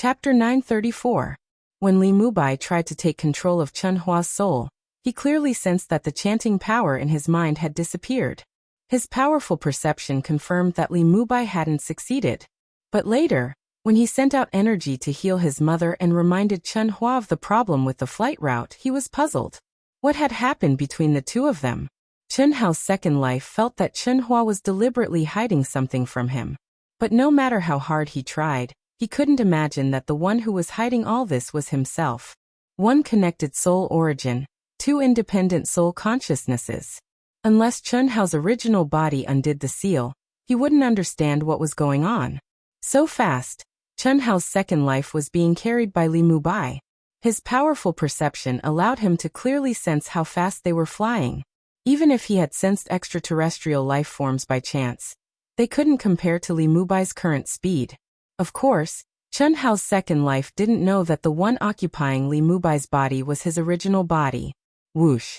Chapter 934. When Li Mubai tried to take control of Chen Hua's soul, he clearly sensed that the chanting power in his mind had disappeared. His powerful perception confirmed that Li Mubai hadn't succeeded. But later, when he sent out energy to heal his mother and reminded Chen Hua of the problem with the flight route, he was puzzled. What had happened between the two of them? Chen Hao's second life felt that Chen Hua was deliberately hiding something from him. But no matter how hard he tried, he couldn't imagine that the one who was hiding all this was himself. One connected soul origin, two independent soul consciousnesses. Unless Chen Hao's original body undid the seal, he wouldn't understand what was going on. So fast, Chen Hao's second life was being carried by Li Mubai. His powerful perception allowed him to clearly sense how fast they were flying. Even if he had sensed extraterrestrial life forms by chance, they couldn't compare to Li Mubai's current speed. Of course, Chen Hao's second life didn't know that the one occupying Li Mubai's body was his original body. Whoosh.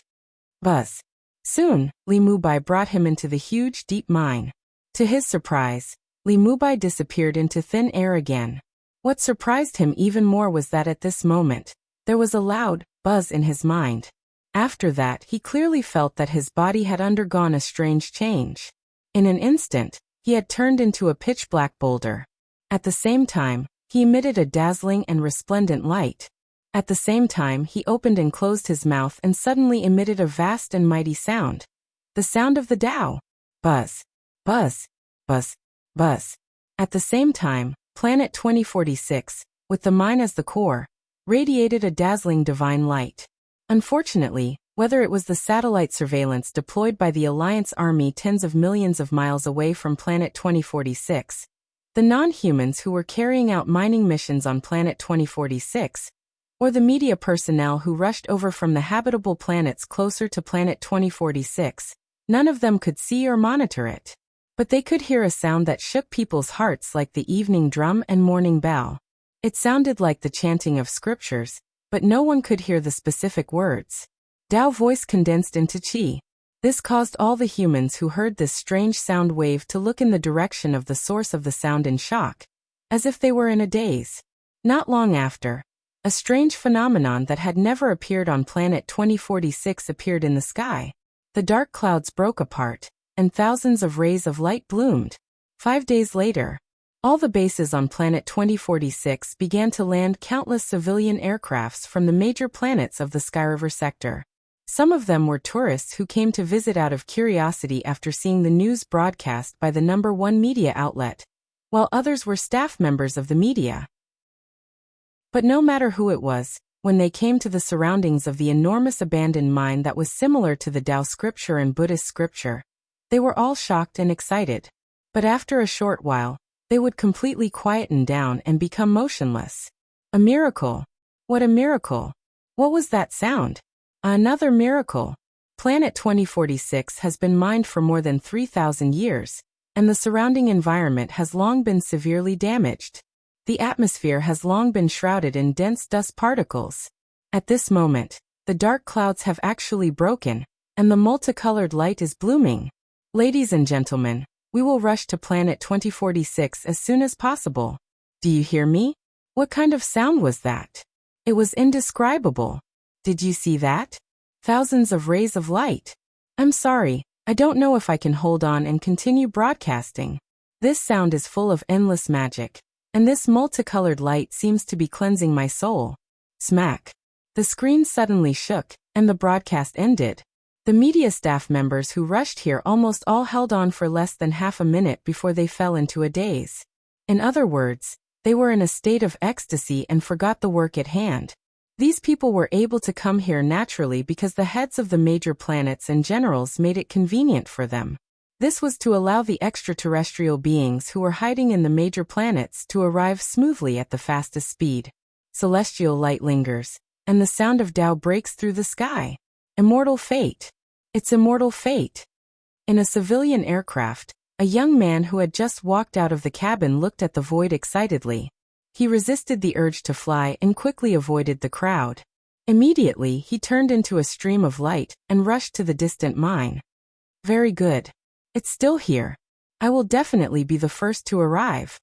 Buzz. Soon, Li Mubai brought him into the huge, deep mine. To his surprise, Li Mubai disappeared into thin air again. What surprised him even more was that at this moment, there was a loud buzz in his mind. After that, he clearly felt that his body had undergone a strange change. In an instant, he had turned into a pitch-black boulder. At the same time, he emitted a dazzling and resplendent light. At the same time, he opened and closed his mouth and suddenly emitted a vast and mighty sound. The sound of the Tao. Buzz. Buzz. Buzz. Buzz. At the same time, Planet 2046, with the mine as the core, radiated a dazzling divine light. Unfortunately, whether it was the satellite surveillance deployed by the Alliance Army tens of millions of miles away from Planet 2046, the non-humans who were carrying out mining missions on Planet 2046, or the media personnel who rushed over from the habitable planets closer to Planet 2046, none of them could see or monitor it. But they could hear a sound that shook people's hearts like the evening drum and morning bell. It sounded like the chanting of scriptures, but no one could hear the specific words. Tao voice condensed into Qi. This caused all the humans who heard this strange sound wave to look in the direction of the source of the sound in shock, as if they were in a daze. Not long after, a strange phenomenon that had never appeared on Planet 2046 appeared in the sky. The dark clouds broke apart, and thousands of rays of light bloomed. 5 days later, all the bases on Planet 2046 began to land countless civilian aircrafts from the major planets of the Skyriver sector. Some of them were tourists who came to visit out of curiosity after seeing the news broadcast by the #1 media outlet, while others were staff members of the media. But no matter who it was, when they came to the surroundings of the enormous abandoned mine that was similar to the Tao scripture and Buddhist scripture, they were all shocked and excited. But after a short while, they would completely quieten down and become motionless. A miracle. What a miracle. What was that sound? Another miracle. Planet 2046 has been mined for more than 3,000 years, and the surrounding environment has long been severely damaged. The atmosphere has long been shrouded in dense dust particles. At this moment, the dark clouds have actually broken, and the multicolored light is blooming. Ladies and gentlemen, we will rush to Planet 2046 as soon as possible. Do you hear me? What kind of sound was that? It was indescribable. Did you see that? Thousands of rays of light. I'm sorry, I don't know if I can hold on and continue broadcasting. This sound is full of endless magic, and this multicolored light seems to be cleansing my soul. Smack. The screen suddenly shook, and the broadcast ended. The media staff members who rushed here almost all held on for less than half a minute before they fell into a daze. In other words, they were in a state of ecstasy and forgot the work at hand. These people were able to come here naturally because the heads of the major planets and generals made it convenient for them. This was to allow the extraterrestrial beings who were hiding in the major planets to arrive smoothly at the fastest speed. Celestial light lingers, and the sound of Tao breaks through the sky. Immortal fate. It's immortal fate. In a civilian aircraft, a young man who had just walked out of the cabin looked at the void excitedly. He resisted the urge to fly and quickly avoided the crowd. Immediately, he turned into a stream of light and rushed to the distant mine. Very good. It's still here. I will definitely be the first to arrive.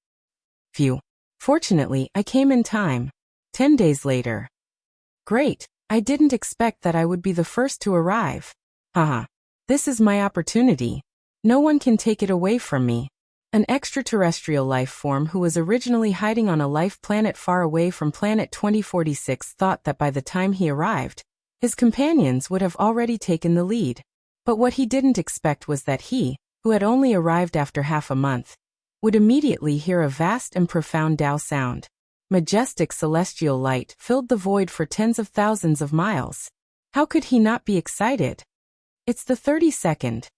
Phew. Fortunately, I came in time. 10 days later. Great, I didn't expect that I would be the first to arrive. Haha. This is my opportunity. No one can take it away from me. An extraterrestrial life form who was originally hiding on a life planet far away from planet 2046 thought that by the time he arrived, his companions would have already taken the lead. But what he didn't expect was that he, who had only arrived after half a month, would immediately hear a vast and profound Tao sound. Majestic celestial light filled the void for tens of thousands of miles. How could he not be excited? It's the 32nd.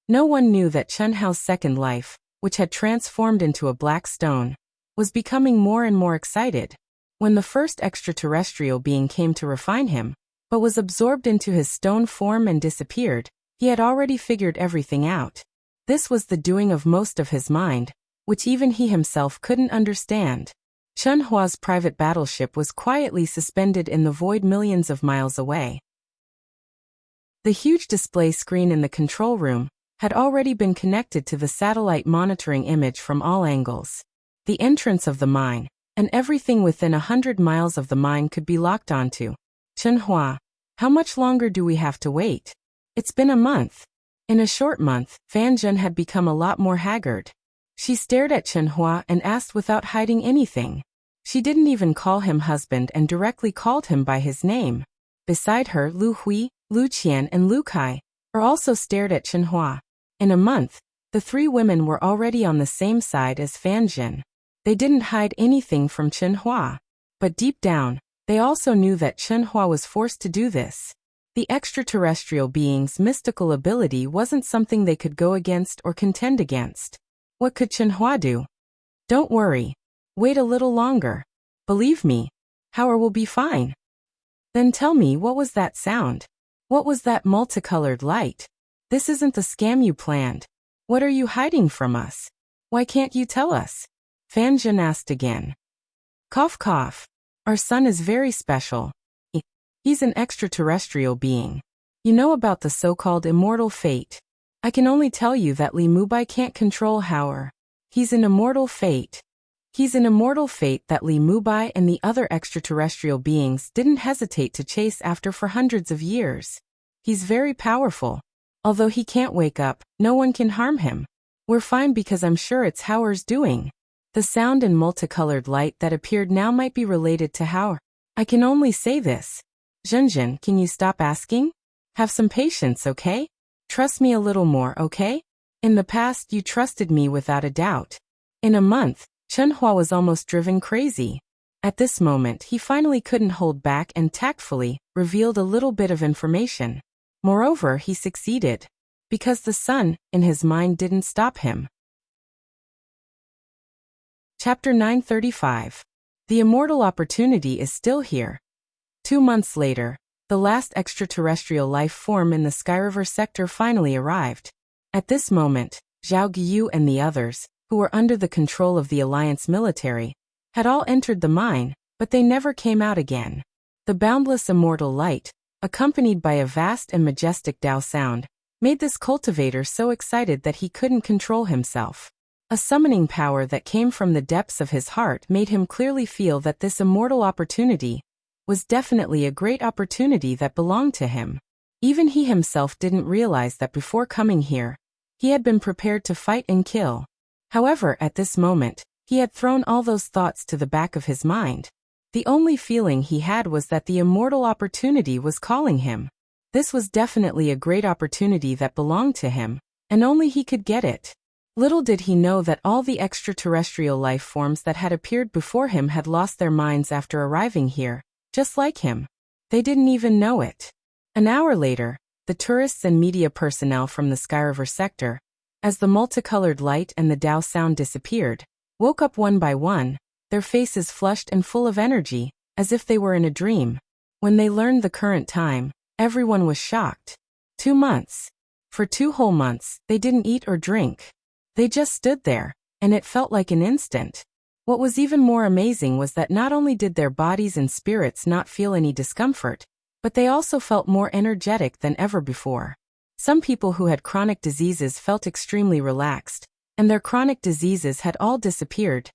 No one knew that Chen Hao's second life, which had transformed into a black stone, was becoming more and more excited. When the first extraterrestrial being came to refine him, but was absorbed into his stone form and disappeared, he had already figured everything out. This was the doing of most of his mind, which even he himself couldn't understand. Chen Hua's private battleship was quietly suspended in the void millions of miles away. The huge display screen in the control room had already been connected to the satellite monitoring image from all angles. The entrance of the mine, and everything within 100 miles of the mine could be locked onto. Chen Hua, how much longer do we have to wait? It's been a month. In a short month, Fan Zhen had become a lot more haggard. She stared at Chen Hua and asked without hiding anything. She didn't even call him husband and directly called him by his name. Beside her, Lu Hui, Lu Qian and Lu Kai also stared at Chen Hua. In a month, the three women were already on the same side as Fan Zhen. They didn't hide anything from Chen Hua. But deep down, they also knew that Chen Hua was forced to do this. The extraterrestrial being's mystical ability wasn't something they could go against or contend against. What could Chen Hua do? Don't worry. Wait a little longer. Believe me, Howard will be fine. Then tell me, what was that sound? What was that multicolored light? This isn't the scam you planned. What are you hiding from us? Why can't you tell us? Fan Zhen asked again. Cough cough. Our son is very special. He's an extraterrestrial being. You know about the so-called immortal fate. I can only tell you that Li Mubai can't control Howard. He's an immortal fate. He's an immortal fate that Li Mubai and the other extraterrestrial beings didn't hesitate to chase after for hundreds of years. He's very powerful. Although he can't wake up, no one can harm him. We're fine because I'm sure it's Howard's doing. The sound and multicolored light that appeared now might be related to Howard. I can only say this. Zhenzhen, can you stop asking? Have some patience, okay? Trust me a little more, okay? In the past, you trusted me without a doubt. In a month, Chen Hua was almost driven crazy. At this moment, he finally couldn't hold back and tactfully revealed a little bit of information. Moreover, he succeeded. Because the sun, in his mind, didn't stop him. Chapter 935. The immortal opportunity is still here. 2 months later, the last extraterrestrial life form in the Skyriver sector finally arrived. At this moment, Zhao Guyu and the others, who were under the control of the Alliance military, had all entered the mine, but they never came out again. The boundless immortal light, accompanied by a vast and majestic Tao sound, made this cultivator so excited that he couldn't control himself. A summoning power that came from the depths of his heart made him clearly feel that this immortal opportunity was definitely a great opportunity that belonged to him. Even he himself didn't realize that before coming here, he had been prepared to fight and kill. However, at this moment, he had thrown all those thoughts to the back of his mind. The only feeling he had was that the immortal opportunity was calling him. This was definitely a great opportunity that belonged to him, and only he could get it. Little did he know that all the extraterrestrial life forms that had appeared before him had lost their minds after arriving here, just like him. They didn't even know it. An hour later, the tourists and media personnel from the Skyriver sector, as the multicolored light and the Tao sound disappeared, woke up one by one, their faces flushed and full of energy, as if they were in a dream. When they learned the current time, everyone was shocked. 2 months. For 2 whole months, they didn't eat or drink. They just stood there, and it felt like an instant. What was even more amazing was that not only did their bodies and spirits not feel any discomfort, but they also felt more energetic than ever before. Some people who had chronic diseases felt extremely relaxed, and their chronic diseases had all disappeared.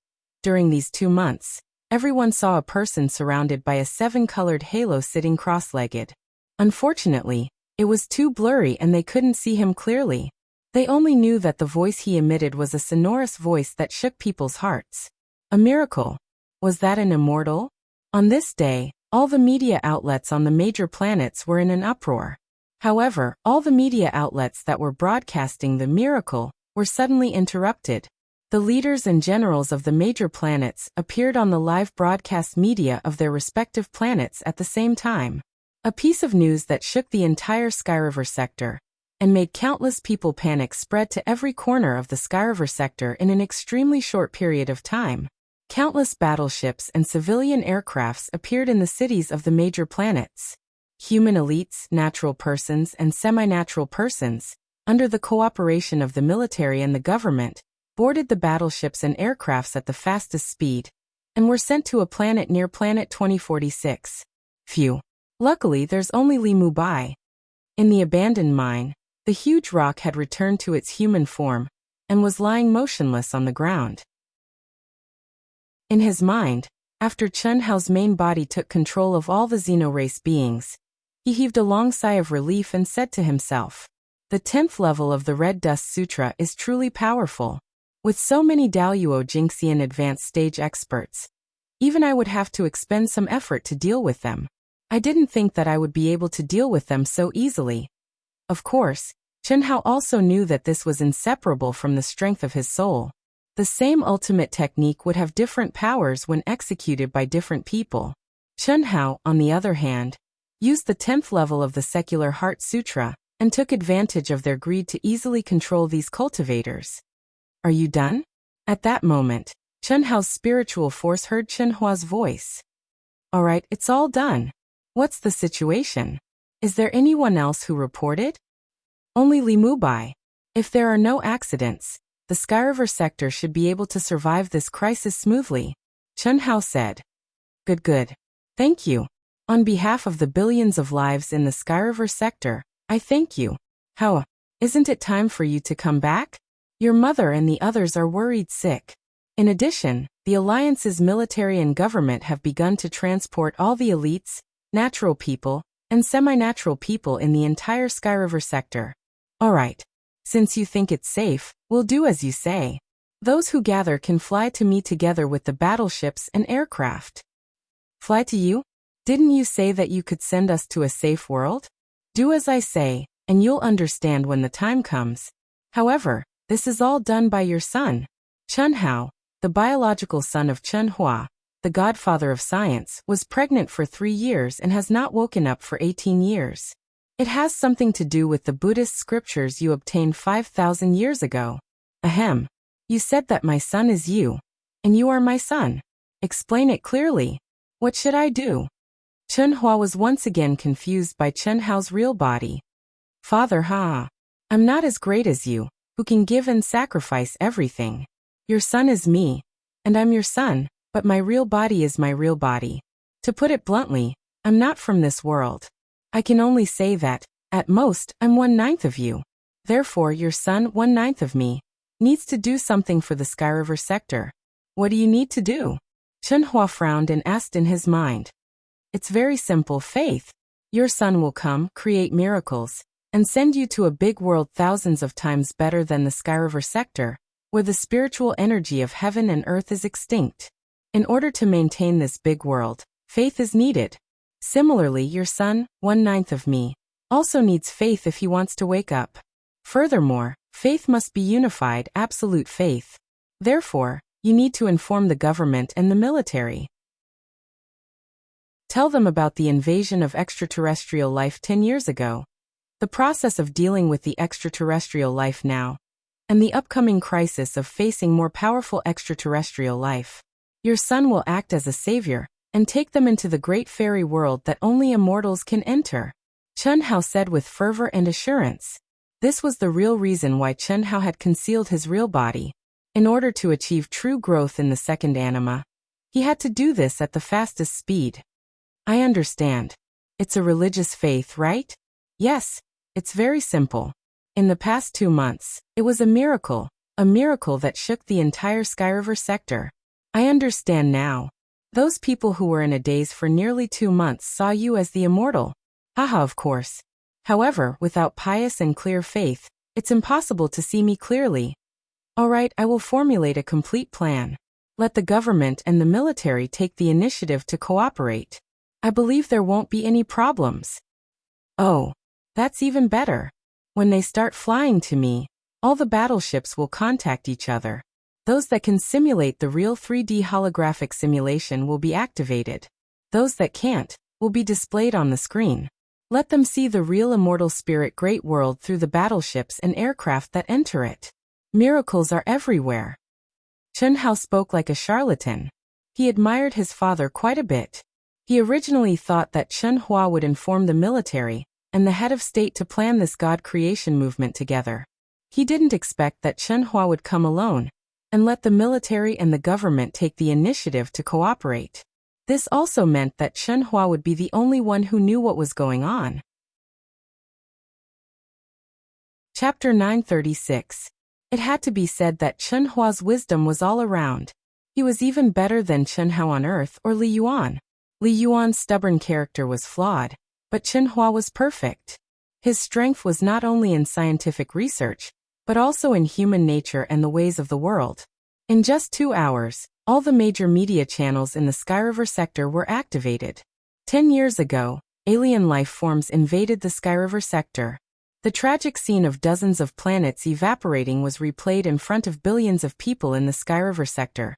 During these 2 months, everyone saw a person surrounded by a 7-colored halo sitting cross-legged. Unfortunately, it was too blurry and they couldn't see him clearly. They only knew that the voice he emitted was a sonorous voice that shook people's hearts. A miracle. Was that an immortal? On this day, all the media outlets on the major planets were in an uproar. However, all the media outlets that were broadcasting the miracle were suddenly interrupted. The leaders and generals of the major planets appeared on the live broadcast media of their respective planets at the same time. A piece of news that shook the entire Skyriver sector and made countless people panic spread to every corner of the Skyriver sector in an extremely short period of time. Countless battleships and civilian aircrafts appeared in the cities of the major planets. Human elites, natural persons, and semi-natural persons, under the cooperation of the military and the government, boarded the battleships and aircrafts at the fastest speed, and were sent to a planet near Planet 2046. Phew. Luckily, there's only Li Mubai. In the abandoned mine, the huge rock had returned to its human form, and was lying motionless on the ground. In his mind, after Chen Hao's main body took control of all the Xenorace beings, he heaved a long sigh of relief and said to himself, "The 10th level of the Red Dust Sutra is truly powerful. With so many Daoyuo Jingxian advanced stage experts, even I would have to expend some effort to deal with them. I didn't think that I would be able to deal with them so easily." Of course, Chen Hao also knew that this was inseparable from the strength of his soul. The same ultimate technique would have different powers when executed by different people. Chen Hao, on the other hand, used the 10th level of the Secular Heart Sutra and took advantage of their greed to easily control these cultivators. "Are you done?" At that moment, Chen Hao's spiritual force heard Chen Hua's voice. "All right, it's all done. What's the situation? Is there anyone else who reported?" "Only Li Mubai. If there are no accidents, the Skyriver sector should be able to survive this crisis smoothly," Chen Hao said. "Good, good. Thank you. On behalf of the billions of lives in the Skyriver sector, I thank you. How? Isn't it time for you to come back? Your mother and the others are worried sick. In addition, the Alliance's military and government have begun to transport all the elites, natural people, and semi-natural people in the entire Skyriver sector. All right. Since you think it's safe, we'll do as you say. Those who gather can fly to me together with the battleships and aircraft." "Fly to you? Didn't you say that you could send us to a safe world? Do as I say, and you'll understand when the time comes. However, this is all done by your son." Chen Hao, the biological son of Chen Hua, the godfather of science, was pregnant for 3 years and has not woken up for 18 years. It has something to do with the Buddhist scriptures you obtained 5,000 years ago. Ahem. You said that my son is you, and you are my son. Explain it clearly. What should I do? Chen Hua was once again confused by Chen Hao's real body. "Father, I'm not as great as you, who can give and sacrifice everything. Your son is me, and I'm your son, but my real body is my real body. To put it bluntly, I'm not from this world. I can only say that, at most, I'm 1/9 of you. Therefore, your son, 1/9 of me, needs to do something for the Skyriver sector. What do you need to do?" Chen Hua frowned and asked in his mind. "It's very simple, faith. Your son will come, create miracles, and send you to a big world thousands of times better than the Skyriver sector, where the spiritual energy of heaven and earth is extinct. In order to maintain this big world, faith is needed. Similarly, your son, 1/9 of me, also needs faith if he wants to wake up. Furthermore, faith must be unified, absolute faith. Therefore, you need to inform the government and the military. Tell them about the invasion of extraterrestrial life 10 years ago, the process of dealing with the extraterrestrial life now, and the upcoming crisis of facing more powerful extraterrestrial life. Your son will act as a savior and take them into the great fairy world that only immortals can enter," Chen Hao said with fervor and assurance. This was the real reason why Chen Hao had concealed his real body. In order to achieve true growth in the second anima, he had to do this at the fastest speed. "I understand. It's a religious faith, right?" "Yes, it's very simple. In the past 2 months, it was a miracle that shook the entire Skyriver sector. I understand now. Those people who were in a daze for nearly 2 months saw you as the immortal. Haha, of course. However, without pious and clear faith, it's impossible to see me clearly. Alright, I will formulate a complete plan. Let the government and the military take the initiative to cooperate. I believe there won't be any problems. Oh, that's even better. When they start flying to me, all the battleships will contact each other. Those that can simulate the real 3D holographic simulation will be activated. Those that can't will be displayed on the screen. Let them see the real immortal spirit great world through the battleships and aircraft that enter it. Miracles are everywhere. Chen Hao spoke like a charlatan. He admired his father quite a bit. He originally thought that Chen Hua would inform the military and the head of state to plan this God creation movement together. He didn't expect that Chen Hua would come alone and let the military and the government take the initiative to cooperate. This also meant that Chen Hua would be the only one who knew what was going on. Chapter 936. It had to be said that Chen Hua's wisdom was all around. He was even better than Chen Hao on Earth or Li Yuan. Li Yuan's stubborn character was flawed, but Chen Hua was perfect. His strength was not only in scientific research, but also in human nature and the ways of the world. In just 2 hours, all the major media channels in the Sky River sector were activated. 10 years ago, alien life forms invaded the Sky River sector. The tragic scene of dozens of planets evaporating was replayed in front of billions of people in the Sky River sector,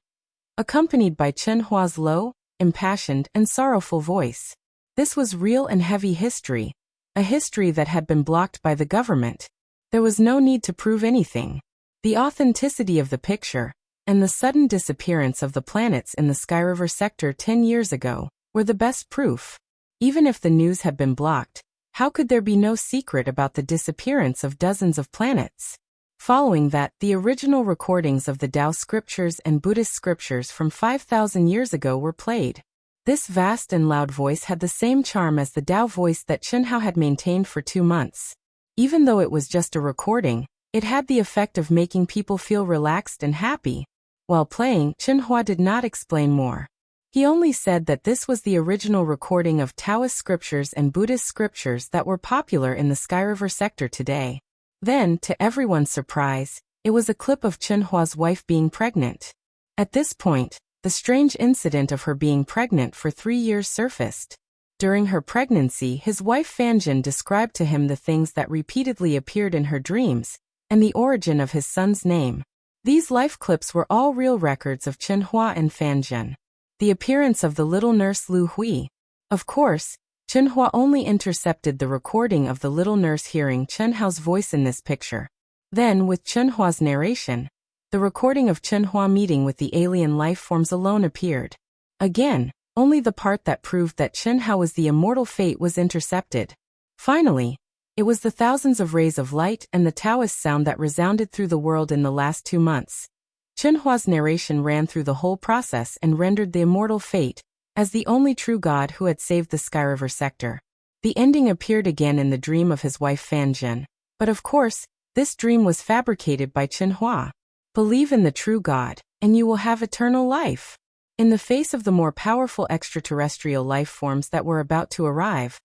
accompanied by Chen Hua's low, impassioned, and sorrowful voice. This was real and heavy history, a history that had been blocked by the government. There was no need to prove anything. The authenticity of the picture and the sudden disappearance of the planets in the Sky River sector 10 years ago were the best proof. Even if the news had been blocked, how could there be no secret about the disappearance of dozens of planets? Following that, the original recordings of the Tao scriptures and Buddhist scriptures from 5,000 years ago were played. This vast and loud voice had the same charm as the Tao voice that Chen Hao had maintained for 2 months. Even though it was just a recording, it had the effect of making people feel relaxed and happy. While playing, Chen Hua did not explain more. He only said that this was the original recording of Taoist scriptures and Buddhist scriptures that were popular in the Sky River sector today. Then, to everyone's surprise, it was a clip of Chen Hua's wife being pregnant. At this point, the strange incident of her being pregnant for 3 years surfaced. During her pregnancy, his wife Fanjin described to him the things that repeatedly appeared in her dreams, and the origin of his son's name. These life clips were all real records of Chen Hua and Fanjin. The appearance of the little nurse Lu Hui. Of course, Chen Hua only intercepted the recording of the little nurse hearing Chen Hao's voice in this picture. Then, with Chen Hua's narration, the recording of Chen Hua meeting with the alien life forms alone appeared. Again, only the part that proved that Chen Hao was the immortal fate was intercepted. Finally, it was the thousands of rays of light and the Taoist sound that resounded through the world in the last 2 months. Chen Hua's narration ran through the whole process and rendered the immortal fate as the only true God who had saved the Sky River sector. The ending appeared again in the dream of his wife Fanjin, but of course, this dream was fabricated by Chen Hua. Believe in the true God, and you will have eternal life. In the face of the more powerful extraterrestrial life forms that were about to arrive,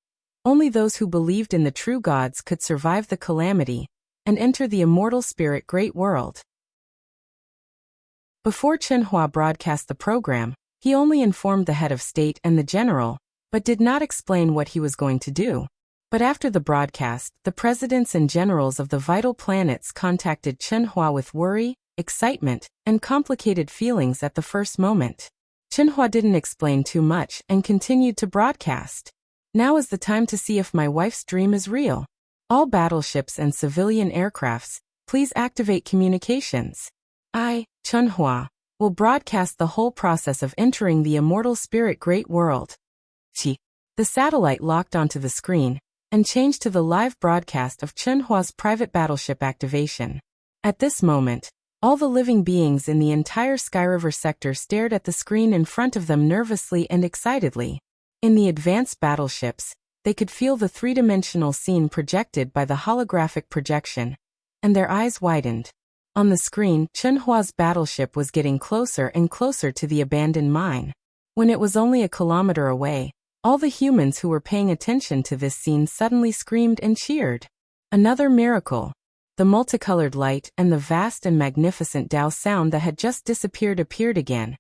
only those who believed in the true gods could survive the calamity and enter the immortal spirit great world. Before Chen Hua broadcast the program, he only informed the head of state and the general, but did not explain what he was going to do. But after the broadcast, the presidents and generals of the vital planets contacted Chen Hua with worry, excitement, and complicated feelings at the first moment. Chen Hua didn't explain too much and continued to broadcast. Now is the time to see if my wife's dream is real. All battleships and civilian aircrafts, please activate communications. I, Chen Hua, will broadcast the whole process of entering the immortal spirit great world. The satellite locked onto the screen and changed to the live broadcast of Chen Hua's private battleship activation. At this moment, all the living beings in the entire Sky River sector stared at the screen in front of them nervously and excitedly. In the advanced battleships, they could feel the three-dimensional scene projected by the holographic projection, and their eyes widened. On the screen, Chenhua's battleship was getting closer and closer to the abandoned mine. When it was only a kilometer away, all the humans who were paying attention to this scene suddenly screamed and cheered. Another miracle. The multicolored light and the vast and magnificent Dao sound that had just disappeared appeared again.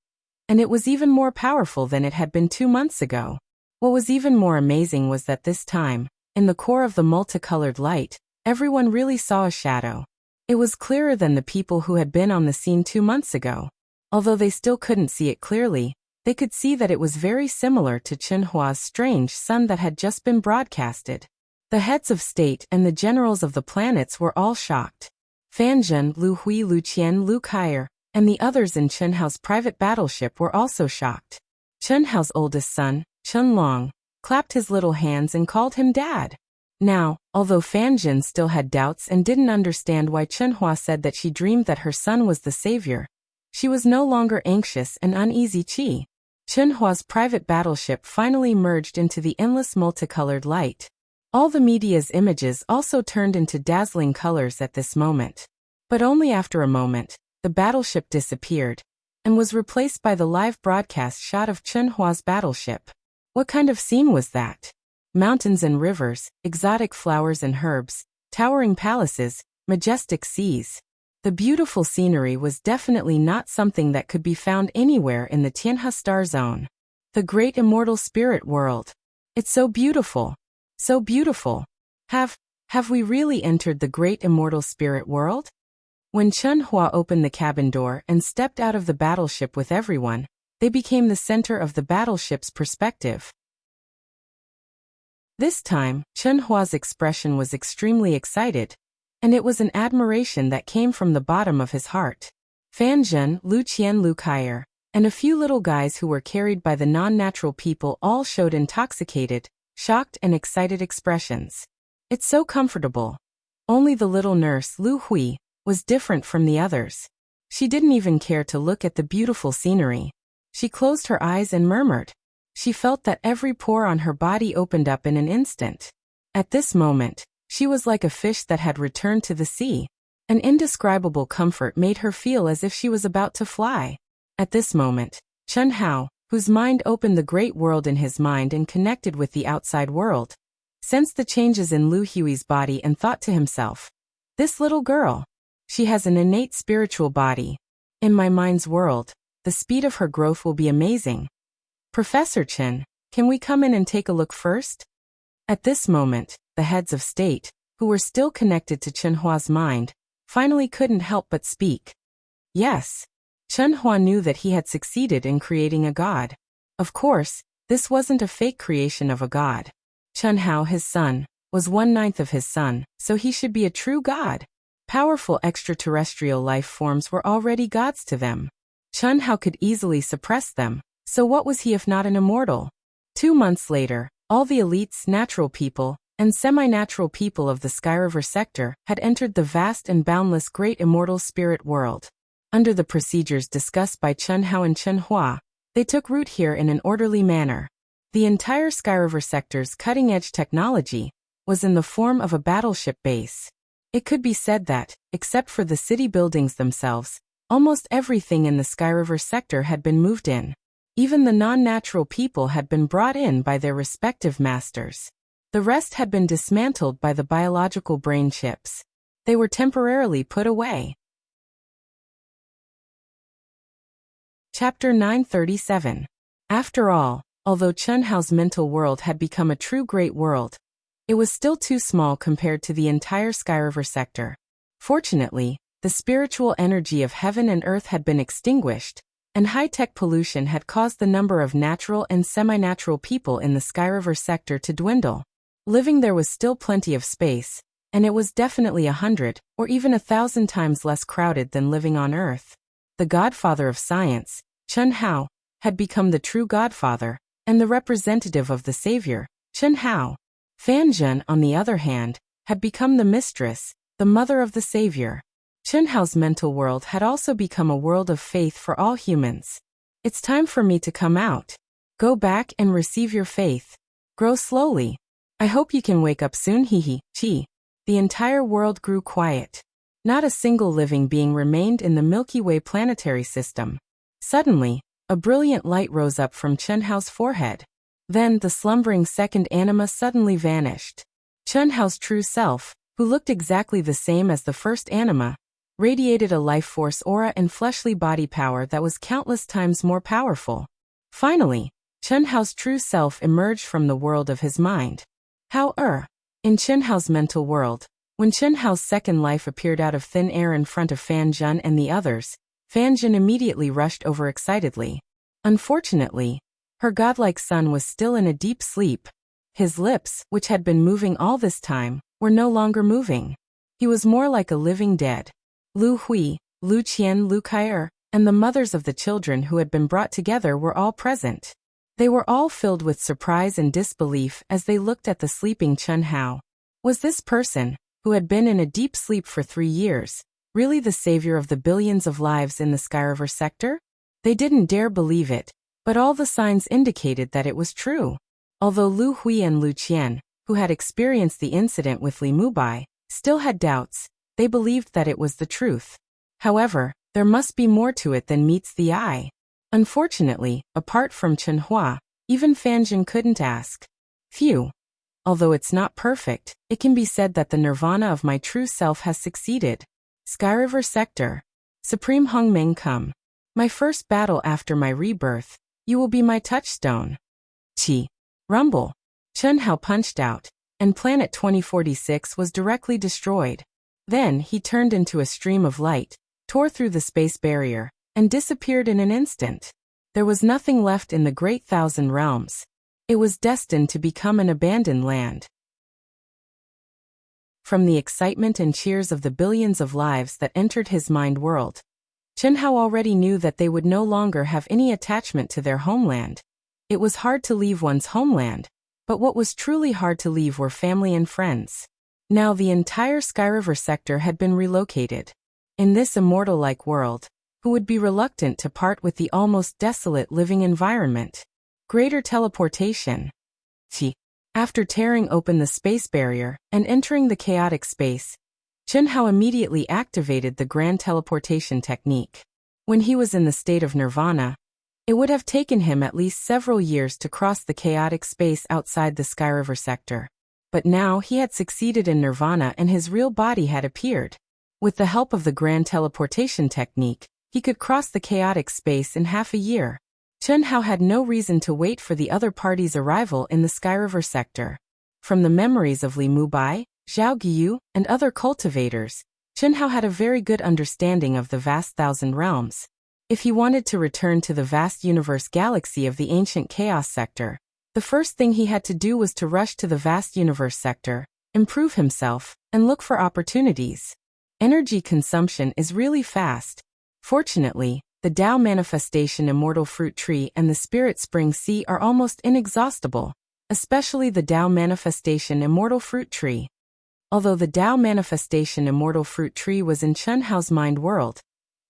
And it was even more powerful than it had been 2 months ago. What was even more amazing was that this time, in the core of the multicolored light, everyone really saw a shadow. It was clearer than the people who had been on the scene 2 months ago. Although they still couldn't see it clearly, they could see that it was very similar to Chenhua's strange sun that had just been broadcasted. The heads of state and the generals of the planets were all shocked. Fan Zhen, Lu Hui, Lu Qian, Lu Kaier, and the others in Chenhao's private battleship were also shocked. Chenhao's oldest son, Chen Long, clapped his little hands and called him Dad. Now, although Fan Zhen still had doubts and didn't understand why Chenhua said that she dreamed that her son was the savior, she was no longer anxious and uneasy. Chenhua's private battleship finally merged into the endless multicolored light. All the media's images also turned into dazzling colors at this moment. But only after a moment, the battleship disappeared and was replaced by the live broadcast shot of Chenhua's battleship. What kind of scene was that? Mountains and rivers, exotic flowers and herbs, towering palaces, majestic seas. The beautiful scenery was definitely not something that could be found anywhere in the Tianhe star zone. The great immortal spirit world. It's so beautiful. So beautiful. Have we really entered the great immortal spirit world? When Chenhua opened the cabin door and stepped out of the battleship with everyone, they became the center of the battleship's perspective. This time, Chenhua's expression was extremely excited, and it was an admiration that came from the bottom of his heart. Fan Zhen, Lu Qian, Lu Kaier, and a few little guys who were carried by the non-natural people all showed intoxicated, shocked and excited expressions. It's so comfortable. Only the little nurse, Lu Hui, was different from the others. She didn't even care to look at the beautiful scenery. She closed her eyes and murmured. She felt that every pore on her body opened up in an instant. At this moment, she was like a fish that had returned to the sea. An indescribable comfort made her feel as if she was about to fly. At this moment, Chen Hao, whose mind opened the great world in his mind and connected with the outside world, sensed the changes in Lu Hui's body and thought to himself, "This little girl, she has an innate spiritual body. In my mind's world, the speed of her growth will be amazing. Professor Chen, can we come in and take a look first?" At this moment, the heads of state, who were still connected to Chenhua's mind, finally couldn't help but speak. Yes. Chenhua knew that he had succeeded in creating a god. Of course, this wasn't a fake creation of a god. Chenhao, his son, was 1/9 of his son, so he should be a true god. Powerful extraterrestrial life forms were already gods to them. Chenhao could easily suppress them, so what was he if not an immortal? 2 months later, all the elites, natural people, and semi-natural people of the Sky River sector had entered the vast and boundless great immortal spirit world. Under the procedures discussed by Chenhao and Chenhua, they took root here in an orderly manner. The entire Sky River sector's cutting-edge technology was in the form of a battleship base. It could be said that, except for the city buildings themselves, almost everything in the Sky River sector had been moved in. Even the non-natural people had been brought in by their respective masters. The rest had been dismantled by the biological brain chips. They were temporarily put away. Chapter 937. After all, although Chenhao's mental world had become a true great world, it was still too small compared to the entire Sky River sector. Fortunately, the spiritual energy of heaven and earth had been extinguished, and high-tech pollution had caused the number of natural and semi-natural people in the Sky River sector to dwindle. Living there was still plenty of space, and it was definitely 100 or even 1,000 times less crowded than living on Earth. The godfather of science, Chen Hao, had become the true godfather, and the representative of the savior, Chen Hao. Fan Zhen, on the other hand, had become the mistress, the mother of the savior. Chen Hao's mental world had also become a world of faith for all humans. It's time for me to come out. Go back and receive your faith. Grow slowly. I hope you can wake up soon. Chi. The entire world grew quiet. Not a single living being remained in the Milky Way planetary system. Suddenly, a brilliant light rose up from Chen Hao's forehead. Then the slumbering second anima suddenly vanished. Chen Hao's true self, who looked exactly the same as the first anima, radiated a life force aura and fleshly body power that was countless times more powerful. Finally, Chen Hao's true self emerged from the world of his mind. In Chen Hao's mental world, when Chen Hao's second life appeared out of thin air in front of Fan Zhen and the others, Fan Zhen immediately rushed over excitedly. Unfortunately, her godlike son was still in a deep sleep. His lips, which had been moving all this time, were no longer moving. He was more like a living dead. Lu Hui, Lu Qian, Lu Kai'er, and the mothers of the children who had been brought together were all present. They were all filled with surprise and disbelief as they looked at the sleeping Chen Hao. Was this person, who had been in a deep sleep for 3 years, really the savior of the billions of lives in the Skyriver sector? They didn't dare believe it, but all the signs indicated that it was true. Although Lu Hui and Lu Qian, who had experienced the incident with Li Mubai, still had doubts, they believed that it was the truth. However, there must be more to it than meets the eye. Unfortunately, apart from Chen Hua, even Fan Zhen couldn't ask. Phew. Although it's not perfect, it can be said that the nirvana of my true self has succeeded. Skyriver Sector. Supreme Hongmeng come. My first battle after my rebirth, you will be my touchstone. Chi. Rumble. Chen Hao punched out, and Planet 2046 was directly destroyed. Then he turned into a stream of light, tore through the space barrier, and disappeared in an instant. There was nothing left in the Great Thousand Realms. It was destined to become an abandoned land. From the excitement and cheers of the billions of lives that entered his mind world, Chen Hao already knew that they would no longer have any attachment to their homeland. It was hard to leave one's homeland, but what was truly hard to leave were family and friends. Now the entire Skyriver sector had been relocated. In this immortal-like world, who would be reluctant to part with the almost desolate living environment? Greater teleportation. After tearing open the space barrier and entering the chaotic space, Chen Hao immediately activated the grand teleportation technique. When he was in the state of nirvana, it would have taken him at least several years to cross the chaotic space outside the Skyriver sector. But now he had succeeded in nirvana and his real body had appeared. With the help of the grand teleportation technique, he could cross the chaotic space in half a year. Chen Hao had no reason to wait for the other party's arrival in the Skyriver sector. From the memories of Li Mubai, Zhao Guiyu, and other cultivators, Chen Hao had a very good understanding of the vast thousand realms. If he wanted to return to the vast universe galaxy of the ancient chaos sector, the first thing he had to do was to rush to the vast universe sector, improve himself, and look for opportunities. Energy consumption is really fast. Fortunately, the Tao Manifestation Immortal Fruit Tree and the Spirit Spring Sea are almost inexhaustible, especially the Tao Manifestation Immortal Fruit Tree. Although the Tao Manifestation Immortal Fruit Tree was in Chen Hao's mind world,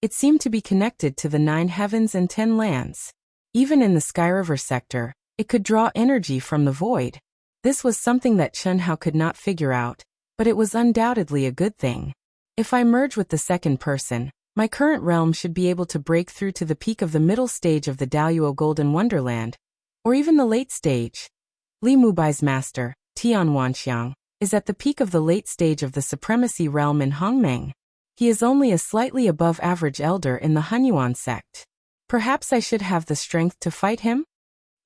it seemed to be connected to the 9 heavens and 10 lands. Even in the Skyriver sector, it could draw energy from the void. This was something that Chen Hao could not figure out, but it was undoubtedly a good thing. If I merge with the second person, my current realm should be able to break through to the peak of the middle stage of the Daoyuo Golden Wonderland, or even the late stage. Li Mubai's master, Tian Wanxiang, is at the peak of the late stage of the Supremacy Realm in Hongmeng. He is only a slightly above average elder in the Hunyuan sect. Perhaps I should have the strength to fight him?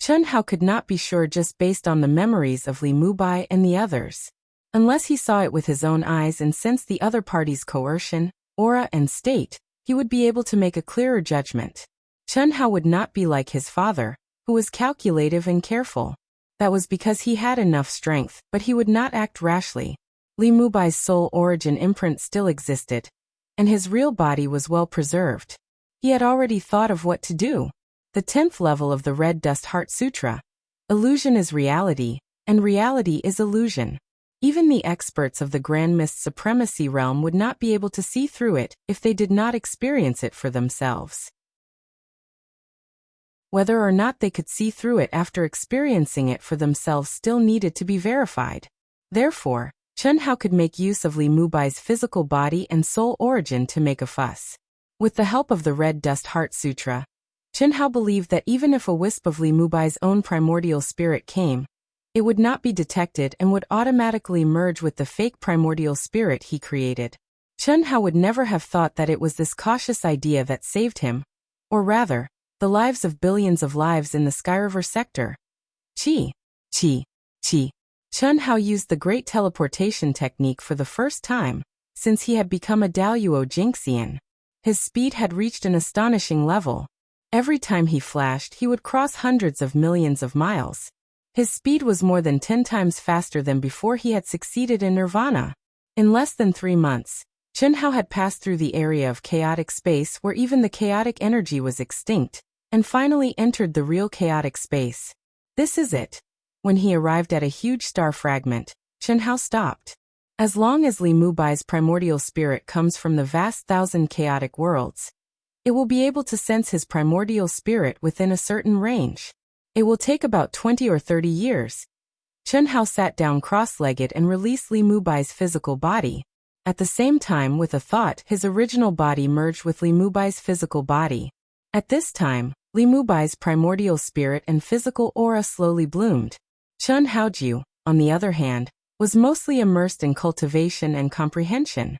Chen Hao could not be sure just based on the memories of Li Mubai and the others. Unless he saw it with his own eyes and sensed the other party's coercion, aura and state, he would be able to make a clearer judgment. Chen Hao would not be like his father, who was calculative and careful. That was because he had enough strength, but he would not act rashly. Li Mubai's soul origin imprint still existed, and his real body was well preserved. He had already thought of what to do. The 10th level of the Red Dust Heart Sutra. Illusion is reality, and reality is illusion. Even the experts of the Grand Mist Supremacy Realm would not be able to see through it if they did not experience it for themselves. Whether or not they could see through it after experiencing it for themselves still needed to be verified. Therefore, Chen Hao could make use of Li Mubai's physical body and soul origin to make a fuss. With the help of the Red Dust Heart Sutra, Chen Hao believed that even if a wisp of Li Mubai's own primordial spirit came, it would not be detected and would automatically merge with the fake primordial spirit he created. Chen Hao would never have thought that it was this cautious idea that saved him, or rather, the lives of billions of lives in the Skyriver sector. Chi. Chen Hao used the great teleportation technique for the first time since he had become a Daluo Jinxian. His speed had reached an astonishing level. Every time he flashed, he would cross hundreds of millions of miles. His speed was more than 10 times faster than before he had succeeded in Nirvana. In less than 3 months, Chen Hao had passed through the area of chaotic space where even the chaotic energy was extinct, and finally entered the real chaotic space. This is it. When he arrived at a huge star fragment, Chen Hao stopped. As long as Li Mubai's primordial spirit comes from the vast 1,000 chaotic worlds, it will be able to sense his primordial spirit within a certain range. It will take about 20 or 30 years. Chen Hao sat down cross-legged and released Li Mubai's physical body. At the same time, with a thought, his original body merged with Li Mubai's physical body. At this time, Li Mubai's primordial spirit and physical aura slowly bloomed. Chen Haojiu, on the other hand, was mostly immersed in cultivation and comprehension.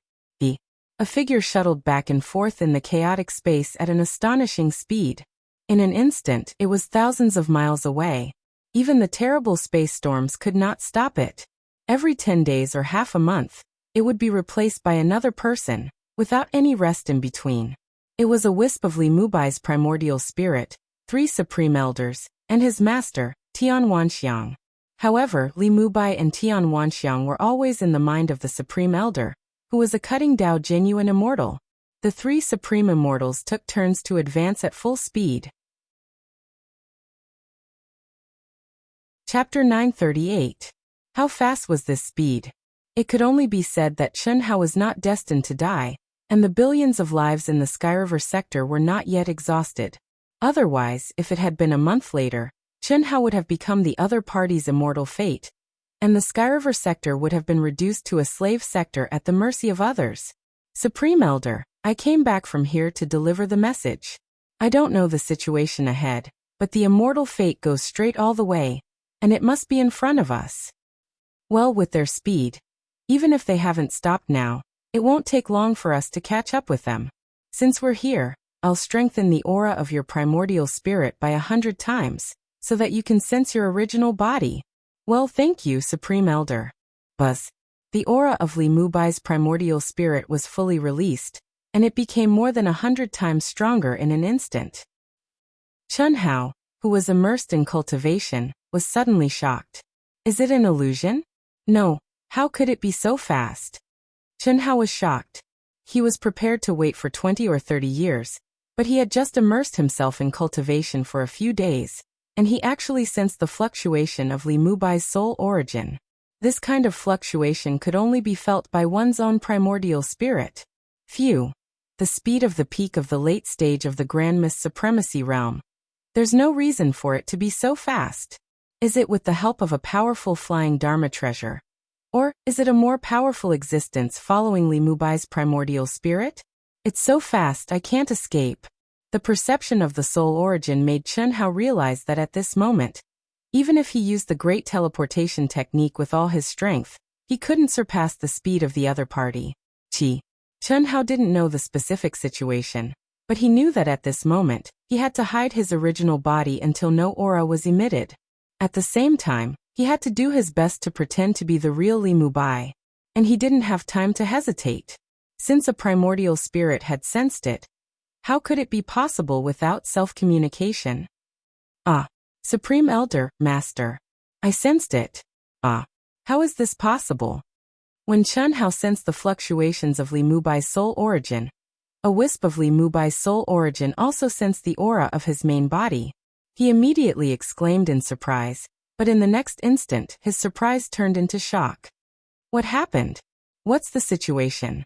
A figure shuttled back and forth in the chaotic space at an astonishing speed. In an instant, it was thousands of miles away. Even the terrible space storms could not stop it. Every 10 days or half a month, it would be replaced by another person, without any rest in between. It was a wisp of Li Mubai's primordial spirit, 3 supreme elders, and his master, Tian Wanxiang. However, Li Mubai and Tian Wanxiang were always in the mind of the supreme elder, who was a cutting Dao genuine immortal. The 3 supreme immortals took turns to advance at full speed. Chapter 938. How fast was this speed? It could only be said that Chen Hao was not destined to die, and the billions of lives in the Skyriver sector were not yet exhausted. Otherwise, if it had been a month later, Chen Hao would have become the other party's immortal fate, and the Skyriver sector would have been reduced to a slave sector at the mercy of others. Supreme Elder, I came back from here to deliver the message. I don't know the situation ahead, but the immortal fate goes straight all the way, and it must be in front of us. Well, with their speed, even if they haven't stopped now, it won't take long for us to catch up with them. Since we're here, I'll strengthen the aura of your primordial spirit by 100 times, so that you can sense your original body. Well, thank you, Supreme Elder. Buzz. The aura of Li Mubai's primordial spirit was fully released, and it became more than 100 times stronger in an instant. Chen Hao, who was immersed in cultivation, was suddenly shocked. Is it an illusion? No, how could it be so fast? Chen Hao was shocked. He was prepared to wait for 20 or 30 years, but he had just immersed himself in cultivation for a few days, and he actually sensed the fluctuation of Li Mubai's soul origin. This kind of fluctuation could only be felt by one's own primordial spirit. Phew. The speed of the peak of the late stage of the Grand Mist Supremacy realm. There's no reason for it to be so fast. Is it with the help of a powerful flying Dharma treasure? Or is it a more powerful existence following Li Mubai's primordial spirit? It's so fast I can't escape. The perception of the soul origin made Chen Hao realize that at this moment, even if he used the great teleportation technique with all his strength, he couldn't surpass the speed of the other party. Chen Hao didn't know the specific situation, but he knew that at this moment, he had to hide his original body until no aura was emitted. At the same time, he had to do his best to pretend to be the real Li Mubai, and he didn't have time to hesitate. Since a primordial spirit had sensed it, how could it be possible without self-communication? Supreme Elder, Master. I sensed it. How is this possible? When Chen Hao sensed the fluctuations of Li Mubai's soul origin, a wisp of Li Mubai's soul origin also sensed the aura of his main body. He immediately exclaimed in surprise, but in the next instant his surprise turned into shock. What happened? What's the situation?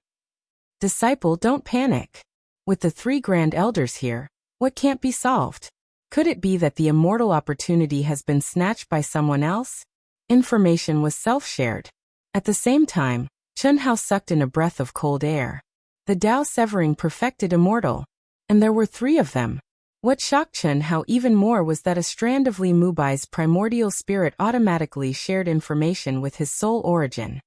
Disciple, don't panic. With the 3 Grand Elders here, what can't be solved? Could it be that the immortal opportunity has been snatched by someone else? Information was self-shared. At the same time, Chen Hao sucked in a breath of cold air. The Tao-severing perfected immortal. And there were 3 of them. What shocked Chen Hao even more was that a strand of Li Mubai's primordial spirit automatically shared information with his soul origin.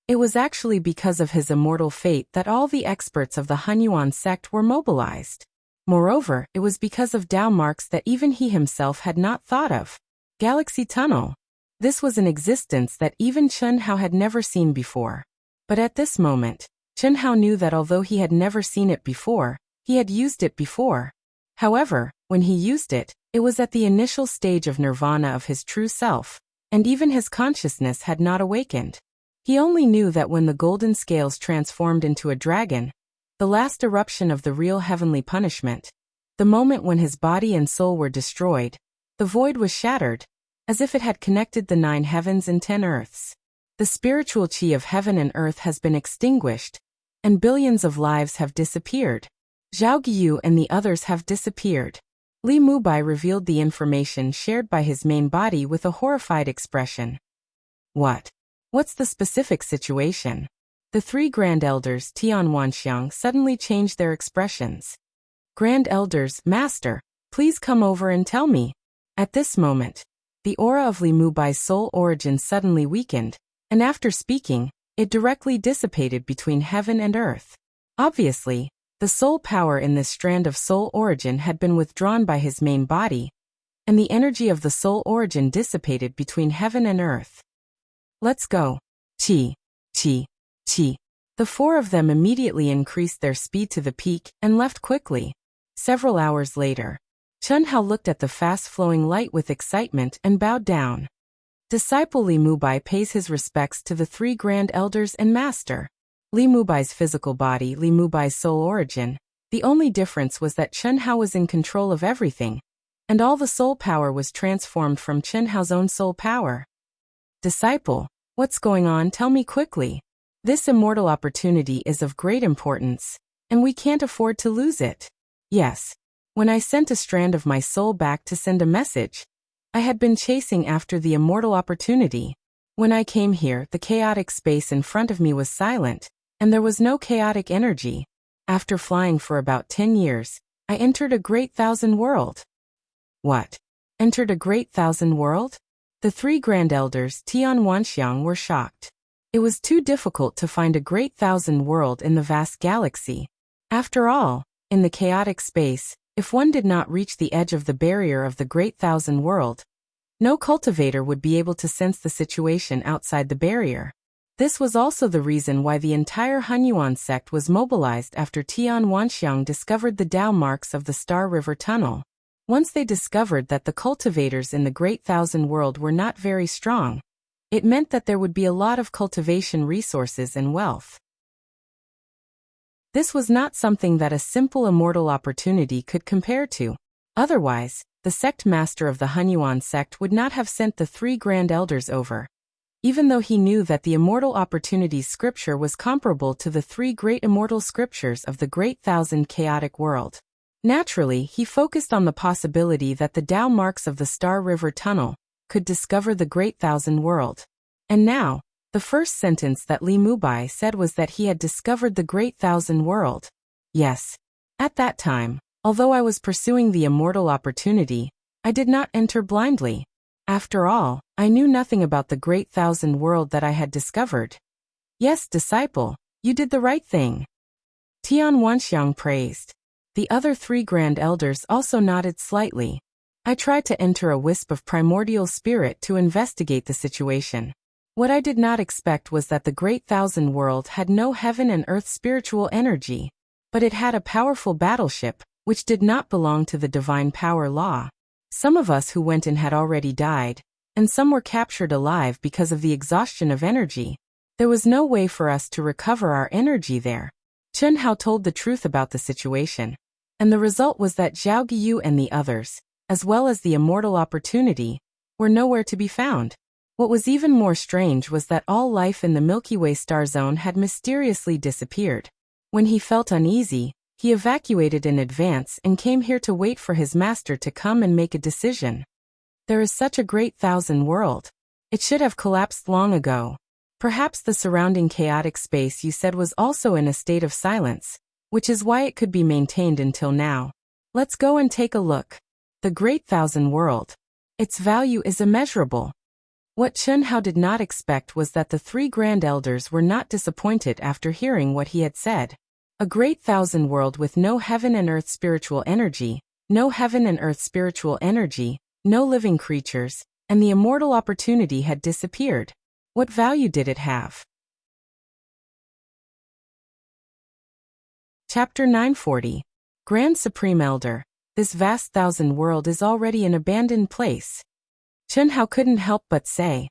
It was actually because of his immortal fate that all the experts of the Hunyuan sect were mobilized. Moreover, it was because of Tao marks that even he himself had not thought of. Galaxy Tunnel. This was an existence that even Chen Hao had never seen before. But at this moment, Chen Hao knew that although he had never seen it before, he had used it before. However, when he used it, it was at the initial stage of nirvana of his true self, and even his consciousness had not awakened. He only knew that when the golden scales transformed into a dragon, the last eruption of the real heavenly punishment, the moment when his body and soul were destroyed, the void was shattered, as if it had connected the 9 heavens and 10 earths. The spiritual chi of heaven and earth has been extinguished, and billions of lives have disappeared. Zhao Guiyu and the others have disappeared. Li Mubai revealed the information shared by his main body with a horrified expression. What? What's the specific situation? The 3 Grand Elders Tian Wanxiang suddenly changed their expressions. Grand Elders, Master, please come over and tell me. At this moment, the aura of Li Mubai's soul origin suddenly weakened, and after speaking, it directly dissipated between heaven and earth. Obviously, the soul power in this strand of soul origin had been withdrawn by his main body, and the energy of the soul origin dissipated between heaven and earth. Let's go. Chi. Chi. Chi. The 4 of them immediately increased their speed to the peak and left quickly. Several hours later, Chen Hao looked at the fast-flowing light with excitement and bowed down. Disciple Li Mubai pays his respects to the 3 Grand Elders and Master. Li Mubai's physical body, Li Mubai's soul origin. The only difference was that Chen Hao was in control of everything, and all the soul power was transformed from Chen Hao's own soul power. Disciple, what's going on? Tell me quickly. This immortal opportunity is of great importance, and we can't afford to lose it. Yes. When I sent a strand of my soul back to send a message, I had been chasing after the immortal opportunity. When I came here, the chaotic space in front of me was silent, and there was no chaotic energy. After flying for about 10 years, I entered a great thousand world. What? Entered a great thousand world? The 3 Grand Elders Tian Wanxiang were shocked. It was too difficult to find a great thousand world in the vast galaxy. After all, in the chaotic space, if one did not reach the edge of the barrier of the great thousand world, no cultivator would be able to sense the situation outside the barrier. This was also the reason why the entire Hunyuan sect was mobilized after Tian Wanxiang discovered the Tao marks of the Star River Tunnel. Once they discovered that the cultivators in the Great Thousand World were not very strong, it meant that there would be a lot of cultivation resources and wealth. This was not something that a simple immortal opportunity could compare to. Otherwise, the sect master of the Hunyuan sect would not have sent the 3 Grand Elders over. Even though he knew that the immortal opportunities scripture was comparable to the 3 great immortal scriptures of the Great Thousand Chaotic World. Naturally, he focused on the possibility that the Tao marks of the Star River Tunnel could discover the Great Thousand World. And now, the first sentence that Li Mubai said was that he had discovered the Great Thousand World. Yes. At that time, although I was pursuing the immortal opportunity, I did not enter blindly. After all, I knew nothing about the Great Thousand World that I had discovered. Yes, disciple, you did the right thing. Tian Wanxiang praised. The other 3 Grand Elders also nodded slightly. I tried to enter a wisp of primordial spirit to investigate the situation. What I did not expect was that the Great Thousand World had no heaven and earth spiritual energy, but it had a powerful battleship, which did not belong to the divine power law. Some of us who went in had already died, and some were captured alive because of the exhaustion of energy. There was no way for us to recover our energy there. Chen Hao told the truth about the situation, and the result was that Zhao Guiyu and the others, as well as the immortal opportunity, were nowhere to be found. What was even more strange was that all life in the Milky Way star zone had mysteriously disappeared. When he felt uneasy, he evacuated in advance and came here to wait for his master to come and make a decision. There is such a great thousand world. It should have collapsed long ago. Perhaps the surrounding chaotic space you said was also in a state of silence, which is why it could be maintained until now. Let's go and take a look. The Great Thousand World. Its value is immeasurable. What Chen Hao did not expect was that the three Grand Elders were not disappointed after hearing what he had said. A great thousand world with no heaven and earth spiritual energy, no heaven and earth spiritual energy, no living creatures, and the immortal opportunity had disappeared. What value did it have? Chapter 940. Grand Supreme Elder. This vast thousand world is already an abandoned place. Chen Hao couldn't help but say,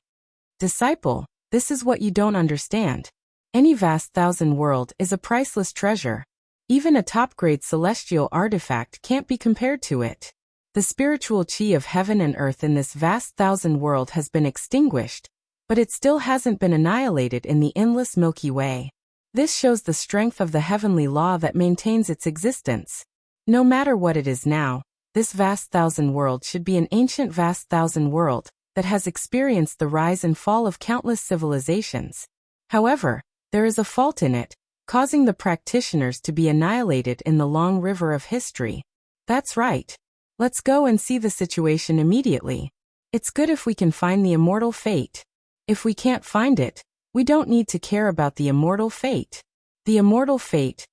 Disciple, this is what you don't understand. Any vast thousand world is a priceless treasure. Even a top-grade celestial artifact can't be compared to it. The spiritual chi of heaven and earth in this vast thousand world has been extinguished, but it still hasn't been annihilated in the endless Milky Way. This shows the strength of the heavenly law that maintains its existence. No matter what it is now, this vast thousand world should be an ancient vast thousand world that has experienced the rise and fall of countless civilizations. However, there is a fault in it, causing the practitioners to be annihilated in the long river of history. That's right. Let's go and see the situation immediately. It's good if we can find the immortal fate. If we can't find it, we don't need to care about the immortal fate. The immortal fate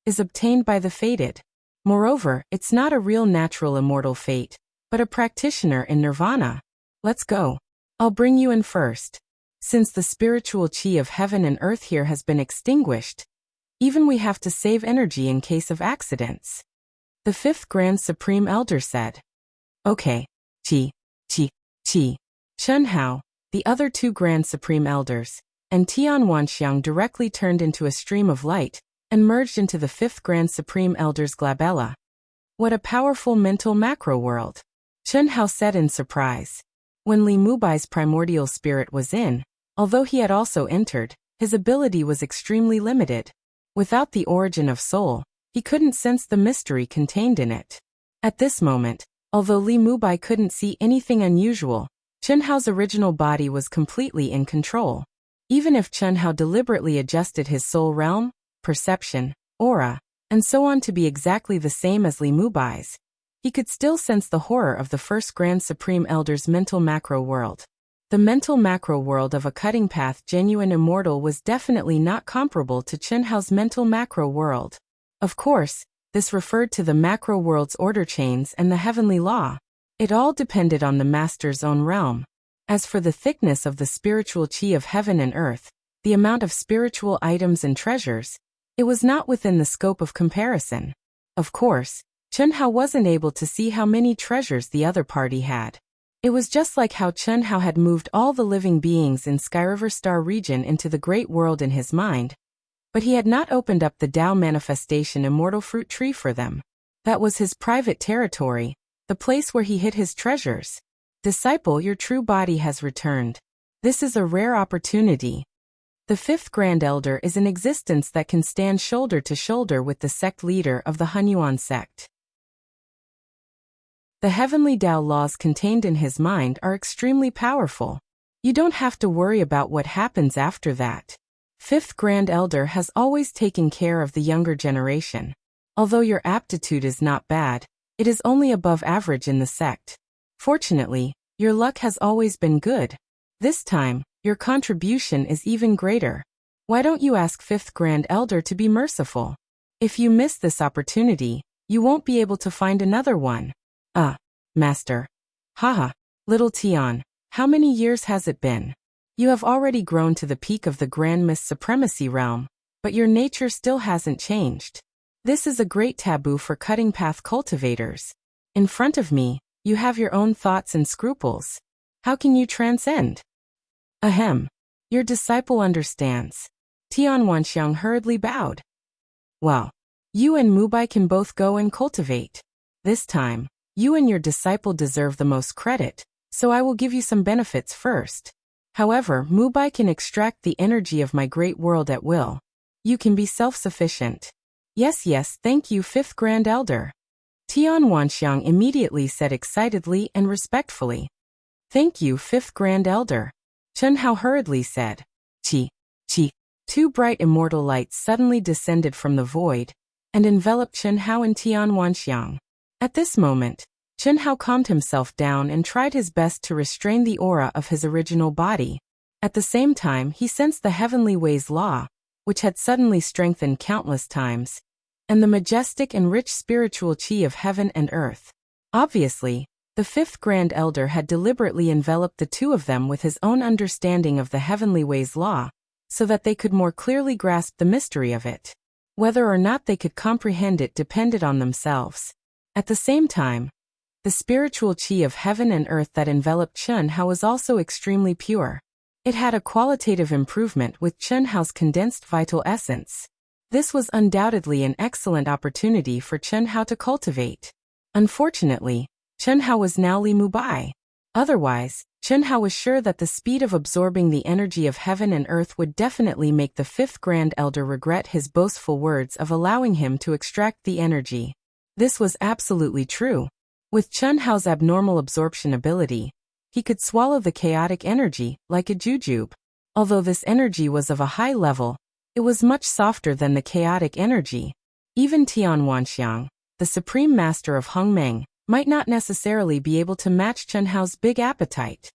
is obtained by the fated. Moreover, it's not a real natural immortal fate, but a practitioner in nirvana. Let's go. I'll bring you in first. Since the spiritual chi of heaven and earth here has been extinguished, even we have to save energy in case of accidents. The fifth Grand Supreme Elder said. Okay. Chi. Chen Hao, the other two Grand Supreme Elders, and Tian Wanxiang directly turned into a stream of light and merged into the fifth Grand Supreme Elder's glabella. What a powerful mental macro world, Chen Hao said in surprise. When Li Mubai's primordial spirit was in, although he had also entered, his ability was extremely limited. Without the origin of soul, he couldn't sense the mystery contained in it. At this moment, although Li Mubai couldn't see anything unusual, Chen Hao's original body was completely in control. Even if Chen Hao deliberately adjusted his soul realm, perception, aura, and so on to be exactly the same as Li Mubai's, he could still sense the horror of the first Grand Supreme Elder's mental macro world. The mental macro world of a cutting path genuine immortal was definitely not comparable to Chen Hao's mental macro world. Of course, this referred to the macro world's order chains and the heavenly law. It all depended on the master's own realm. As for the thickness of the spiritual chi of heaven and earth, the amount of spiritual items and treasures, it was not within the scope of comparison. Of course, Chen Hao wasn't able to see how many treasures the other party had. It was just like how Chen Hao had moved all the living beings in Skyriver Star region into the great world in his mind, but he had not opened up the Tao manifestation immortal fruit tree for them. That was his private territory, the place where he hid his treasures. Disciple, your true body has returned. This is a rare opportunity. The fifth Grand Elder is an existence that can stand shoulder to shoulder with the sect leader of the Hunyuan sect. The heavenly Tao laws contained in his mind are extremely powerful. You don't have to worry about what happens after that. Fifth Grand Elder has always taken care of the younger generation. Although your aptitude is not bad, it is only above average in the sect. Fortunately, your luck has always been good. This time, your contribution is even greater. Why don't you ask Fifth Grand Elder to be merciful? If you miss this opportunity, you won't be able to find another one. Master. Haha, little Tian, how many years has it been? You have already grown to the peak of the Grand Mist Supremacy realm, but your nature still hasn't changed. This is a great taboo for cutting path cultivators. In front of me, you have your own thoughts and scruples. How can you transcend? Ahem. Your disciple understands. Tian Wanxiang hurriedly bowed. Well, you and Mubai can both go and cultivate. This time, you and your disciple deserve the most credit, so I will give you some benefits first. However, Mubai can extract the energy of my great world at will. You can be self-sufficient. Yes, thank you, Fifth Grand Elder. Tian Wanxiang immediately said excitedly and respectfully. Thank you, fifth Grand Elder. Chen Hao hurriedly said. Chi, chi. Two bright immortal lights suddenly descended from the void and enveloped Chen Hao and Tian Wanxiang. At this moment, Chen Hao calmed himself down and tried his best to restrain the aura of his original body. At the same time, he sensed the heavenly ways law, which had suddenly strengthened countless times, and the majestic and rich spiritual qi of heaven and earth. Obviously, the fifth Grand Elder had deliberately enveloped the two of them with his own understanding of the heavenly ways law, so that they could more clearly grasp the mystery of it. Whether or not they could comprehend it depended on themselves. At the same time, the spiritual qi of heaven and earth that enveloped Chen Hao was also extremely pure. It had a qualitative improvement with Chen Hao's condensed vital essence. This was undoubtedly an excellent opportunity for Chen Hao to cultivate. Unfortunately, Chen Hao was now Li Mubai. Otherwise, Chen Hao was sure that the speed of absorbing the energy of heaven and earth would definitely make the fifth Grand Elder regret his boastful words of allowing him to extract the energy. This was absolutely true. With Chen Hao's abnormal absorption ability, he could swallow the chaotic energy like a jujube. Although this energy was of a high level, it was much softer than the chaotic energy. Even Tian Wanxiang, the supreme master of Hongmeng, might not necessarily be able to match Chen Hao's big appetite.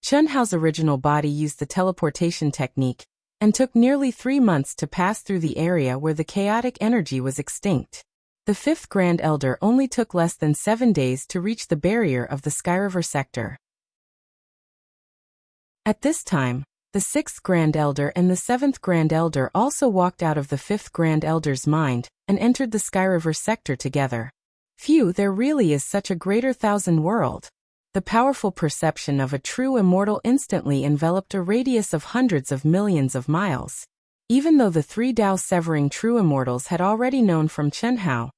Chen Hao's original body used the teleportation technique and took nearly 3 months to pass through the area where the chaotic energy was extinct. The fifth Grand Elder only took less than 7 days to reach the barrier of the Skyriver sector. At this time, the sixth Grand Elder and the seventh Grand Elder also walked out of the fifth Grand Elder's mind and entered the Skyriver sector together. Phew, there really is such a greater thousand world. The powerful perception of a true immortal instantly enveloped a radius of hundreds of millions of miles. Even though the three Tao-severing true immortals had already known from Chen Hao,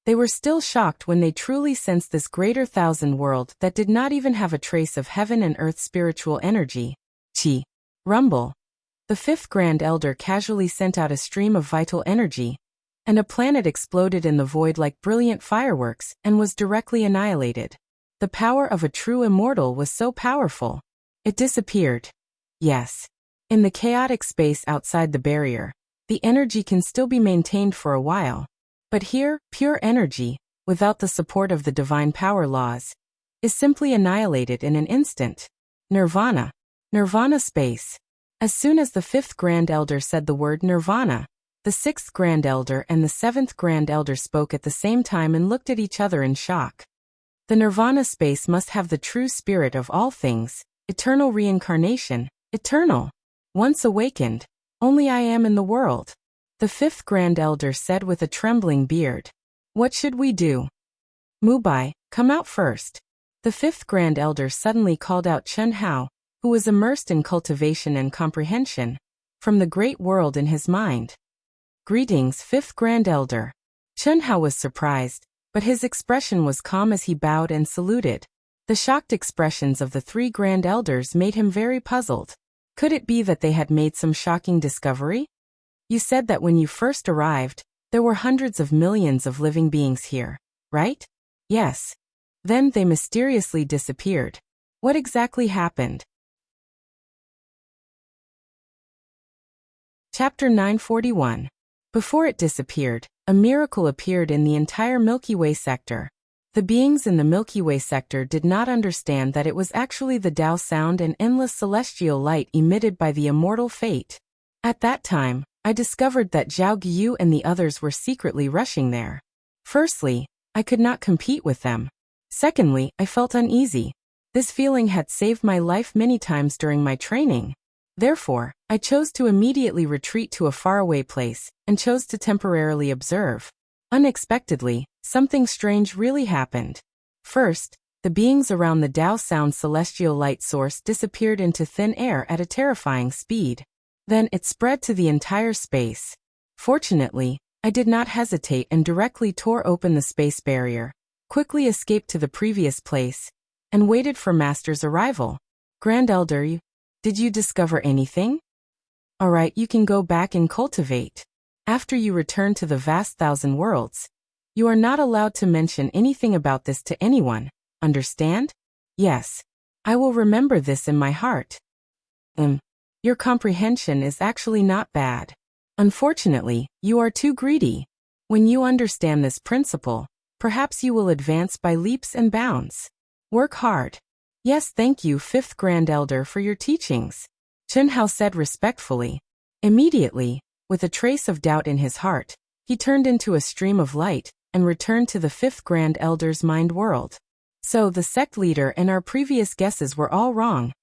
they were still shocked when they truly sensed this greater thousand world that did not even have a trace of heaven and earth spiritual energy. Qi. Rumble. The fifth Grand Elder casually sent out a stream of vital energy, and a planet exploded in the void like brilliant fireworks and was directly annihilated. The power of a true immortal was so powerful. It disappeared. Yes. In the chaotic space outside the barrier, the energy can still be maintained for a while. But here, pure energy, without the support of the divine power laws, is simply annihilated in an instant. Nirvana. Nirvana space. As soon as the fifth Grand Elder said the word nirvana, the sixth Grand Elder and the seventh Grand Elder spoke at the same time and looked at each other in shock. The nirvana space must have the true spirit of all things, eternal reincarnation, eternal. Once awakened, only I am in the world. The fifth Grand Elder said with a trembling beard. What should we do? Mubai, come out first. The fifth Grand Elder suddenly called out Chen Hao, who was immersed in cultivation and comprehension, from the great world in his mind. Greetings, fifth Grand Elder. Chen Hao was surprised, but his expression was calm as he bowed and saluted. The shocked expressions of the three Grand Elders made him very puzzled. Could it be that they had made some shocking discovery? You said that when you first arrived, there were hundreds of millions of living beings here, right? Yes. Then they mysteriously disappeared. What exactly happened? Chapter 941. Before it disappeared, a miracle appeared in the entire Milky Way sector. The beings in the Milky Way sector did not understand that it was actually the Tao sound and endless celestial light emitted by the immortal fate. At that time, I discovered that Zhao Guyu and the others were secretly rushing there. Firstly, I could not compete with them. Secondly, I felt uneasy. This feeling had saved my life many times during my training. Therefore, I chose to immediately retreat to a faraway place, and chose to temporarily observe. Unexpectedly, something strange really happened. First, the beings around the Tao Sound celestial light source disappeared into thin air at a terrifying speed. Then it spread to the entire space. Fortunately, I did not hesitate and directly tore open the space barrier, quickly escaped to the previous place, and waited for Master's arrival. Grand Elder, did you discover anything? Alright, you can go back and cultivate. After you return to the vast thousand worlds, you are not allowed to mention anything about this to anyone, understand? Yes. I will remember this in my heart. Your comprehension is actually not bad. Unfortunately, you are too greedy. When you understand this principle, perhaps you will advance by leaps and bounds. Work hard. Yes, thank you, Fifth Grand Elder, for your teachings, Chen Hao said respectfully. Immediately, with a trace of doubt in his heart, he turned into a stream of light and returned to the Fifth Grand Elder's mind world. So the sect leader and our previous guesses were all wrong.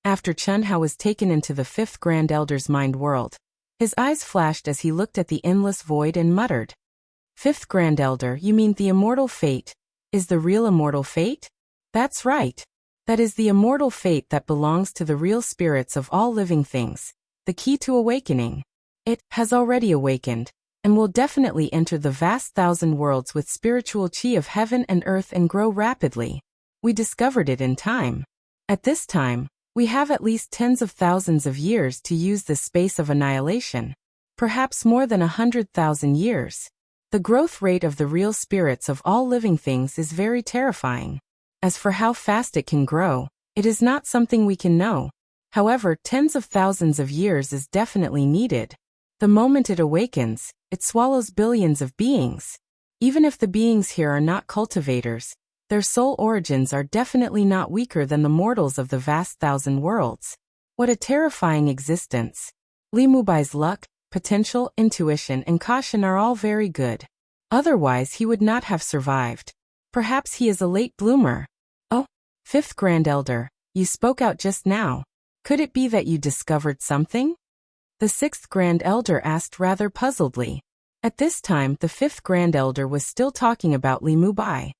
After Chen Hao was taken into the Fifth Grand Elder's mind world, his eyes flashed as he looked at the endless void and muttered, Fifth Grand Elder, you mean the immortal fate? Is the real immortal fate? That's right. That is the immortal fate that belongs to the real spirits of all living things, the key to awakening. It has already awakened, and will definitely enter the vast thousand worlds with spiritual chi of heaven and earth and grow rapidly. We discovered it in time. At this time, we have at least tens of thousands of years to use this space of annihilation. Perhaps more than 100,000 years. The growth rate of the real spirits of all living things is very terrifying. As for how fast it can grow, it is not something we can know. However, tens of thousands of years is definitely needed. The moment it awakens, it swallows billions of beings. Even if the beings here are not cultivators, their soul origins are definitely not weaker than the mortals of the vast thousand worlds. What a terrifying existence. Li Mubai's luck, potential, intuition, and caution are all very good. Otherwise he would not have survived. Perhaps he is a late bloomer. Oh, Fifth Grand Elder, you spoke out just now. Could it be that you discovered something? The Sixth Grand Elder asked rather puzzledly. At this time the Fifth Grand Elder was still talking about Li Mubai.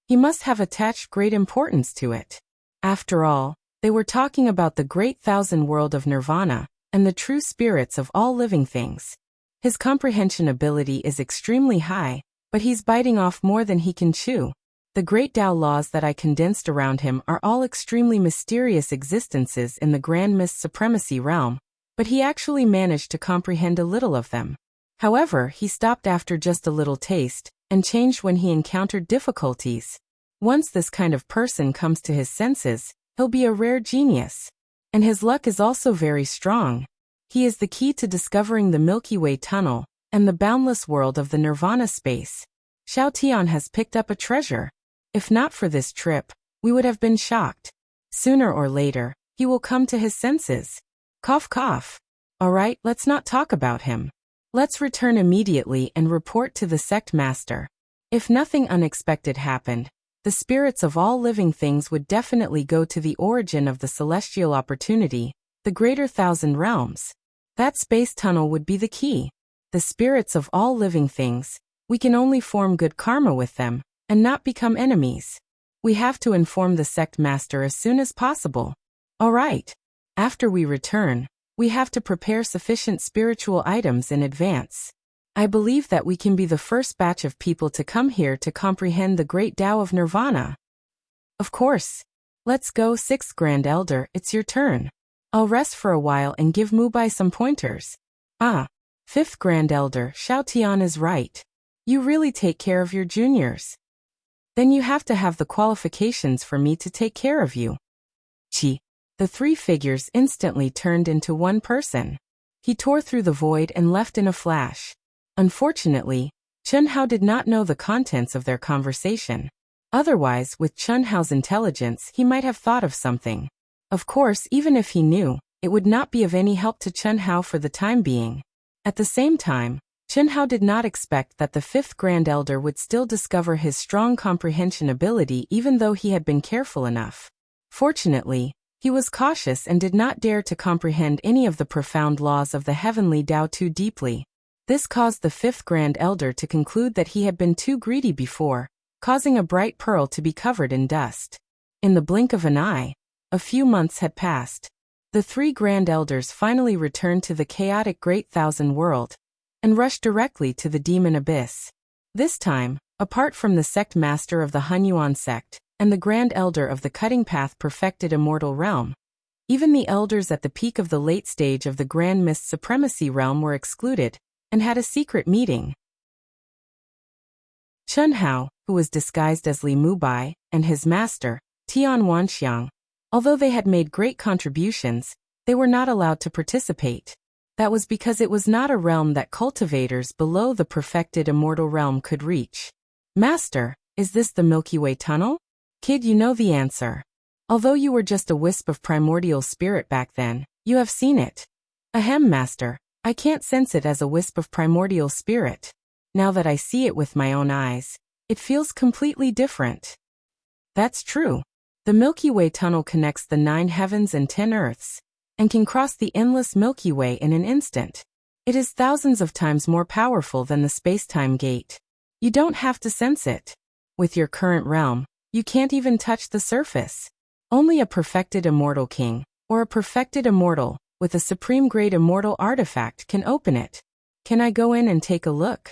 He must have attached great importance to it. After all, they were talking about the great thousand world of nirvana, and the true spirits of all living things. His comprehension ability is extremely high, but he's biting off more than he can chew. The great Tao laws that I condensed around him are all extremely mysterious existences in the Grand Mist Supremacy realm, but he actually managed to comprehend a little of them. However, he stopped after just a little taste, and changed when he encountered difficulties. Once this kind of person comes to his senses, he'll be a rare genius. And his luck is also very strong. He is the key to discovering the Milky Way tunnel, and the boundless world of the nirvana space. Xiao Tian has picked up a treasure. If not for this trip, we would have been shocked. Sooner or later, he will come to his senses. Cough cough. Alright, let's not talk about him. Let's return immediately and report to the sect master. If nothing unexpected happened, the spirits of all living things would definitely go to the origin of the celestial opportunity, the greater thousand realms. That space tunnel would be the key. The spirits of all living things, we can only form good karma with them, and not become enemies. We have to inform the sect master as soon as possible. Alright. After we return, we have to prepare sufficient spiritual items in advance. I believe that we can be the first batch of people to come here to comprehend the great Tao of Nirvana. Of course. Let's go, Sixth Grand Elder, it's your turn. I'll rest for a while and give Mubai some pointers. Ah, Fifth Grand Elder, Xiao Tian is right. You really take care of your juniors. Then you have to have the qualifications for me to take care of you. Chi. The three figures instantly turned into one person. He tore through the void and left in a flash. Unfortunately, Chen Hao did not know the contents of their conversation. Otherwise, with Chen Hao's intelligence, he might have thought of something. Of course, even if he knew, it would not be of any help to Chen Hao for the time being. At the same time, Chen Hao did not expect that the Fifth Grand Elder would still discover his strong comprehension ability even though he had been careful enough. Fortunately, he was cautious and did not dare to comprehend any of the profound laws of the heavenly Tao too deeply. This caused the Fifth Grand Elder to conclude that he had been too greedy before, causing a bright pearl to be covered in dust. In the blink of an eye, a few months had passed. The three Grand Elders finally returned to the chaotic Great Thousand World, and rushed directly to the Demon Abyss. This time, apart from the sect master of the Hunyuan sect, and the Grand Elder of the Cutting Path Perfected Immortal Realm, even the elders at the peak of the late stage of the Grand Mist Supremacy Realm were excluded, and had a secret meeting. Chen Hao, who was disguised as Li Mubai, and his master, Tian Wanxiang. Although they had made great contributions, they were not allowed to participate. That was because it was not a realm that cultivators below the perfected immortal realm could reach. Master, is this the Milky Way tunnel? Kid, you know the answer. Although you were just a wisp of primordial spirit back then, you have seen it. Ahem, Master, I can't sense it as a wisp of primordial spirit. Now that I see it with my own eyes, it feels completely different. That's true. The Milky Way tunnel connects the 9 heavens and 10 earths, and can cross the endless Milky Way in an instant. It is thousands of times more powerful than the space-time gate. You don't have to sense it. With your current realm, you can't even touch the surface. Only a perfected immortal king, or a perfected immortal, with a supreme-grade immortal artifact can open it. Can I go in and take a look?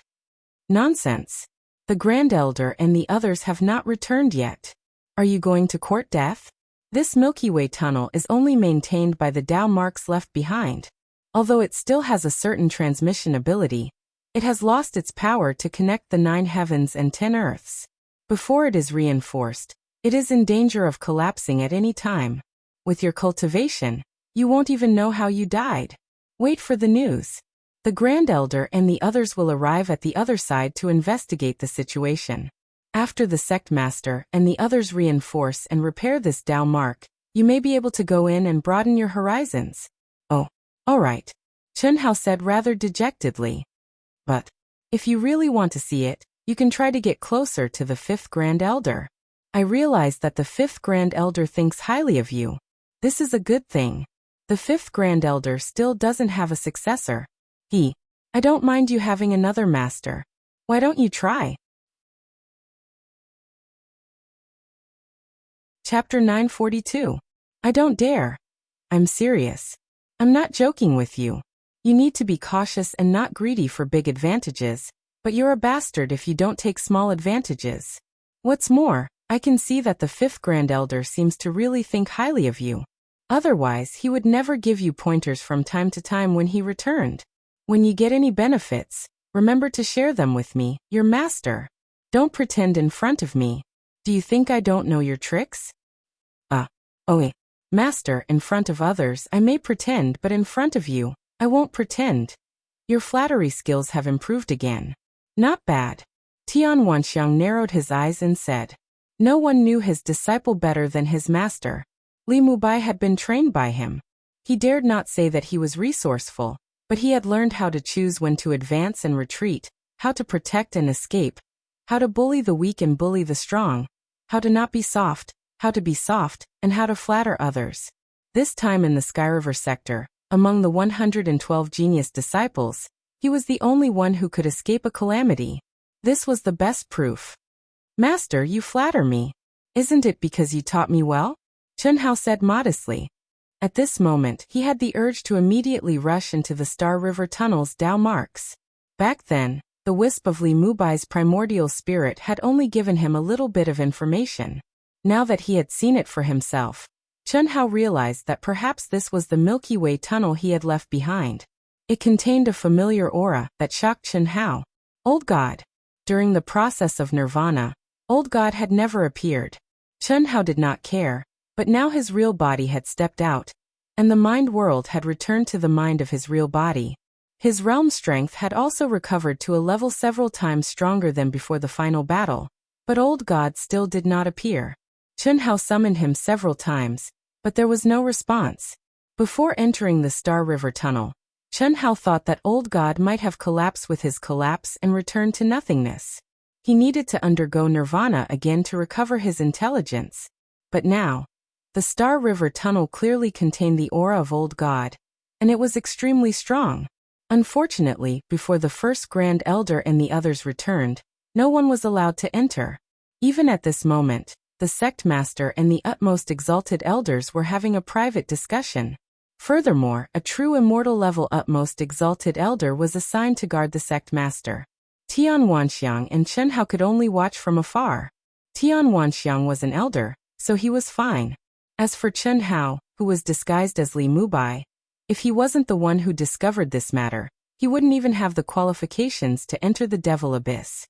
Nonsense. The Grand Elder and the others have not returned yet. Are you going to court death? This Milky Way tunnel is only maintained by the Tao marks left behind. Although it still has a certain transmission ability, it has lost its power to connect the 9 heavens and 10 earths. Before it is reinforced, it is in danger of collapsing at any time. With your cultivation, you won't even know how you died. Wait for the news. The Grand Elder and the others will arrive at the other side to investigate the situation. After the sect master and the others reinforce and repair this Tao mark, you may be able to go in and broaden your horizons. Oh, all right, Chen Hao said rather dejectedly. But if you really want to see it, you can try to get closer to the 5th Grand Elder. I realize that the 5th Grand Elder thinks highly of you. This is a good thing. The 5th Grand Elder still doesn't have a successor. I don't mind you having another master. Why don't you try? Chapter 942. I don't dare. I'm serious. I'm not joking with you. You need to be cautious and not greedy for big advantages, but you're a bastard if you don't take small advantages. What's more, I can see that the 5th Grand Elder seems to really think highly of you. Otherwise, he would never give you pointers from time to time when he returned. When you get any benefits, remember to share them with me, your master. Don't pretend in front of me. Do you think I don't know your tricks? Master, in front of others I may pretend, but in front of you, I won't pretend. Your flattery skills have improved again. Not bad. Tian Wanxiang narrowed his eyes and said. No one knew his disciple better than his master. Li Mubai had been trained by him. He dared not say that he was resourceful, but he had learned how to choose when to advance and retreat, how to protect and escape, how to bully the weak and bully the strong, how to not be soft, how to be soft, and how to flatter others. This time in the Sky River sector, among the 112 genius disciples, he was the only one who could escape a calamity. This was the best proof. Master, you flatter me. Isn't it because you taught me well? Chen Hao said modestly. At this moment, he had the urge to immediately rush into the Star River Tunnel's Tao marks. Back then, the wisp of Li Mubai's primordial spirit had only given him a little bit of information. Now that he had seen it for himself, Chen Hao realized that perhaps this was the Milky Way tunnel he had left behind. It contained a familiar aura that shocked Chen Hao. Old God. During the process of nirvana, Old God had never appeared. Chen Hao did not care, but now his real body had stepped out, and the mind world had returned to the mind of his real body. His realm strength had also recovered to a level several times stronger than before the final battle, but Old God still did not appear. Chen Hao summoned him several times, but there was no response. Before entering the Star River Tunnel, Chen Hao thought that Old God might have collapsed with his collapse and returned to nothingness. He needed to undergo nirvana again to recover his intelligence. But now, the Star River Tunnel clearly contained the aura of Old God, and it was extremely strong. Unfortunately, before the 1st Grand Elder and the others returned, no one was allowed to enter. Even at this moment, the sect master and the utmost exalted elders were having a private discussion. Furthermore, a true immortal level utmost exalted elder was assigned to guard the sect master. Tian Wanxiang and Chen Hao could only watch from afar. Tian Wanxiang was an elder, so he was fine. As for Chen Hao, who was disguised as Li Mubai, if he wasn't the one who discovered this matter, he wouldn't even have the qualifications to enter the Devil Abyss.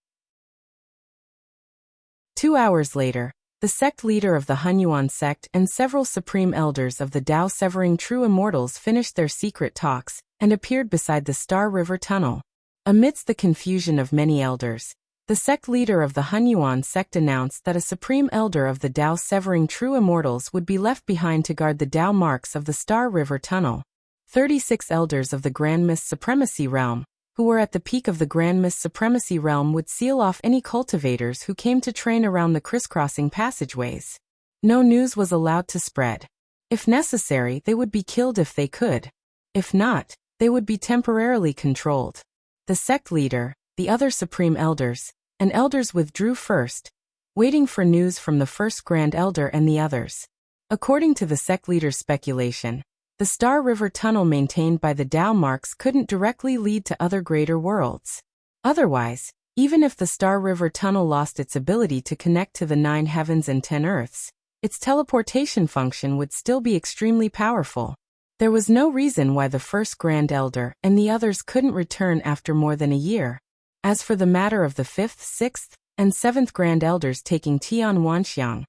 2 hours later, the sect leader of the Hunyuan sect and several supreme elders of the Tao Severing True Immortals finished their secret talks and appeared beside the Star River Tunnel. Amidst the confusion of many elders, the sect leader of the Hunyuan sect announced that a supreme elder of the Tao Severing True Immortals would be left behind to guard the Tao marks of the Star River Tunnel. 36 elders of the Grand Mist Supremacy Realm, who were at the peak of the Grand Mist Supremacy Realm, would seal off any cultivators who came to train around the crisscrossing passageways. No news was allowed to spread. If necessary, they would be killed if they could. If not, they would be temporarily controlled. The sect leader, the other supreme elders, and elders withdrew first, waiting for news from the first Grand Elder and the others. According to the sect leader's speculation, the Star River Tunnel maintained by the Tao marks couldn't directly lead to other greater worlds. Otherwise, even if the Star River Tunnel lost its ability to connect to the 9 heavens and 10 earths, its teleportation function would still be extremely powerful. There was no reason why the first Grand Elder and the others couldn't return after more than a year. As for the matter of the 5th, 6th, and 7th Grand Elders taking Tian Wanxiang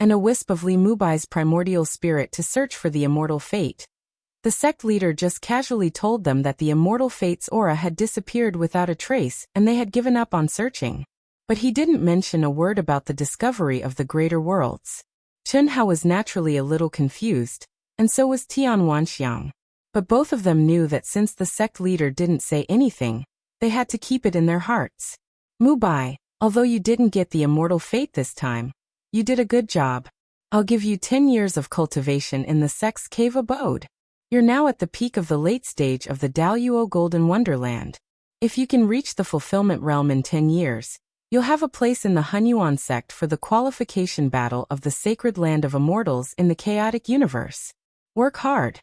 and a wisp of Li Mubai's primordial spirit to search for the immortal fate, the sect leader just casually told them that the immortal fate's aura had disappeared without a trace and they had given up on searching. But he didn't mention a word about the discovery of the greater worlds. Chen Hao was naturally a little confused, and so was Tian Wanxiang. But both of them knew that since the sect leader didn't say anything, they had to keep it in their hearts. Mubai, although you didn't get the immortal fate this time, you did a good job. I'll give you 10 years of cultivation in the sect's cave abode. You're now at the peak of the late stage of the Daoyuo Golden Wonderland. If you can reach the fulfillment realm in 10 years, you'll have a place in the Hunyuan sect for the qualification battle of the sacred land of immortals in the chaotic universe. Work hard.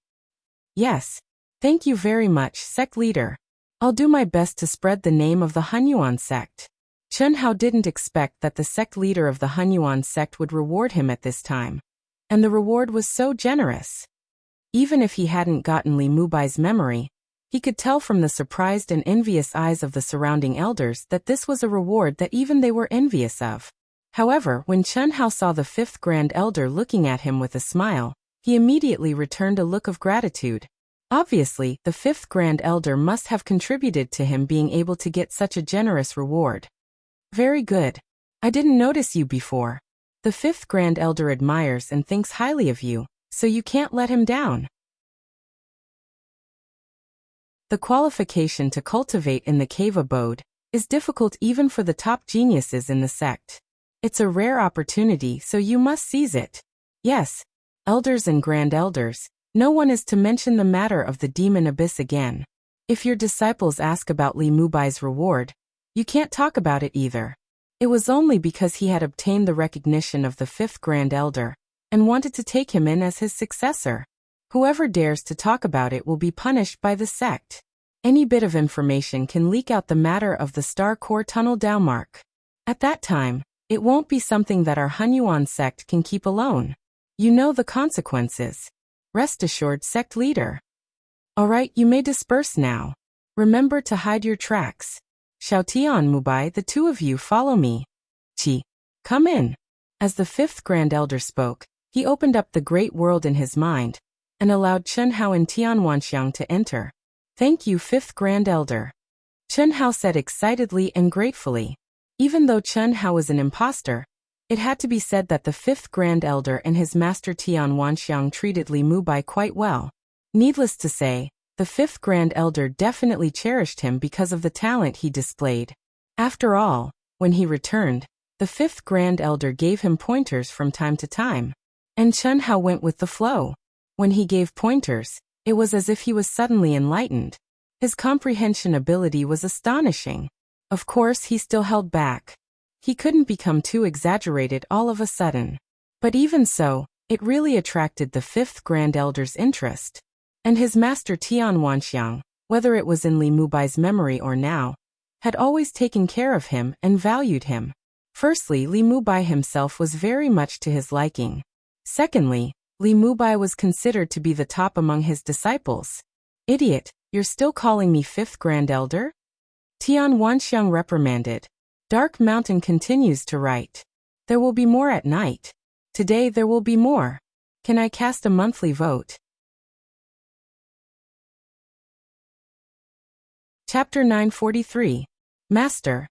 Yes. Thank you very much, sect leader. I'll do my best to spread the name of the Hunyuan sect. Chen Hao didn't expect that the sect leader of the Hunyuan sect would reward him at this time. And the reward was so generous. Even if he hadn't gotten Li Mubai's memory, he could tell from the surprised and envious eyes of the surrounding elders that this was a reward that even they were envious of. However, when Chen Hao saw the 5th Grand Elder looking at him with a smile, he immediately returned a look of gratitude. Obviously, the 5th Grand Elder must have contributed to him being able to get such a generous reward. Very good. I didn't notice you before. The 5th Grand Elder admires and thinks highly of you, so you can't let him down. The qualification to cultivate in the cave abode is difficult even for the top geniuses in the sect. It's a rare opportunity, so you must seize it. Yes, elders and grand elders, no one is to mention the matter of the demon abyss again. If your disciples ask about Li Mubai's reward, you can't talk about it either. It was only because he had obtained the recognition of the 5th Grand Elder and wanted to take him in as his successor. Whoever dares to talk about it will be punished by the sect. Any bit of information can leak out the matter of the Star Core Tunnel Tao mark. At that time, it won't be something that our Hunyuan sect can keep alone. You know the consequences. Rest assured, sect leader. Alright, you may disperse now. Remember to hide your tracks. Xiaotian, Mubai, the two of you follow me. Qi, come in. As the 5th Grand Elder spoke, he opened up the great world in his mind and allowed Chen Hao and Tian Wanxiang to enter. Thank you, 5th Grand Elder. Chen Hao said excitedly and gratefully. Even though Chen Hao was an imposter, it had to be said that the 5th Grand Elder and his master Tian Wanxiang treated Li Mubai quite well. Needless to say, the 5th Grand Elder definitely cherished him because of the talent he displayed. After all, when he returned, the 5th Grand Elder gave him pointers from time to time. And Chen Hao went with the flow. When he gave pointers, it was as if he was suddenly enlightened. His comprehension ability was astonishing. Of course, he still held back. He couldn't become too exaggerated all of a sudden. But even so, it really attracted the 5th Grand Elder's interest. And his master Tian Wanxiang, whether it was in Li Mubai's memory or now, had always taken care of him and valued him. Firstly, Li Mubai himself was very much to his liking. Secondly, Li Mubai was considered to be the top among his disciples. Idiot, you're still calling me 5th Grand Elder? Tian Wanxiang reprimanded. Dark Mountain continues to write. There will be more at night. Today there will be more. Can I cast a monthly vote? Chapter 943. Master.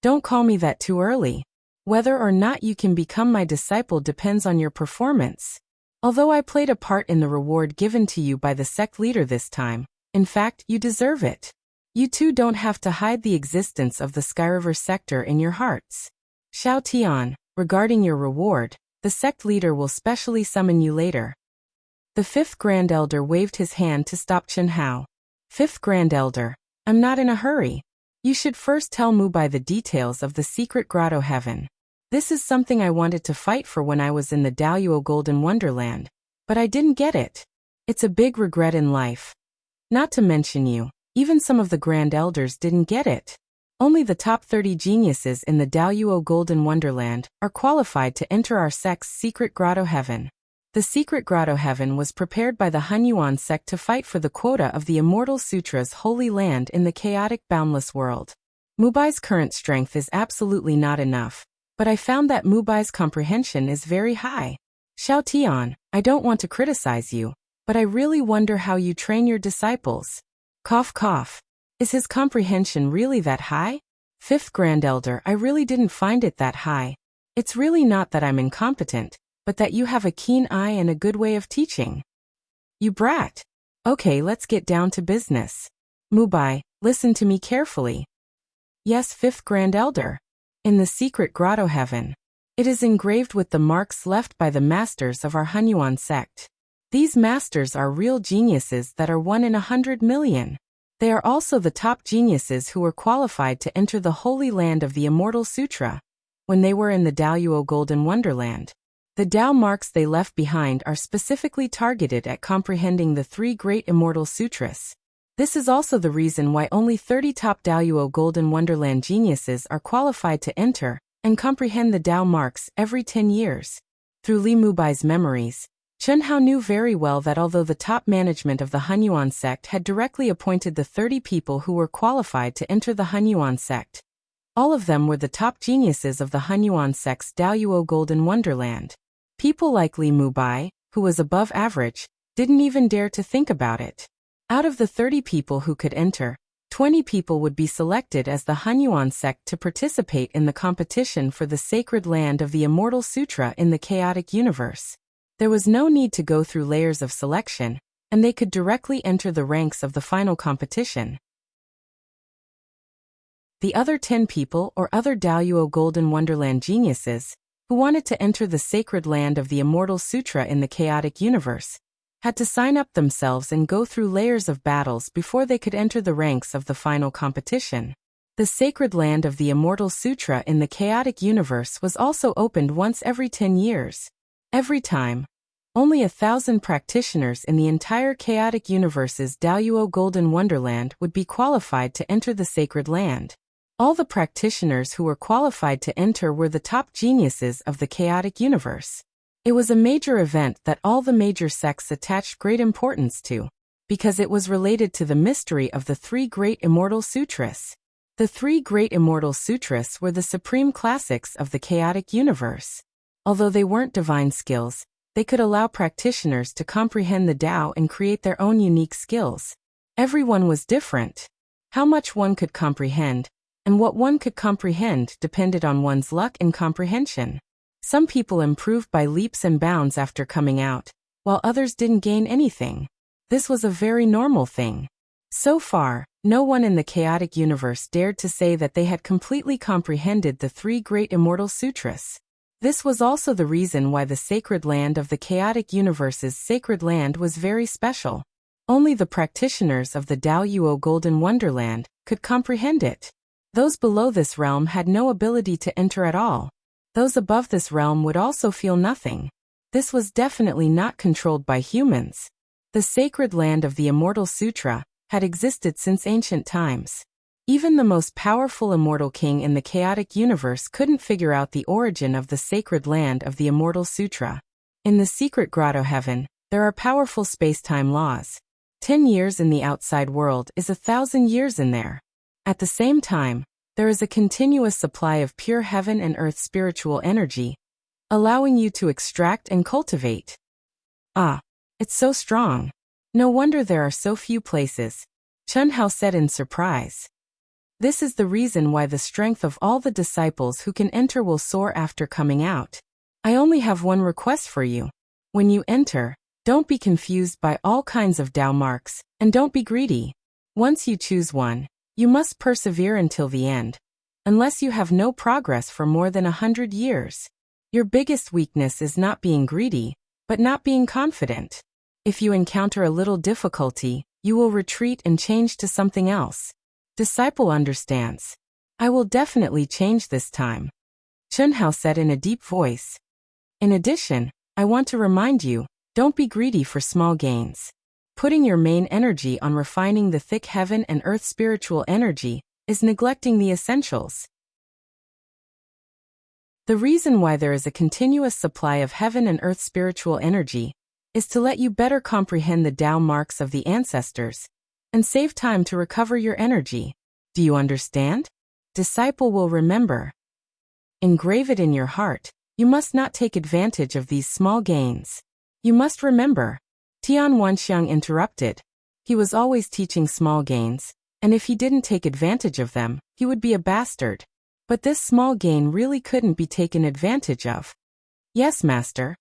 Don't call me that too early. Whether or not you can become my disciple depends on your performance. Although I played a part in the reward given to you by the sect leader this time, in fact, you deserve it. You too don't have to hide the existence of the Skyriver sector in your hearts. Xiao Tian, regarding your reward, the sect leader will specially summon you later. The fifth Grand Elder waved his hand to stop Chen Hao. Fifth Grand Elder, I'm not in a hurry. You should first tell Mubai the details of the secret grotto heaven. This is something I wanted to fight for when I was in the Daluo Golden Wonderland, but I didn't get it. It's a big regret in life. Not to mention you, even some of the Grand Elders didn't get it. Only the top 30 geniuses in the Daluo Golden Wonderland are qualified to enter our sect's secret grotto heaven. The secret grotto heaven was prepared by the Hunyuan sect to fight for the quota of the Immortal Sutra's holy land in the chaotic boundless world. Mubai's current strength is absolutely not enough, but I found that Mubai's comprehension is very high. Xiao Tian, I don't want to criticize you, but I really wonder how you train your disciples. Cough cough. Is his comprehension really that high? Fifth Grand Elder, I really didn't find it that high. It's really not that I'm incompetent, but that you have a keen eye and a good way of teaching. You brat. Okay, let's get down to business. Mubai, listen to me carefully. Yes, Fifth Grand Elder. In the secret grotto heaven. It is engraved with the marks left by the masters of our Hunyuan sect. These masters are real geniuses that are 1 in 100 million. They are also the top geniuses who were qualified to enter the holy land of the Immortal Sutra when they were in the Daluo Golden Wonderland. The Dao marks they left behind are specifically targeted at comprehending the 3 great Immortal Sutras. This is also the reason why only 30 top Daluo Golden Wonderland geniuses are qualified to enter and comprehend the Dao marks every 10 years. Through Li Mubai's memories, Chen Hao knew very well that although the top management of the Hunyuan sect had directly appointed the 30 people who were qualified to enter the Hunyuan sect, all of them were the top geniuses of the Hunyuan sect's Daluo Golden Wonderland. People like Li Mubai, who was above average, didn't even dare to think about it. Out of the 30 people who could enter, 20 people would be selected as the Hunyuan sect to participate in the competition for the sacred land of the Immortal Sutra in the chaotic universe. There was no need to go through layers of selection, and they could directly enter the ranks of the final competition. The other 10 people or other Daluo Golden Wonderland geniuses, who wanted to enter the sacred land of the Immortal Sutra in the chaotic universe, had to sign up themselves and go through layers of battles before they could enter the ranks of the final competition. The sacred land of the Immortal Sutra in the chaotic universe was also opened once every 10 years. Every time, only 1,000 practitioners in the entire chaotic universe's Daluo Golden Wonderland would be qualified to enter the sacred land. All the practitioners who were qualified to enter were the top geniuses of the chaotic universe. It was a major event that all the major sects attached great importance to, because it was related to the mystery of the 3 great Immortal Sutras. The 3 great Immortal Sutras were the supreme classics of the chaotic universe. Although they weren't divine skills, they could allow practitioners to comprehend the Tao and create their own unique skills. Everyone was different. How much one could comprehend, and what one could comprehend depended on one's luck and comprehension. Some people improved by leaps and bounds after coming out, while others didn't gain anything. This was a very normal thing. So far, no one in the chaotic universe dared to say that they had completely comprehended the 3 great Immortal Sutras. This was also the reason why the sacred land of the chaotic universe's sacred land was very special. Only the practitioners of the Daluo Golden Wonderland could comprehend it. Those below this realm had no ability to enter at all. Those above this realm would also feel nothing. This was definitely not controlled by humans. The sacred land of the Immortal Sutra had existed since ancient times. Even the most powerful immortal king in the chaotic universe couldn't figure out the origin of the sacred land of the Immortal Sutra. In the secret grotto heaven, there are powerful space-time laws. 10 years in the outside world is 1,000 years in there. At the same time, there is a continuous supply of pure heaven and earth spiritual energy, allowing you to extract and cultivate. Ah, it's so strong. No wonder there are so few places, Chen Hao said in surprise. This is the reason why the strength of all the disciples who can enter will soar after coming out. I only have one request for you. When you enter, don't be confused by all kinds of Tao marks, and don't be greedy. Once you choose one, you must persevere until the end, unless you have no progress for more than 100 years. Your biggest weakness is not being greedy, but not being confident. If you encounter a little difficulty, you will retreat and change to something else. Disciple understands. I will definitely change this time, Chen Hao said in a deep voice. In addition, I want to remind you, don't be greedy for small gains. Putting your main energy on refining the thick heaven and earth spiritual energy is neglecting the essentials. The reason why there is a continuous supply of heaven and earth spiritual energy is to let you better comprehend the Tao marks of the ancestors and save time to recover your energy. Do you understand? Disciple will remember. Engrave it in your heart. You must not take advantage of these small gains. You must remember. Tian Wanxiang interrupted. He was always teaching small gains, and if he didn't take advantage of them, he would be a bastard. But this small gain really couldn't be taken advantage of. Yes, master.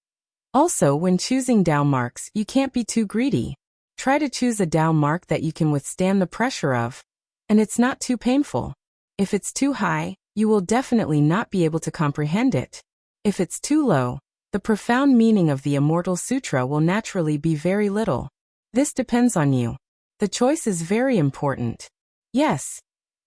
Also, when choosing Tao marks, you can't be too greedy. Try to choose a Tao mark that you can withstand the pressure of, and it's not too painful. If it's too high, you will definitely not be able to comprehend it. If it's too low, the profound meaning of the Immortal Sutra will naturally be very little. This depends on you. The choice is very important. Yes.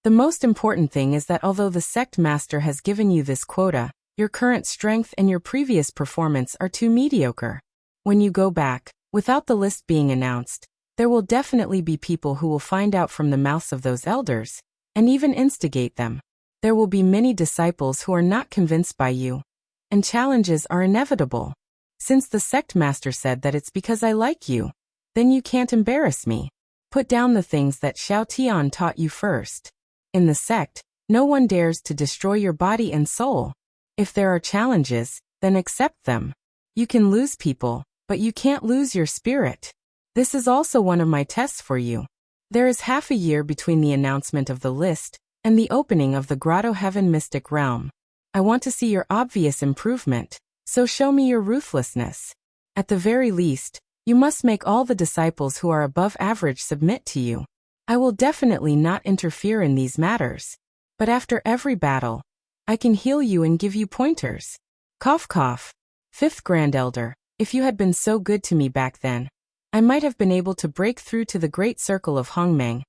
The most important thing is that although the sect master has given you this quota, your current strength and your previous performance are too mediocre. When you go back, without the list being announced, there will definitely be people who will find out from the mouths of those elders, and even instigate them. There will be many disciples who are not convinced by you, and challenges are inevitable. Since the sect master said that it's because I like you, then you can't embarrass me. Put down the things that Xiao Tian taught you first. In the sect, no one dares to destroy your body and soul. If there are challenges, then accept them. You can lose people, but you can't lose your spirit. This is also one of my tests for you. There is half a year between the announcement of the list and the opening of the Grotto Heaven Mystic Realm. I want to see your obvious improvement, so show me your ruthlessness. At the very least, you must make all the disciples who are above average submit to you. I will definitely not interfere in these matters. But after every battle, I can heal you and give you pointers. Cough cough. Fifth Grand Elder, if you had been so good to me back then, I might have been able to break through to the great circle of Hongmeng,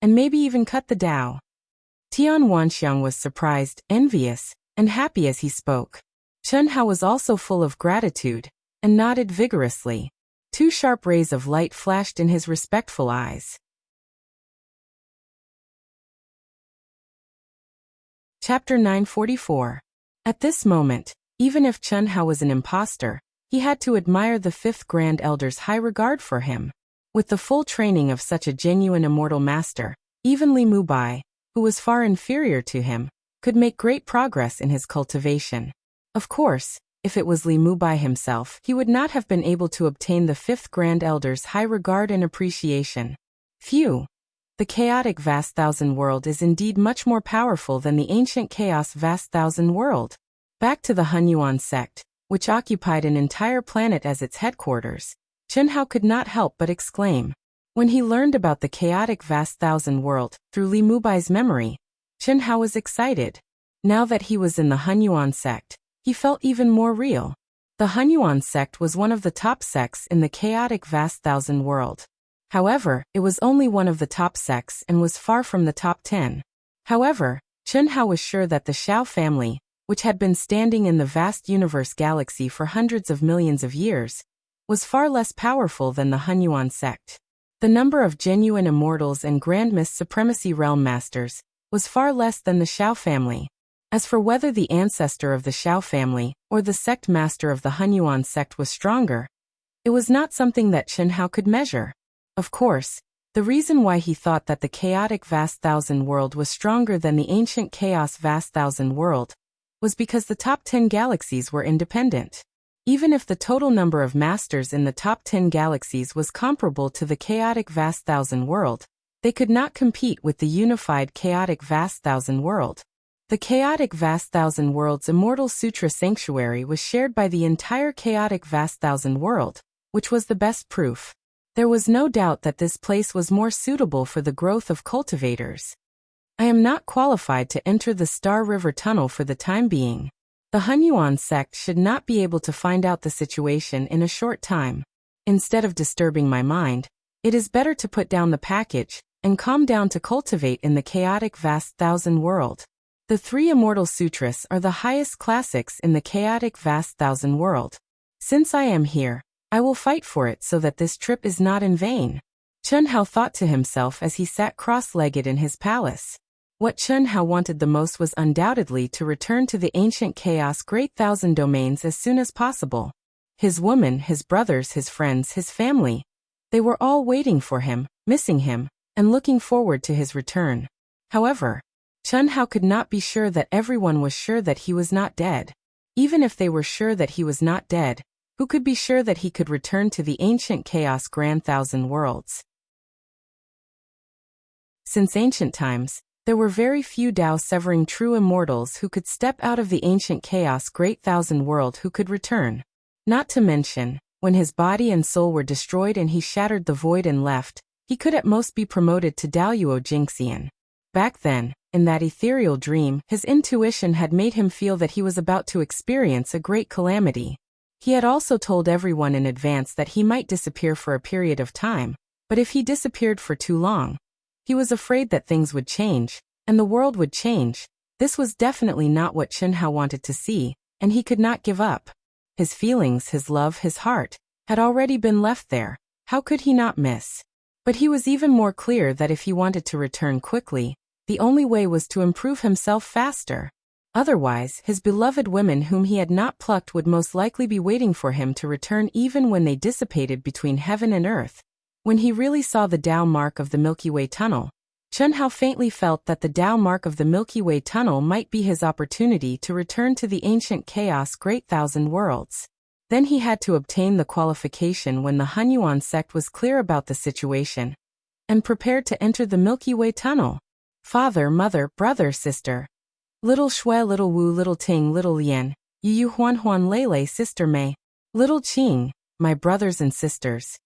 and maybe even cut the Tao. Tian Wanxiang was surprised, envious, and happy as he spoke. Chen Hao was also full of gratitude, and nodded vigorously. Two sharp rays of light flashed in his respectful eyes. Chapter 944. At this moment, even if Chen Hao was an imposter, he had to admire the fifth Grand Elder's high regard for him. With the full training of such a genuine immortal master, even Li Mubai, who was far inferior to him, could make great progress in his cultivation. Of course, if it was Li Mubai himself, he would not have been able to obtain the fifth Grand Elder's high regard and appreciation. Phew! The chaotic vast thousand world is indeed much more powerful than the ancient chaos vast thousand world. Back to the Hunyuan sect, which occupied an entire planet as its headquarters, Chen Hao could not help but exclaim. When he learned about the chaotic vast thousand world through Li Mubai's memory, Chen Hao was excited. Now that he was in the Hunyuan sect, he felt even more real. The Hunyuan sect was one of the top sects in the chaotic vast thousand world. However, it was only one of the top sects and was far from the top 10. However, Chen Hao was sure that the Xiao family, which had been standing in the vast universe galaxy for hundreds of millions of years, was far less powerful than the Hunyuan sect. The number of genuine immortals and Grand Mist Supremacy Realm Masters was far less than the Xiao family. As for whether the ancestor of the Xiao family or the sect master of the Hunyuan sect was stronger, it was not something that Chen Hao could measure. Of course, The reason why he thought that the chaotic vast thousand world was stronger than the ancient chaos vast thousand world was because the top 10 galaxies were independent. Even if the total number of masters in the top 10 galaxies was comparable to the chaotic vast thousand world, they could not compete with the unified chaotic vast thousand world. The chaotic vast thousand world's immortal sutra sanctuary was shared by the entire chaotic vast thousand world, which was the best proof. There was no doubt that this place was more suitable for the growth of cultivators. I am not qualified to enter the Star River Tunnel for the time being. The Hunyuan sect should not be able to find out the situation in a short time. Instead of disturbing my mind, it is better to put down the package and calm down to cultivate in the chaotic vast thousand world. The 3 immortal sutras are the highest classics in the chaotic vast thousand world. Since I am here, I will fight for it so that this trip is not in vain. Chun Hao thought to himself as he sat cross-legged in his palace. What Chun Hao wanted the most was undoubtedly to return to the ancient chaos great thousand domains as soon as possible. His woman, his brothers, his friends, his family. They were all waiting for him, missing him, and looking forward to his return. However, Chun Hao could not be sure that everyone was sure that he was not dead. Even if they were sure that he was not dead, who could be sure that he could return to the ancient chaos grand thousand worlds? Since ancient times, there were very few Tao-severing true immortals who could step out of the ancient chaos great thousand world who could return. Not to mention, when his body and soul were destroyed and he shattered the void and left, he could at most be promoted to Daoyuo Jingxian. Back then, in that ethereal dream, his intuition had made him feel that he was about to experience a great calamity. He had also told everyone in advance that he might disappear for a period of time, but if he disappeared for too long, he was afraid that things would change, and the world would change. This was definitely not what Chun Hao wanted to see, and he could not give up. His feelings, his love, his heart, had already been left there. How could he not miss? But he was even more clear that if he wanted to return quickly, the only way was to improve himself faster. Otherwise, his beloved women whom he had not plucked would most likely be waiting for him to return even when they dissipated between heaven and earth. When he really saw the Tao mark of the Milky Way tunnel, Chun Hao faintly felt that the Tao mark of the Milky Way tunnel might be his opportunity to return to the ancient chaos great thousand worlds. Then he had to obtain the qualification when the Hunyuan sect was clear about the situation and prepared to enter the Milky Way tunnel. Father, mother, brother, sister. Little Shui, little Wu, little Ting, little Lian, Yu Huan Huan Lele, sister Mei, little Qing, my brothers and sisters.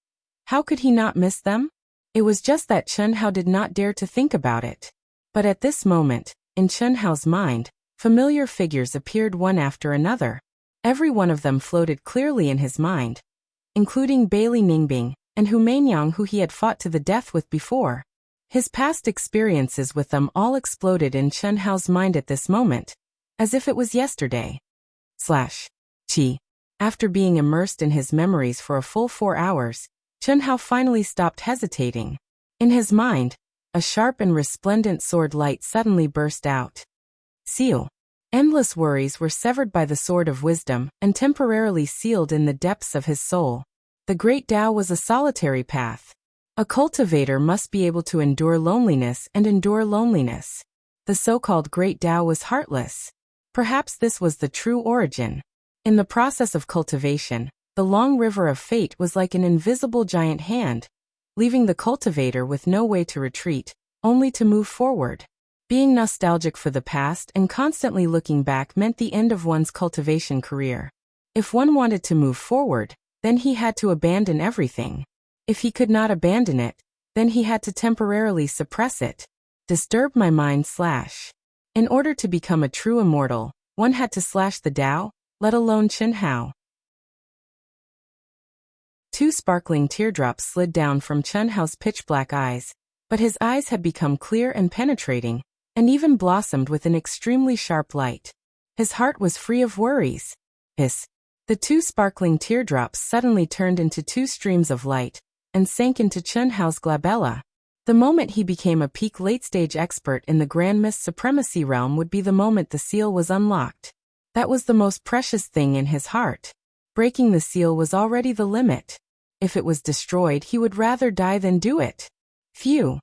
How could he not miss them? It was just that Chun Hao did not dare to think about it. But at this moment, in Chun Hao's mind, familiar figures appeared one after another. Every one of them floated clearly in his mind, including Bailey Ningbing and Hu Mainyang, who he had fought to the death with before. His past experiences with them all exploded in Chun Hao's mind at this moment, as if it was yesterday. Chi. After being immersed in his memories for a full 4 hours, Chun Hao finally stopped hesitating. In his mind, a sharp and resplendent sword light suddenly burst out. Seal. Endless worries were severed by the sword of wisdom and temporarily sealed in the depths of his soul. The great Tao was a solitary path. A cultivator must be able to endure loneliness and endure loneliness. The so-called great Tao was heartless. Perhaps this was the true origin. In the process of cultivation, the long river of fate was like an invisible giant hand, leaving the cultivator with no way to retreat, only to move forward. Being nostalgic for the past and constantly looking back meant the end of one's cultivation career. If one wanted to move forward, then he had to abandon everything. If he could not abandon it, then he had to temporarily suppress it. Disturb my mind / In order to become a true immortal, one had to slash the Tao, let alone Chun Hao. 2 sparkling teardrops slid down from Chun Hao's pitch-black eyes, but his eyes had become clear and penetrating, and even blossomed with an extremely sharp light. His heart was free of worries. Hiss. The 2 sparkling teardrops suddenly turned into 2 streams of light, and sank into Chun Hao's glabella. The moment he became a peak late-stage expert in the Grand Mist Supremacy realm would be the moment the seal was unlocked. That was the most precious thing in his heart. Breaking the seal was already the limit. If it was destroyed, he would rather die than do it. Phew.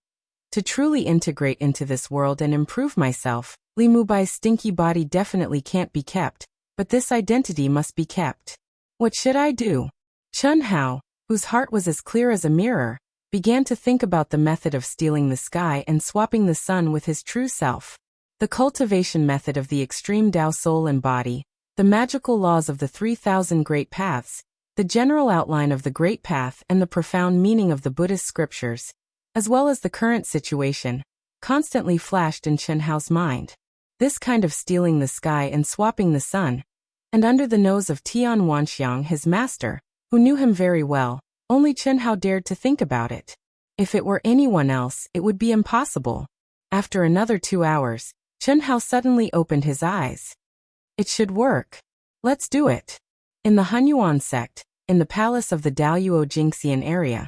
To truly integrate into this world and improve myself, Li Mubai's stinky body definitely can't be kept, but this identity must be kept. What should I do? Chun Hao, whose heart was as clear as a mirror, began to think about the method of stealing the sky and swapping the sun with his true self. The cultivation method of the extreme Tao soul and body, the magical laws of the 3,000 great paths, the general outline of the great path and the profound meaning of the Buddhist scriptures, as well as the current situation, constantly flashed in Chun Hao's mind. This kind of stealing the sky and swapping the sun, and under the nose of Tian Wanxiang, his master, who knew him very well, only Chun Hao dared to think about it. If it were anyone else, it would be impossible. After another 2 hours, Chun Hao suddenly opened his eyes. It should work. Let's do it. In the Hunyuan sect, in the palace of the Daoyuo Jingxian area,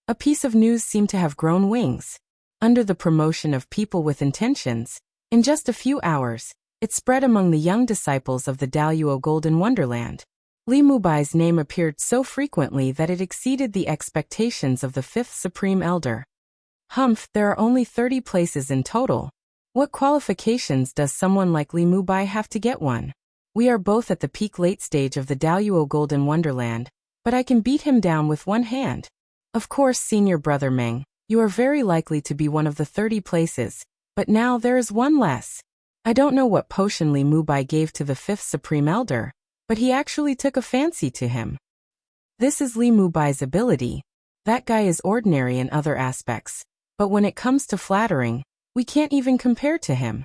a piece of news seemed to have grown wings. Under the promotion of people with intentions, in just a few hours, it spread among the young disciples of the Daoyuo Golden Wonderland. Li Mubai's name appeared so frequently that it exceeded the expectations of the fifth supreme elder. Humph, there are only 30 places in total. What qualifications does someone like Li Mubai have to get one? We are both at the peak late stage of the Daoyuo Golden Wonderland, but I can beat him down with one hand. Of course, senior brother Meng, you are very likely to be one of the 30 places, but now there is one less. I don't know what potion Li Mubai gave to the fifth supreme elder, but he actually took a fancy to him. This is Li Mubai's ability. That guy is ordinary in other aspects, but when it comes to flattering, we can't even compare to him.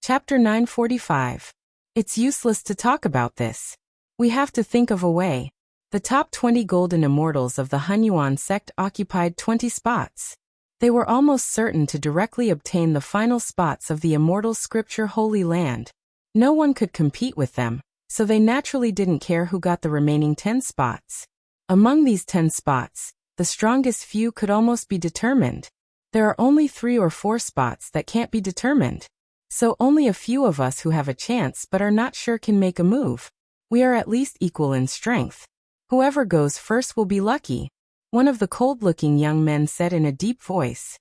Chapter 945. It's useless to talk about this. We have to think of a way. The top 20 golden immortals of the Hunyuan sect occupied 20 spots. They were almost certain to directly obtain the final spots of the immortal scripture Holy Land. No one could compete with them, so they naturally didn't care who got the remaining 10 spots. Among these 10 spots, the strongest few could almost be determined. There are only 3 or 4 spots that can't be determined. So only a few of us who have a chance but are not sure can make a move. We are at least equal in strength. Whoever goes first will be lucky. One of the cold-looking young men said in a deep voice.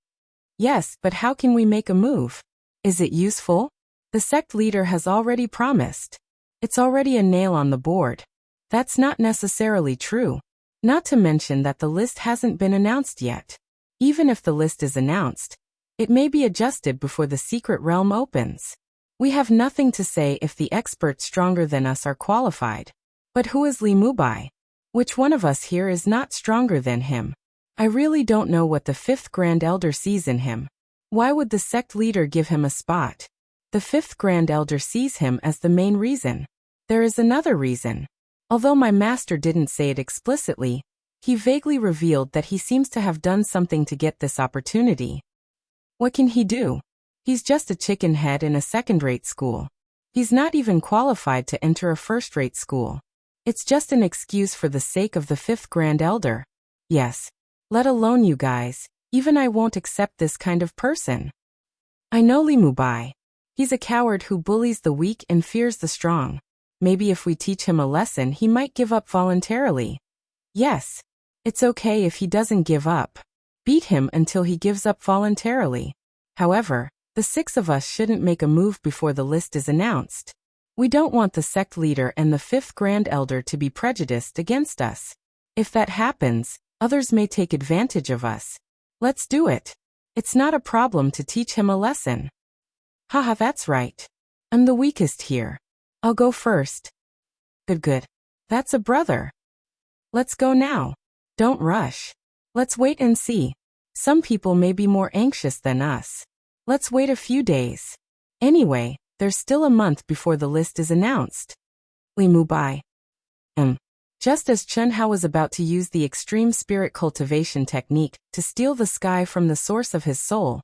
Yes, but how can we make a move? Is it useful? The sect leader has already promised. It's already a nail on the board. That's not necessarily true. Not to mention that the list hasn't been announced yet. Even if the list is announced, it may be adjusted before the secret realm opens. We have nothing to say if the experts stronger than us are qualified. But who is Li Mubai? Which one of us here is not stronger than him? I really don't know what the fifth Grand Elder sees in him. Why would the sect leader give him a spot? The fifth Grand Elder sees him as the main reason. There is another reason. Although my master didn't say it explicitly, he vaguely revealed that he seems to have done something to get this opportunity. What can he do? He's just a chicken head in a second-rate school. He's not even qualified to enter a first-rate school. It's just an excuse for the sake of the fifth Grand Elder. Yes. Let alone you guys, even I won't accept this kind of person. I know Li Mubai. He's a coward who bullies the weak and fears the strong. Maybe if we teach him a lesson he might give up voluntarily. Yes. It's okay if he doesn't give up. Beat him until he gives up voluntarily. However, the 6 of us shouldn't make a move before the list is announced. We don't want the sect leader and the 5th Grand Elder to be prejudiced against us. If that happens, others may take advantage of us. Let's do it. It's not a problem to teach him a lesson. Haha, that's right. I'm the weakest here. I'll go first. Good. That's a brother. Let's go now. Don't rush. Let's wait and see. Some people may be more anxious than us. Let's wait a few days. Anyway, there's still a month before the list is announced. Li Mubai. Just as Chun Hao was about to use the extreme spirit cultivation technique to steal the sky from the source of his soul,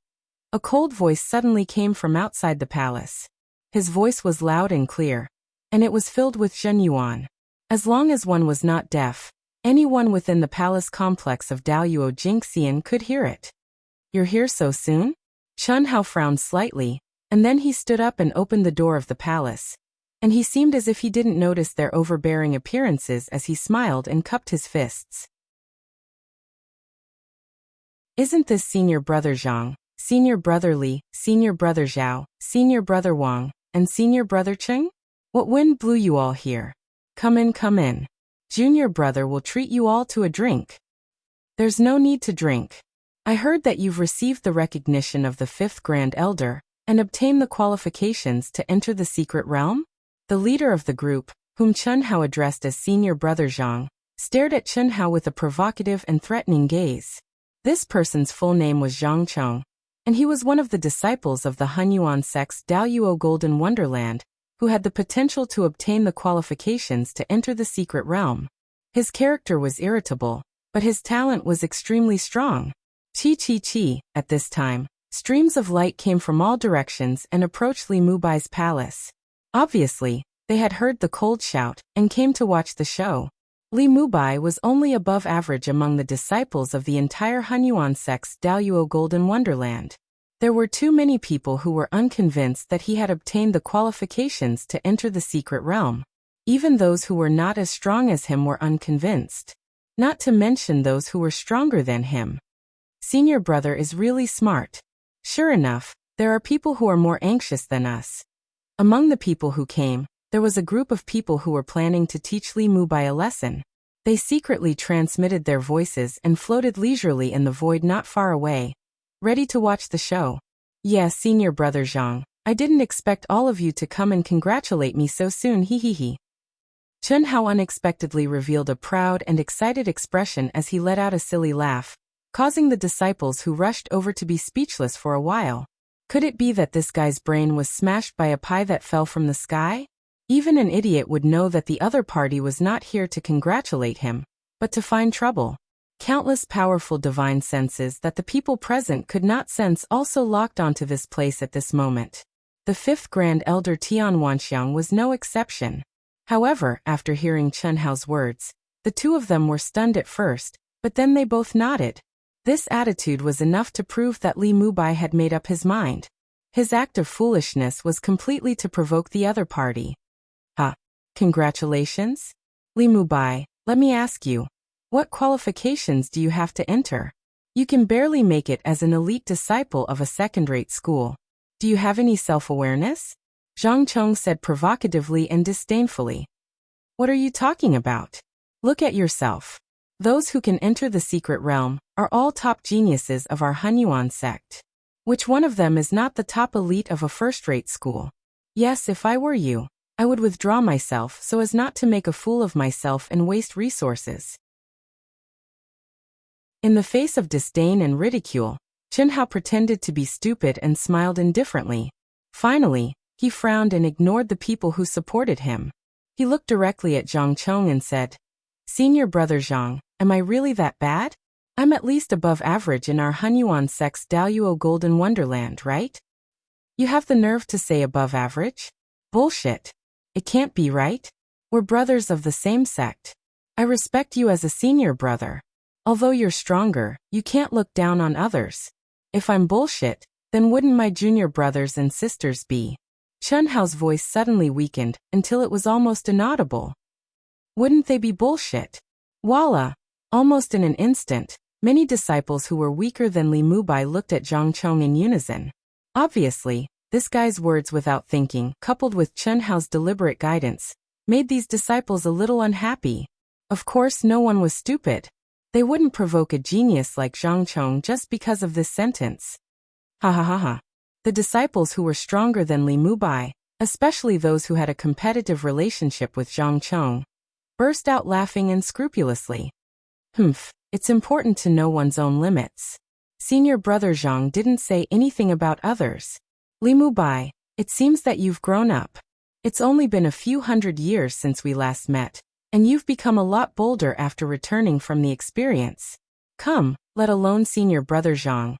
a cold voice suddenly came from outside the palace. His voice was loud and clear, and it was filled with Zhenyuan. As long as one was not deaf, anyone within the palace complex of Daoyuo Jingxian could hear it. You're here so soon? Chun Hao frowned slightly, and then he stood up and opened the door of the palace. and he seemed as if he didn't notice their overbearing appearances as he smiled and cupped his fists. Isn't this Senior Brother Zhang, Senior Brother Li, Senior Brother Zhao, Senior Brother Wang, and Senior Brother Cheng? What wind blew you all here? Come in, come in. Junior Brother will treat you all to a drink. There's no need to drink. I heard that you've received the recognition of the 5th Grand Elder and obtained the qualifications to enter the secret realm? The leader of the group, whom Chen Hao addressed as Senior Brother Zhang, stared at Chen Hao with a provocative and threatening gaze. This person's full name was Zhang Chong, and he was one of the disciples of the Hunyuan sect's Daoyuo Golden Wonderland, who had the potential to obtain the qualifications to enter the secret realm. His character was irritable, but his talent was extremely strong. Chi. At this time, streams of light came from all directions and approached Li Mubai's palace. Obviously, they had heard the cold shout and came to watch the show. Li Mubai was only above average among the disciples of the entire Hunyuan sect's Daoyuo Golden Wonderland. There were too many people who were unconvinced that he had obtained the qualifications to enter the secret realm. Even those who were not as strong as him were unconvinced. Not to mention those who were stronger than him. Senior Brother is really smart. Sure enough, there are people who are more anxious than us. Among the people who came, there was a group of people who were planning to teach Li Mubai a lesson. They secretly transmitted their voices and floated leisurely in the void not far away, ready to watch the show. Yeah, Senior Brother Zhang, I didn't expect all of you to come and congratulate me so soon, he. Chen Hao unexpectedly revealed a proud and excited expression as he let out a silly laugh, causing the disciples who rushed over to be speechless for a while. Could it be that this guy's brain was smashed by a pie that fell from the sky? Even an idiot would know that the other party was not here to congratulate him, but to find trouble. Countless powerful divine senses that the people present could not sense also locked onto this place at this moment. The 5th Grand Elder Tian Wanxiang was no exception. However, after hearing Chen Hao's words, the two of them were stunned at first, but then they both nodded. This attitude was enough to prove that Li Mubai had made up his mind. His act of foolishness was completely to provoke the other party. Congratulations? Li Mubai, let me ask you, what qualifications do you have to enter? You can barely make it as an elite disciple of a second-rate school. Do you have any self-awareness? Zhang Chong said provocatively and disdainfully. What are you talking about? Look at yourself. Those who can enter the secret realm are all top geniuses of our Hunyuan sect. Which one of them is not the top elite of a first-rate school? Yes, if I were you, I would withdraw myself so as not to make a fool of myself and waste resources. In the face of disdain and ridicule, Chen Hao pretended to be stupid and smiled indifferently. Finally, he frowned and ignored the people who supported him. He looked directly at Zhang Chong and said, Senior Brother Zhang, am I really that bad? I'm at least above average in our Hunyuan sect's Daoyuo Golden Wonderland, right? You have the nerve to say above average? Bullshit. It can't be right. We're brothers of the same sect. I respect you as a senior brother. Although you're stronger, you can't look down on others. If I'm bullshit, then wouldn't my junior brothers and sisters be? Chen Hao's voice suddenly weakened until it was almost inaudible. Wouldn't they be bullshit? Voila! Almost in an instant, many disciples who were weaker than Li Mubai looked at Zhang Chong in unison. Obviously, this guy's words without thinking, coupled with Chen Hao's deliberate guidance, made these disciples a little unhappy. Of course, no one was stupid. They wouldn't provoke a genius like Zhang Chong just because of this sentence. Ha. The disciples who were stronger than Li Mubai, especially those who had a competitive relationship with Zhang Chong, burst out laughing unscrupulously. It's important to know one's own limits. Senior Brother Zhang didn't say anything about others. Li Mubai, it seems that you've grown up. It's only been a few hundred years since we last met, and you've become a lot bolder after returning from the experience. Come, let alone Senior Brother Zhang.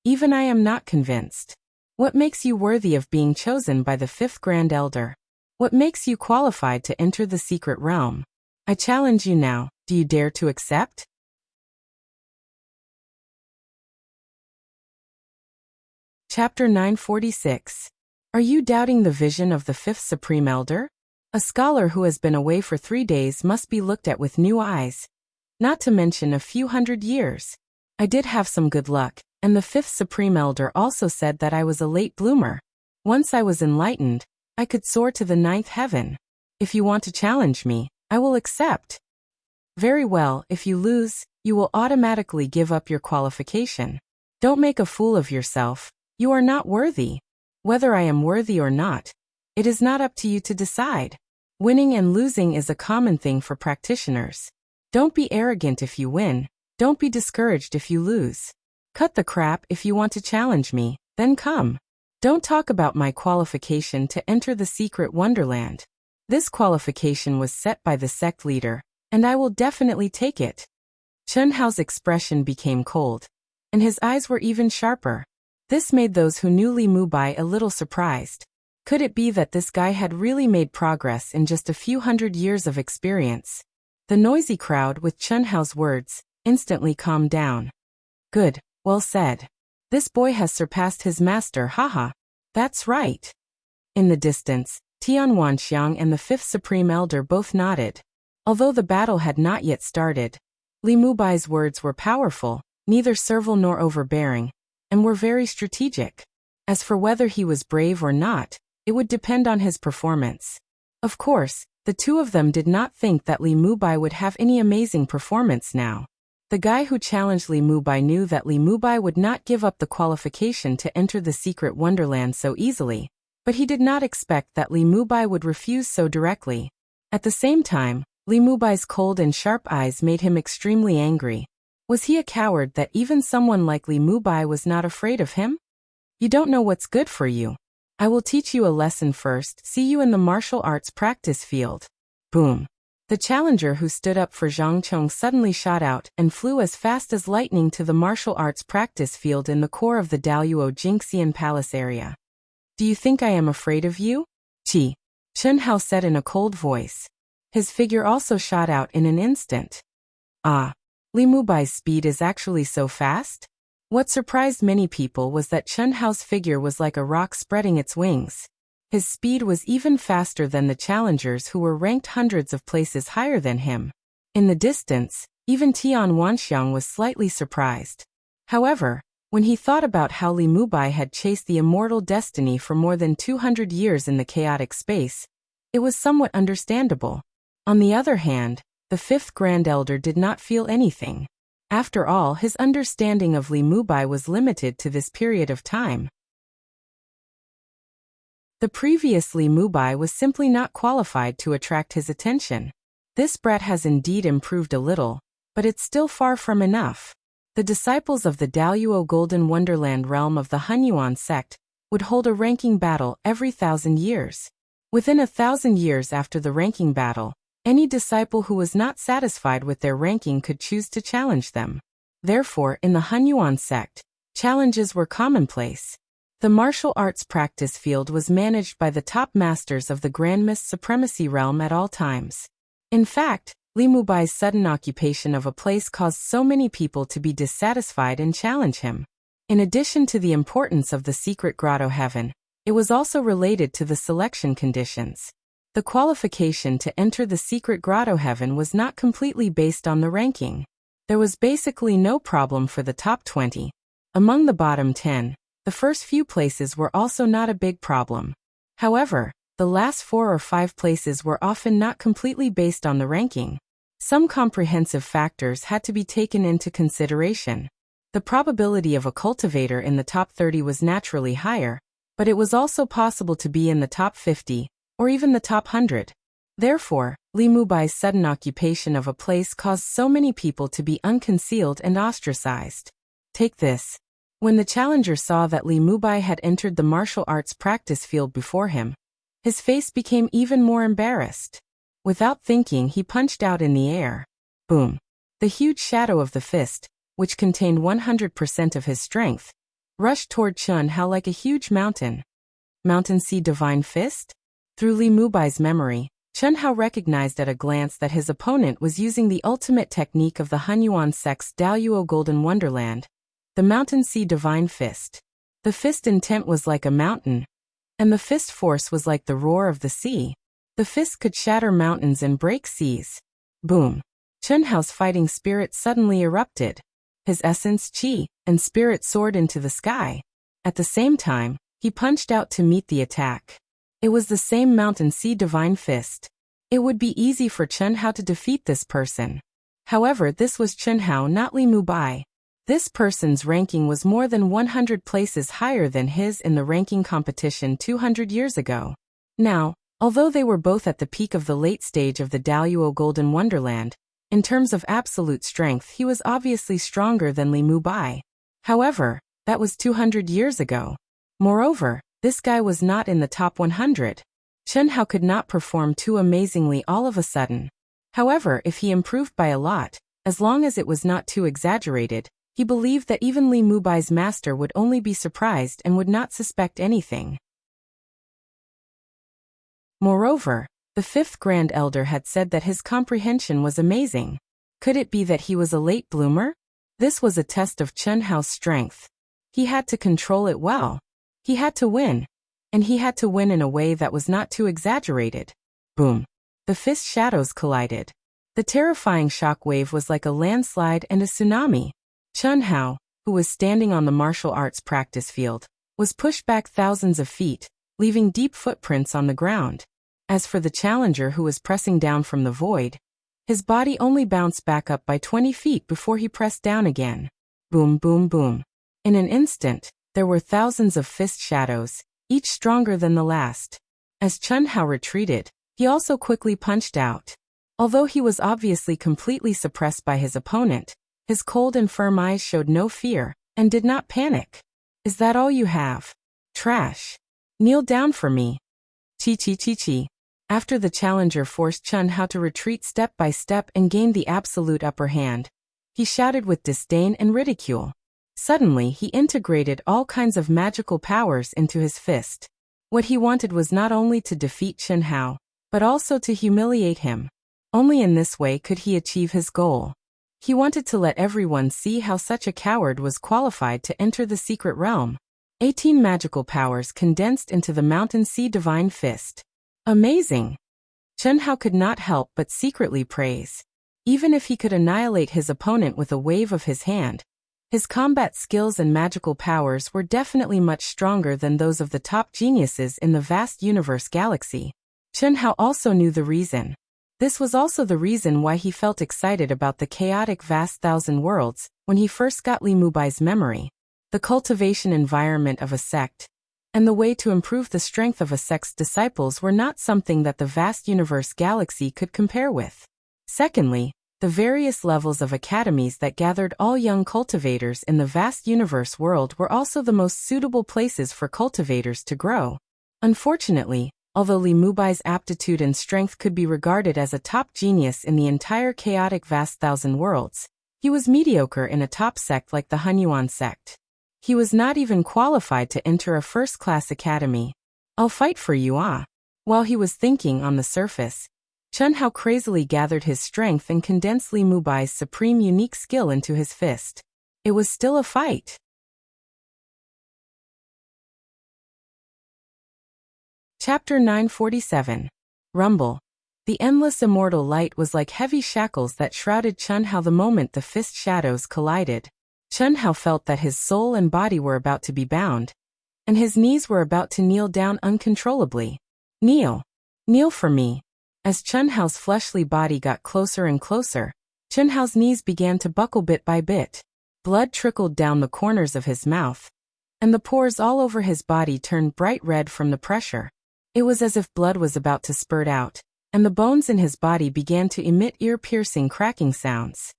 Even I am not convinced. What makes you worthy of being chosen by the 5th Grand Elder? What makes you qualified to enter the secret realm? I challenge you now, do you dare to accept? Chapter 946. Are you doubting the vision of the 5th Supreme Elder? A scholar who has been away for 3 days must be looked at with new eyes. Not to mention a few hundred years. I did have some good luck, and the 5th Supreme Elder also said that I was a late bloomer. Once I was enlightened, I could soar to the 9th heaven. If you want to challenge me, I will accept. Very well, if you lose, you will automatically give up your qualification. Don't make a fool of yourself. You are not worthy. Whether I am worthy or not, it is not up to you to decide. Winning and losing is a common thing for practitioners. Don't be arrogant if you win. Don't be discouraged if you lose. Cut the crap if you want to challenge me, then come. Don't talk about my qualification to enter the secret wonderland. This qualification was set by the sect leader, and I will definitely take it. Chen Hao's expression became cold, and his eyes were even sharper. This made those who knew Li Mubai a little surprised. Could it be that this guy had really made progress in just a few hundred years of experience? The noisy crowd, with Chen Hao's words, instantly calmed down. Good, well said. This boy has surpassed his master, haha. That's right. In the distance, Tian Wanxiang and the 5th Supreme Elder both nodded. Although the battle had not yet started, Li Mubai's words were powerful, neither servile nor overbearing, and were very strategic. As for whether he was brave or not, it would depend on his performance. Of course, the two of them did not think that Li Mubai would have any amazing performance now. The guy who challenged Li Mubai knew that Li Mubai would not give up the qualification to enter the secret wonderland so easily, but he did not expect that Li Mubai would refuse so directly. At the same time, Li Mubai's cold and sharp eyes made him extremely angry. Was he a coward that even someone like Li Mubai was not afraid of him? You don't know what's good for you. I will teach you a lesson first. See you in the martial arts practice field. Boom. The challenger who stood up for Zhang Chong suddenly shot out and flew as fast as lightning to the martial arts practice field in the core of the Daluo Jingxian Palace area. Do you think I am afraid of you? Qi. Chen Hao said in a cold voice. His figure also shot out in an instant. Ah. Li Mubai's speed is actually so fast? What surprised many people was that Chen Hao's figure was like a rock spreading its wings. His speed was even faster than the challengers who were ranked hundreds of places higher than him. In the distance, even Tian Wanxiang was slightly surprised. However, when he thought about how Li Mubai had chased the immortal destiny for more than 200 years in the chaotic space, it was somewhat understandable. On the other hand, the 5th Grand Elder did not feel anything. After all, his understanding of Li Mubai was limited to this period of time. The previous Li Mubai was simply not qualified to attract his attention. This brat has indeed improved a little, but it's still far from enough. The disciples of the Daluo Golden Wonderland realm of the Hunyuan sect would hold a ranking battle every 1,000 years. Within 1,000 years after the ranking battle, any disciple who was not satisfied with their ranking could choose to challenge them. Therefore, in the Hunyuan sect, challenges were commonplace. The martial arts practice field was managed by the top masters of the Grandmist Supremacy realm at all times. In fact, Li Mubai's sudden occupation of a place caused so many people to be dissatisfied and challenge him. In addition to the importance of the secret grotto heaven, it was also related to the selection conditions. The qualification to enter the secret grotto heaven was not completely based on the ranking. There was basically no problem for the top 20. Among the bottom 10, the first few places were also not a big problem. However, the last 4 or 5 places were often not completely based on the ranking. Some comprehensive factors had to be taken into consideration. The probability of a cultivator in the top 30 was naturally higher, but it was also possible to be in the top 50, or even the top 100. Therefore, Li Mubai's sudden occupation of a place caused so many people to be unconcealed and ostracized. Take this. When the challenger saw that Li Mubai had entered the martial arts practice field before him, his face became even more embarrassed. Without thinking, he punched out in the air. Boom. The huge shadow of the fist, which contained 100% of his strength, rushed toward Chen Hao like a huge mountain. Mountain Sea Divine Fist? Through Li Mubai's memory, Chen Hao recognized at a glance that his opponent was using the ultimate technique of the Hunyuan sect's Daluo Golden Wonderland, the Mountain Sea Divine Fist. The fist intent was like a mountain, and the fist force was like the roar of the sea. The fist could shatter mountains and break seas. Boom. Chen Hao's fighting spirit suddenly erupted. His essence, qi, and spirit soared into the sky. At the same time, he punched out to meet the attack. It was the same Mountain Sea Divine Fist. It would be easy for Chen Hao to defeat this person. However, this was Chen Hao, not Li Mubai. This person's ranking was more than 100 places higher than his in the ranking competition 200 years ago. Now, although they were both at the peak of the late stage of the Daluo Golden Wonderland, in terms of absolute strength he was obviously stronger than Li Mubai. However, that was 200 years ago. Moreover, this guy was not in the top 100. Chen Hao could not perform too amazingly all of a sudden. However, if he improved by a lot, as long as it was not too exaggerated, he believed that even Li Mubai's master would only be surprised and would not suspect anything. Moreover, the fifth Grand Elder had said that his comprehension was amazing. Could it be that he was a late bloomer? This was a test of Chen Hao's strength. He had to control it well. He had to win. And he had to win in a way that was not too exaggerated. Boom. The fist shadows collided. The terrifying shock wave was like a landslide and a tsunami. Chen Hao, who was standing on the martial arts practice field, was pushed back thousands of feet, leaving deep footprints on the ground. As for the challenger who was pressing down from the void, his body only bounced back up by 20 feet before he pressed down again. Boom, boom, boom. In an instant, there were thousands of fist shadows, each stronger than the last. As Chen Hao retreated, he also quickly punched out. Although he was obviously completely suppressed by his opponent, his cold and firm eyes showed no fear, and did not panic. Is that all you have? Trash. Kneel down for me. Chi chi chi chi. After the challenger forced Chen Hao to retreat step by step and gained the absolute upper hand, he shouted with disdain and ridicule. Suddenly he integrated all kinds of magical powers into his fist. What he wanted was not only to defeat Chen Hao, but also to humiliate him. Only in this way could he achieve his goal. He wanted to let everyone see how such a coward was qualified to enter the secret realm. 18 magical powers condensed into the Mountain Sea Divine Fist. Amazing! Chen Hao could not help but secretly praise. Even if he could annihilate his opponent with a wave of his hand, his combat skills and magical powers were definitely much stronger than those of the top geniuses in the vast universe galaxy. Chen Hao also knew the reason. This was also the reason why he felt excited about the chaotic vast thousand worlds when he first got Li Mubai's memory. The cultivation environment of a sect, and the way to improve the strength of a sect's disciples were not something that the vast universe galaxy could compare with. Secondly, the various levels of academies that gathered all young cultivators in the vast universe world were also the most suitable places for cultivators to grow. Unfortunately, although Li Mubai's aptitude and strength could be regarded as a top genius in the entire chaotic vast thousand worlds, he was mediocre in a top sect like the Hunyuan sect. He was not even qualified to enter a first-class academy. I'll fight for you, ah. While he was thinking on the surface, Chen Hao crazily gathered his strength and condensed Li Mubai's supreme unique skill into his fist. It was still a fight. Chapter 947. Rumble. The endless immortal light was like heavy shackles that shrouded Chen Hao the moment the fist shadows collided. Chen Hao felt that his soul and body were about to be bound, and his knees were about to kneel down uncontrollably. Kneel. Kneel for me. As Chen Hao's fleshly body got closer and closer, Chen Hao's knees began to buckle bit by bit. Blood trickled down the corners of his mouth, and the pores all over his body turned bright red from the pressure. It was as if blood was about to spurt out, and the bones in his body began to emit ear-piercing cracking sounds.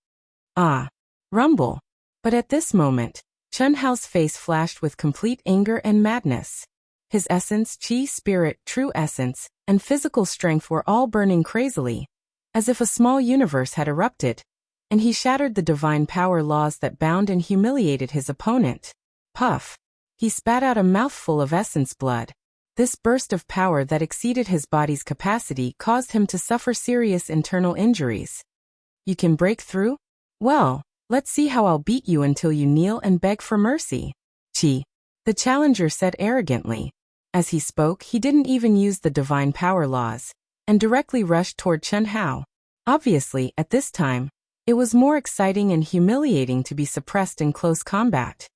Ah! Rumble! But at this moment, Chen Hao's face flashed with complete anger and madness. His essence, chi, spirit, true essence, and physical strength were all burning crazily, as if a small universe had erupted, and he shattered the divine power laws that bound and humiliated his opponent. Puff! He spat out a mouthful of essence blood. This burst of power that exceeded his body's capacity caused him to suffer serious internal injuries. You can break through? Well, let's see how I'll beat you until you kneel and beg for mercy. Chi. The challenger said arrogantly. As he spoke, he didn't even use the divine power laws, and directly rushed toward Chen Hao. Obviously, at this time, it was more exciting and humiliating to be suppressed in close combat.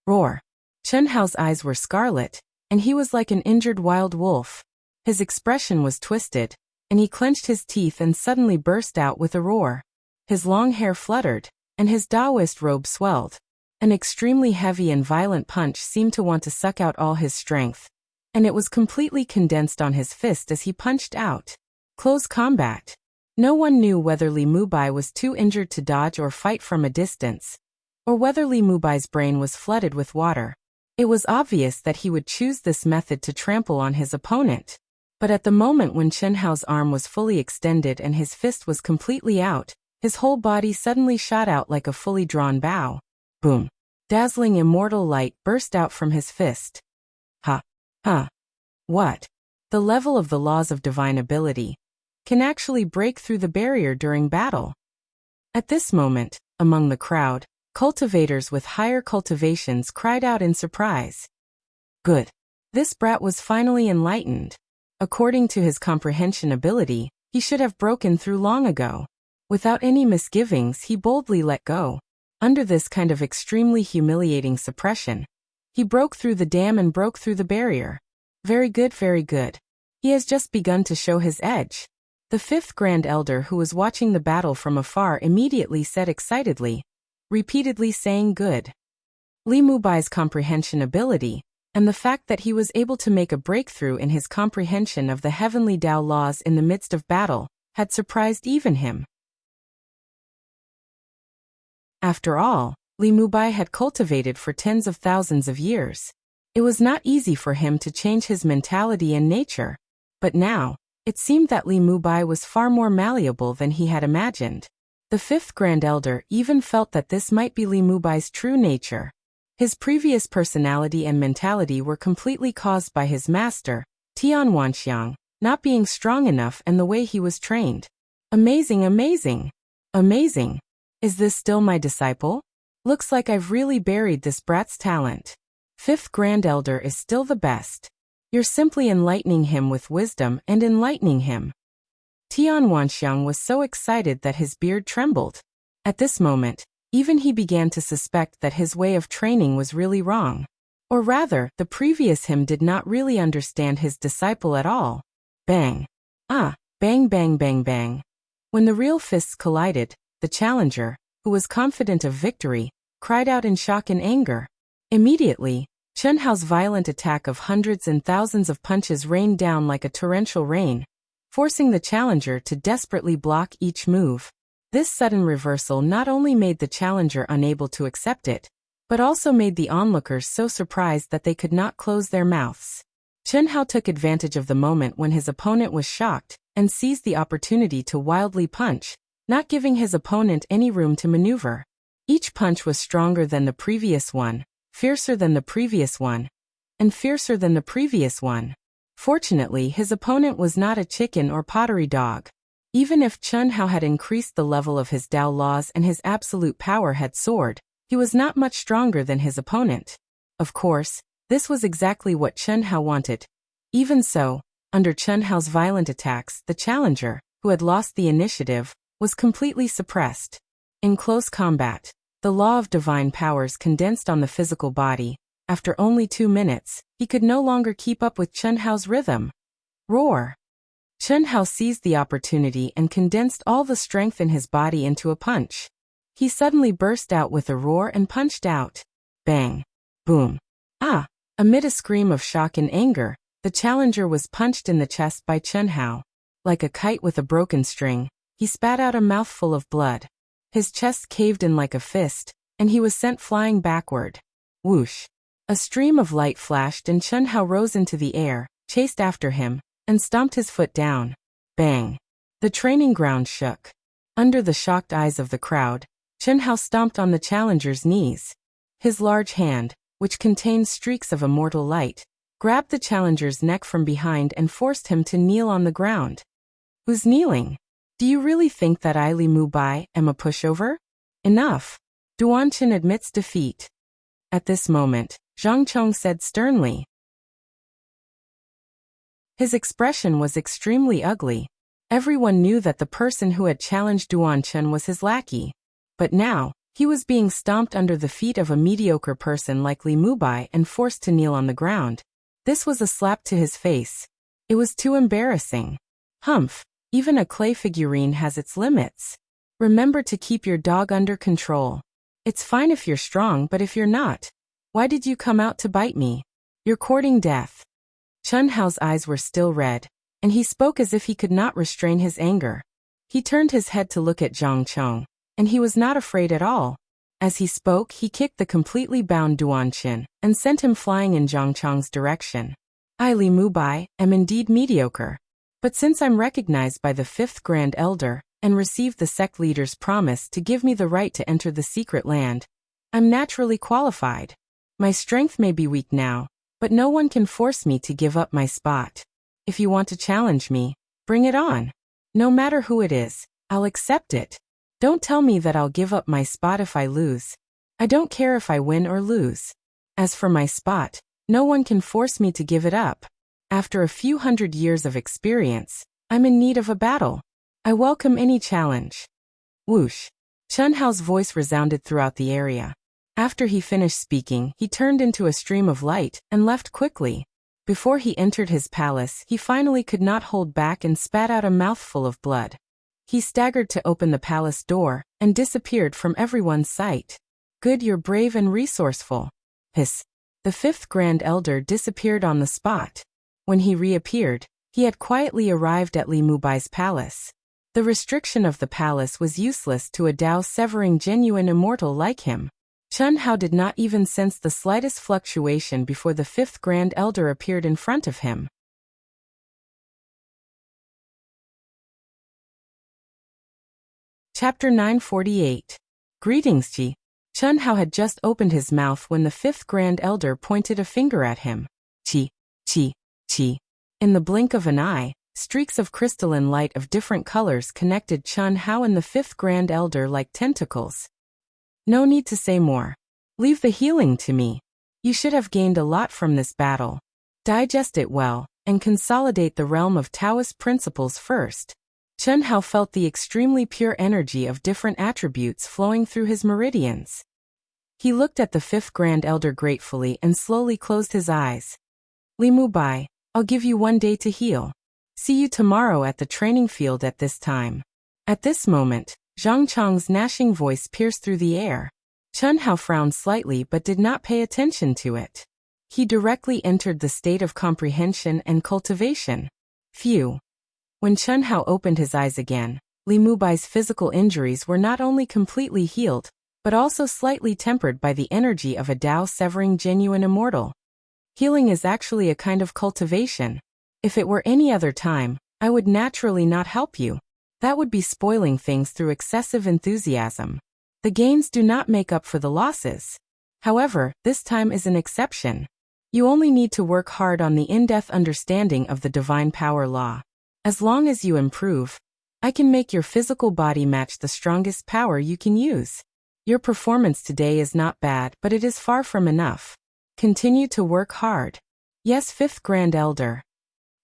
Roar! Chen Hao's eyes were scarlet, and he was like an injured wild wolf. His expression was twisted, and he clenched his teeth and suddenly burst out with a roar. His long hair fluttered, and his Taoist robe swelled. An extremely heavy and violent punch seemed to want to suck out all his strength, and it was completely condensed on his fist as he punched out. Close combat. No one knew whether Li Mubai was too injured to dodge or fight from a distance, or whether Li Mubai's brain was flooded with water. It was obvious that he would choose this method to trample on his opponent. But at the moment when Chen Hao's arm was fully extended and his fist was completely out, his whole body suddenly shot out like a fully drawn bow. Boom! Dazzling immortal light burst out from his fist. What? The level of the laws of divine ability can actually break through the barrier during battle. At this moment, among the crowd, cultivators with higher cultivations cried out in surprise. Good. This brat was finally enlightened. According to his comprehension ability, he should have broken through long ago. Without any misgivings, he boldly let go. Under this kind of extremely humiliating suppression, he broke through the dam and broke through the barrier. Very good, very good. He has just begun to show his edge. The fifth Grand Elder, who was watching the battle from afar, immediately said excitedly, repeatedly saying good. Li Mubai's comprehension ability, and the fact that he was able to make a breakthrough in his comprehension of the heavenly Tao laws in the midst of battle, had surprised even him. After all, Li Mubai had cultivated for tens of thousands of years. It was not easy for him to change his mentality and nature, but now, it seemed that Li Mubai was far more malleable than he had imagined. The fifth Grand Elder even felt that this might be Li Mubai's true nature. His previous personality and mentality were completely caused by his master, Tian Wanxiang, not being strong enough and the way he was trained. Amazing, amazing, amazing. Is this still my disciple? Looks like I've really buried this brat's talent. Fifth Grand Elder is still the best. You're simply enlightening him with wisdom and enlightening him. Tian Wanxiang was so excited that his beard trembled. At this moment, even he began to suspect that his way of training was really wrong. Or rather, the previous him did not really understand his disciple at all. Bang! Bang bang bang bang. When the real fists collided, the challenger, who was confident of victory, cried out in shock and anger. Immediately, Chen Hao's violent attack of hundreds and thousands of punches rained down like a torrential rain, forcing the challenger to desperately block each move. This sudden reversal not only made the challenger unable to accept it, but also made the onlookers so surprised that they could not close their mouths. Chen Hao took advantage of the moment when his opponent was shocked, and seized the opportunity to wildly punch, not giving his opponent any room to maneuver. Each punch was stronger than the previous one, fiercer than the previous one, and fiercer than the previous one. Fortunately, his opponent was not a chicken or pottery dog. Even if Chen Hao had increased the level of his Tao laws and his absolute power had soared, he was not much stronger than his opponent. Of course, this was exactly what Chen Hao wanted. Even so, under Chen Hao's violent attacks, the challenger, who had lost the initiative, was completely suppressed. In close combat, the law of divine powers condensed on the physical body. After only 2 minutes, he could no longer keep up with Chen Hao's rhythm. Roar! Chen Hao seized the opportunity and condensed all the strength in his body into a punch. He suddenly burst out with a roar and punched out. Bang! Boom! Amid a scream of shock and anger, the challenger was punched in the chest by Chen Hao. Like a kite with a broken string, he spat out a mouthful of blood. His chest caved in like a fist, and he was sent flying backward. Whoosh! A stream of light flashed and Chen Hao rose into the air, chased after him, and stomped his foot down. Bang! The training ground shook. Under the shocked eyes of the crowd, Chen Hao stomped on the challenger's knees. His large hand, which contained streaks of immortal light, grabbed the challenger's neck from behind and forced him to kneel on the ground. Who's kneeling? Do you really think that I, Li Mubai, am a pushover? Enough! Duanqin admits defeat. At this moment, Zhang Chong said sternly. His expression was extremely ugly, Everyone knew that the person who had challenged Duan Chen was his lackey. But now, he was being stomped under the feet of a mediocre person like Li Mubai and forced to kneel on the ground. This was a slap to his face. It was too embarrassing. Humph, even a clay figurine has its limits. Remember to keep your dog under control. It's fine if you're strong, but if you're not, why did you come out to bite me? You're courting death. Chen Hao's eyes were still red, and he spoke as if he could not restrain his anger. He turned his head to look at Zhang Chong, and he was not afraid at all. As he spoke, he kicked the completely bound Duan Chen and sent him flying in Zhang Chong's direction. I, Li Mubai, am indeed mediocre. But since I'm recognized by the 5th Grand Elder and received the sect leader's promise to give me the right to enter the secret land, I'm naturally qualified. My strength may be weak now, but no one can force me to give up my spot. If you want to challenge me, bring it on. No matter who it is, I'll accept it. Don't tell me that I'll give up my spot if I lose. I don't care if I win or lose. As for my spot, no one can force me to give it up. After a few hundred years of experience, I'm in need of a battle. I welcome any challenge. Whoosh! Chen Hao's voice resounded throughout the area. After he finished speaking, he turned into a stream of light and left quickly. Before he entered his palace, he finally could not hold back and spat out a mouthful of blood. He staggered to open the palace door and disappeared from everyone's sight. Good, you're brave and resourceful. Hiss. The 5th Grand Elder disappeared on the spot. When he reappeared, he had quietly arrived at Li Mubai's palace. The restriction of the palace was useless to a Dao-severing genuine immortal like him. Chen Hao did not even sense the slightest fluctuation before the 5th Grand Elder appeared in front of him. Chapter 948. Greetings, Qi. Chen Hao had just opened his mouth when the 5th Grand Elder pointed a finger at him. Qi, Qi, Qi. In the blink of an eye, streaks of crystalline light of different colors connected Chen Hao and the 5th Grand Elder like tentacles. No need to say more. Leave the healing to me. You should have gained a lot from this battle. Digest it well, and consolidate the realm of Taoist principles first. Chen Hao felt the extremely pure energy of different attributes flowing through his meridians. He looked at the 5th Grand Elder gratefully and slowly closed his eyes. Li Mubai, I'll give you 1 day to heal. See you tomorrow at the training field at this time. At this moment, Zhang Chong's gnashing voice pierced through the air. Chen Hao frowned slightly but did not pay attention to it. He directly entered the state of comprehension and cultivation. Phew. When Chen Hao opened his eyes again, Li Mubai's physical injuries were not only completely healed, but also slightly tempered by the energy of a Dao-severing genuine immortal. Healing is actually a kind of cultivation. If it were any other time, I would naturally not help you. That would be spoiling things through excessive enthusiasm. The gains do not make up for the losses. However, this time is an exception. You only need to work hard on the in-depth understanding of the divine power law. As long as you improve, I can make your physical body match the strongest power you can use. Your performance today is not bad, but it is far from enough. Continue to work hard. Yes, 5th Grand Elder.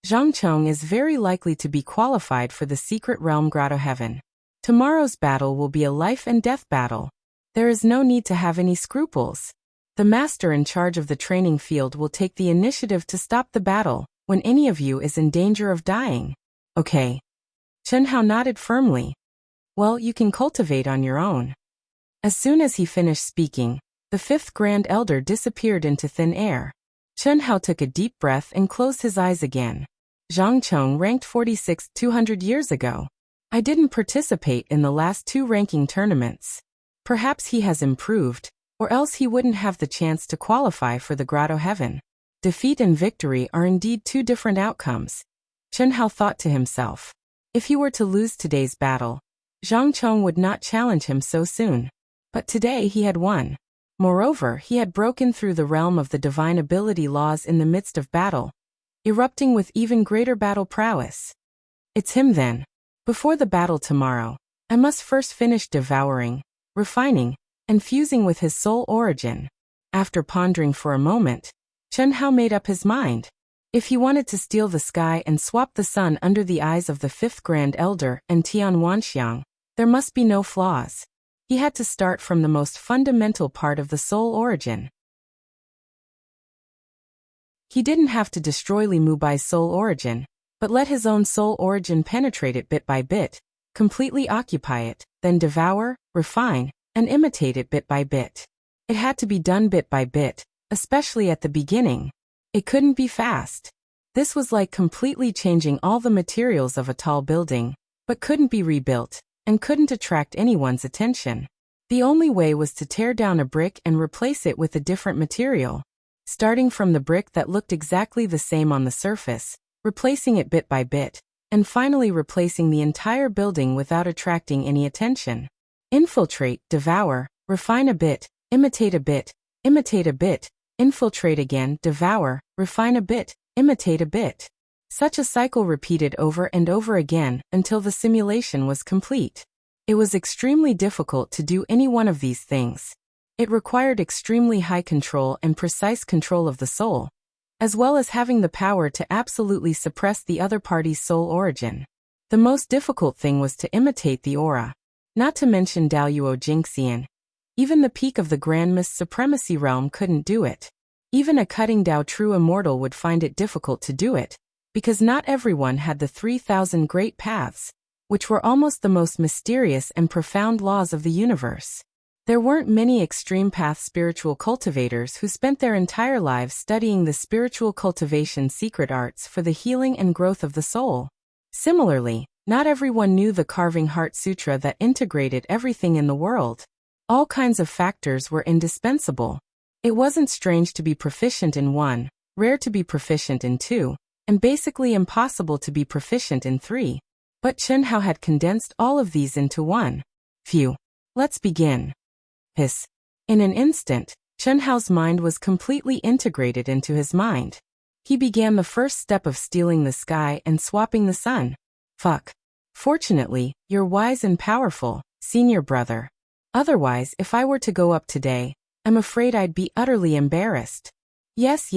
Zhang Chong is very likely to be qualified for the secret realm Grotto Heaven. Tomorrow's battle will be a life and death battle. There is no need to have any scruples. The master in charge of the training field will take the initiative to stop the battle when any of you is in danger of dying. Okay. Chen Hao nodded firmly. Well, you can cultivate on your own. As soon as he finished speaking, the 5th Grand Elder disappeared into thin air. Chen Hao took a deep breath and closed his eyes again. Zhang Chong ranked 46 200 years ago. I didn't participate in the last 2 ranking tournaments. Perhaps he has improved, or else he wouldn't have the chance to qualify for the Grotto Heaven. Defeat and victory are indeed 2 different outcomes. Chen Hao thought to himself. If he were to lose today's battle, Zhang Chong would not challenge him so soon. But today he had won. Moreover, he had broken through the realm of the divine ability laws in the midst of battle, erupting with even greater battle prowess. It's him then. Before the battle tomorrow, I must first finish devouring, refining, and fusing with his soul origin. After pondering for a moment, Chen Hao made up his mind. If he wanted to steal the sky and swap the sun under the eyes of the fifth Grand Elder and Tian Wanxiang, there must be no flaws. He had to start from the most fundamental part of the soul origin. He didn't have to destroy Li Mubai's soul origin, but let his own soul origin penetrate it bit by bit, completely occupy it, then devour, refine, and imitate it bit by bit. It had to be done bit by bit, especially at the beginning. It couldn't be fast. This was like completely changing all the materials of a tall building, but couldn't be rebuilt, and couldn't attract anyone's attention. The only way was to tear down a brick and replace it with a different material. Starting from the brick that looked exactly the same on the surface, replacing it bit by bit, and finally replacing the entire building without attracting any attention. Infiltrate, devour, refine a bit, imitate a bit, imitate a bit, infiltrate again, devour, refine a bit, imitate a bit. Such a cycle repeated over and over again until the simulation was complete. It was extremely difficult to do any one of these things. It required extremely high control and precise control of the soul, as well as having the power to absolutely suppress the other party's soul origin. The most difficult thing was to imitate the aura. Not to mention Daoyuo Jingxian. Even the peak of the Grand Mist Supremacy realm couldn't do it. Even a cutting Dao true immortal would find it difficult to do it, because not everyone had the 3,000 great paths, which were almost the most mysterious and profound laws of the universe. There weren't many extreme path spiritual cultivators who spent their entire lives studying the spiritual cultivation secret arts for the healing and growth of the soul. Similarly, not everyone knew the Carving Heart Sutra that integrated everything in the world. All kinds of factors were indispensable. It wasn't strange to be proficient in one, rare to be proficient in two, and basically impossible to be proficient in three. But Chen Hao had condensed all of these into one. Phew. Let's begin. Hiss. In an instant, Chen Hao's mind was completely integrated into his mind. He began the first step of stealing the sky and swapping the sun. Fuck. Fortunately, you're wise and powerful, senior brother. Otherwise, if I were to go up today, I'm afraid I'd be utterly embarrassed. Yes,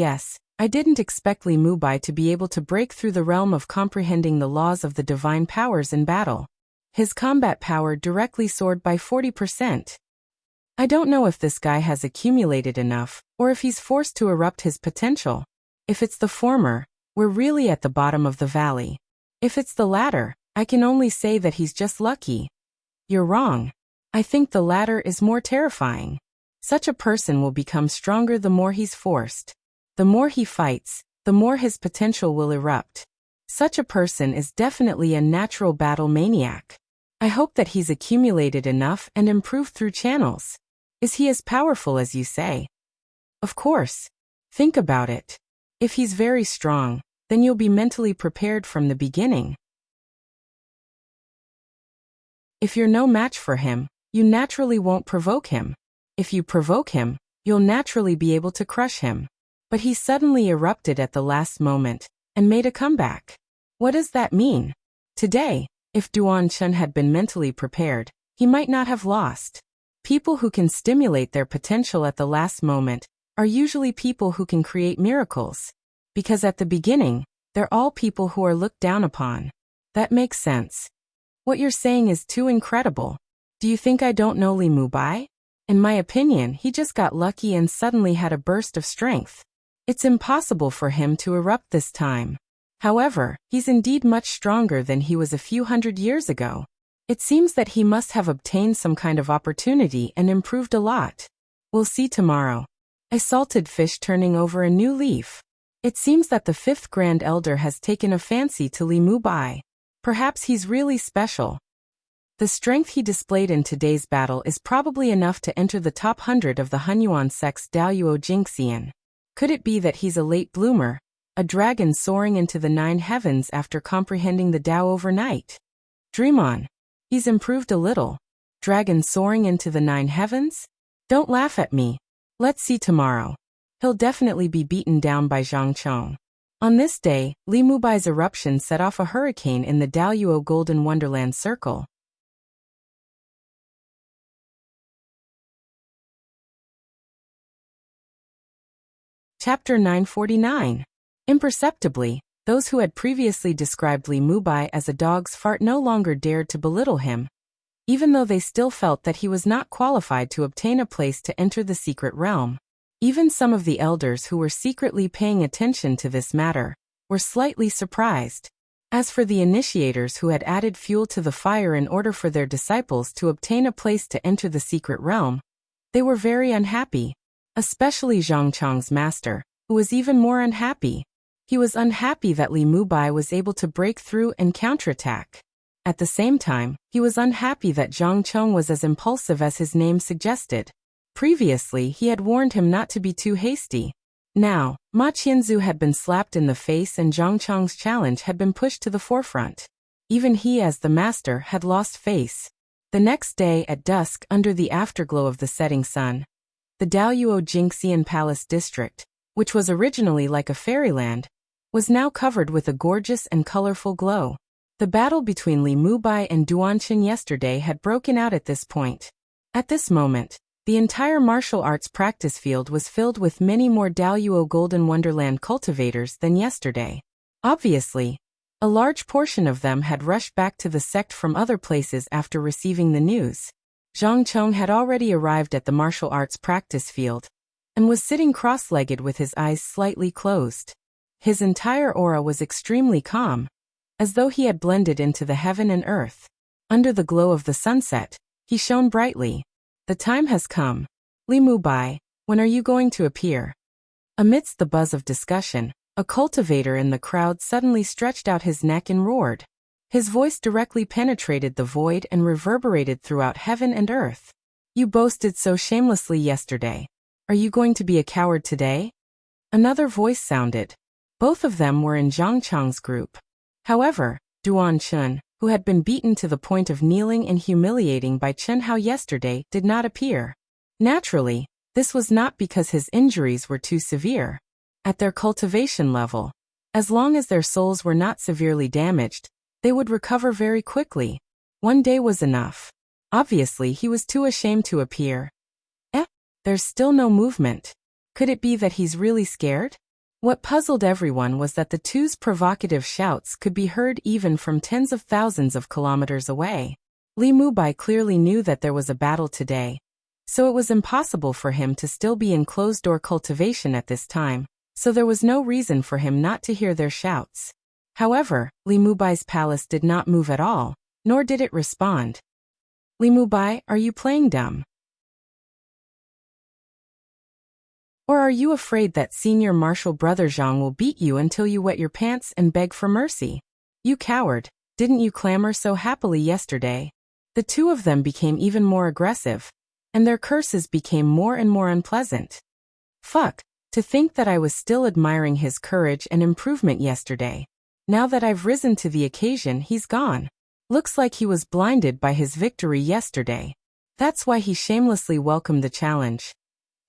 I didn't expect Li Mubai to be able to break through the realm of comprehending the laws of the divine powers in battle. His combat power directly soared by 40%. I don't know if this guy has accumulated enough, or if he's forced to erupt his potential. If it's the former, we're really at the bottom of the valley. If it's the latter, I can only say that he's just lucky. You're wrong. I think the latter is more terrifying. Such a person will become stronger the more he's forced. The more he fights, the more his potential will erupt. Such a person is definitely a natural battle maniac. I hope that he's accumulated enough and improved through channels. Is he as powerful as you say? Of course. Think about it. If he's very strong, then you'll be mentally prepared from the beginning. If you're no match for him, you naturally won't provoke him. If you provoke him, you'll naturally be able to crush him. But he suddenly erupted at the last moment, and made a comeback. What does that mean? Today, if Duan Chen had been mentally prepared, he might not have lost. People who can stimulate their potential at the last moment are usually people who can create miracles. Because at the beginning, they're all people who are looked down upon. That makes sense. What you're saying is too incredible. Do you think I don't know Li Mubai? In my opinion, he just got lucky and suddenly had a burst of strength. It's impossible for him to erupt this time. However, he's indeed much stronger than he was a few hundred years ago. It seems that he must have obtained some kind of opportunity and improved a lot. We'll see tomorrow. A salted fish turning over a new leaf. It seems that the fifth Grand Elder has taken a fancy to Li Mubai. Perhaps he's really special. The strength he displayed in today's battle is probably enough to enter the top 100 of the Hunyuan sect's Daoyuo Jingxian. Could it be that he's a late bloomer, a dragon soaring into the 9 heavens after comprehending the Tao overnight? Dream on. He's improved a little. Dragon soaring into the 9 heavens? Don't laugh at me. Let's see tomorrow. He'll definitely be beaten down by Zhang Chong. On this day, Li Mubai's eruption set off a hurricane in the Daoyuo Golden Wonderland Circle. Chapter 949. Imperceptibly, those who had previously described Li Mubai as a dog's fart no longer dared to belittle him, even though they still felt that he was not qualified to obtain a place to enter the secret realm. Even some of the elders who were secretly paying attention to this matter were slightly surprised. As for the initiators who had added fuel to the fire in order for their disciples to obtain a place to enter the secret realm, they were very unhappy, especially Zhang Chang's master, who was even more unhappy. He was unhappy that Li Mubai was able to break through and counterattack. At the same time, he was unhappy that Zhang Chong was as impulsive as his name suggested. Previously, he had warned him not to be too hasty. Now, Ma Qianzu had been slapped in the face and Zhang Chong's challenge had been pushed to the forefront. Even he as the master had lost face. The next day at dusk under the afterglow of the setting sun, the Daoyuo Jingxian Palace district, which was originally like a fairyland, was now covered with a gorgeous and colorful glow. The battle between Li Mubai and Duanqin yesterday had broken out at this point. At this moment, the entire martial arts practice field was filled with many more Daoyuo Golden Wonderland cultivators than yesterday. Obviously, a large portion of them had rushed back to the sect from other places after receiving the news. Zhang Chong had already arrived at the martial arts practice field and was sitting cross-legged with his eyes slightly closed. His entire aura was extremely calm, as though he had blended into the heaven and earth. Under the glow of the sunset, he shone brightly. The time has come. Li Mubai, when are you going to appear? Amidst the buzz of discussion, a cultivator in the crowd suddenly stretched out his neck and roared. His voice directly penetrated the void and reverberated throughout heaven and earth. You boasted so shamelessly yesterday. Are you going to be a coward today? Another voice sounded. Both of them were in Zhang Chang's group. However, Duan Chun, who had been beaten to the point of kneeling and humiliating by Chen Hao yesterday, did not appear. Naturally, this was not because his injuries were too severe. At their cultivation level, as long as their souls were not severely damaged, they would recover very quickly. One day was enough. Obviously, he was too ashamed to appear. There's still no movement. Could it be that he's really scared? What puzzled everyone was that the two's provocative shouts could be heard even from tens of thousands of kilometers away. Li Mubai clearly knew that there was a battle today, so it was impossible for him to still be in closed-door cultivation at this time, so there was no reason for him not to hear their shouts. However, Li Mubai's palace did not move at all, nor did it respond. Li Mubai, are you playing dumb? Or are you afraid that senior martial brother Zhang will beat you until you wet your pants and beg for mercy? You coward, didn't you clamor so happily yesterday? The two of them became even more aggressive, and their curses became more and more unpleasant. Fuck, to think that I was still admiring his courage and improvement yesterday. Now that I've risen to the occasion, he's gone. Looks like he was blinded by his victory yesterday. That's why he shamelessly welcomed the challenge.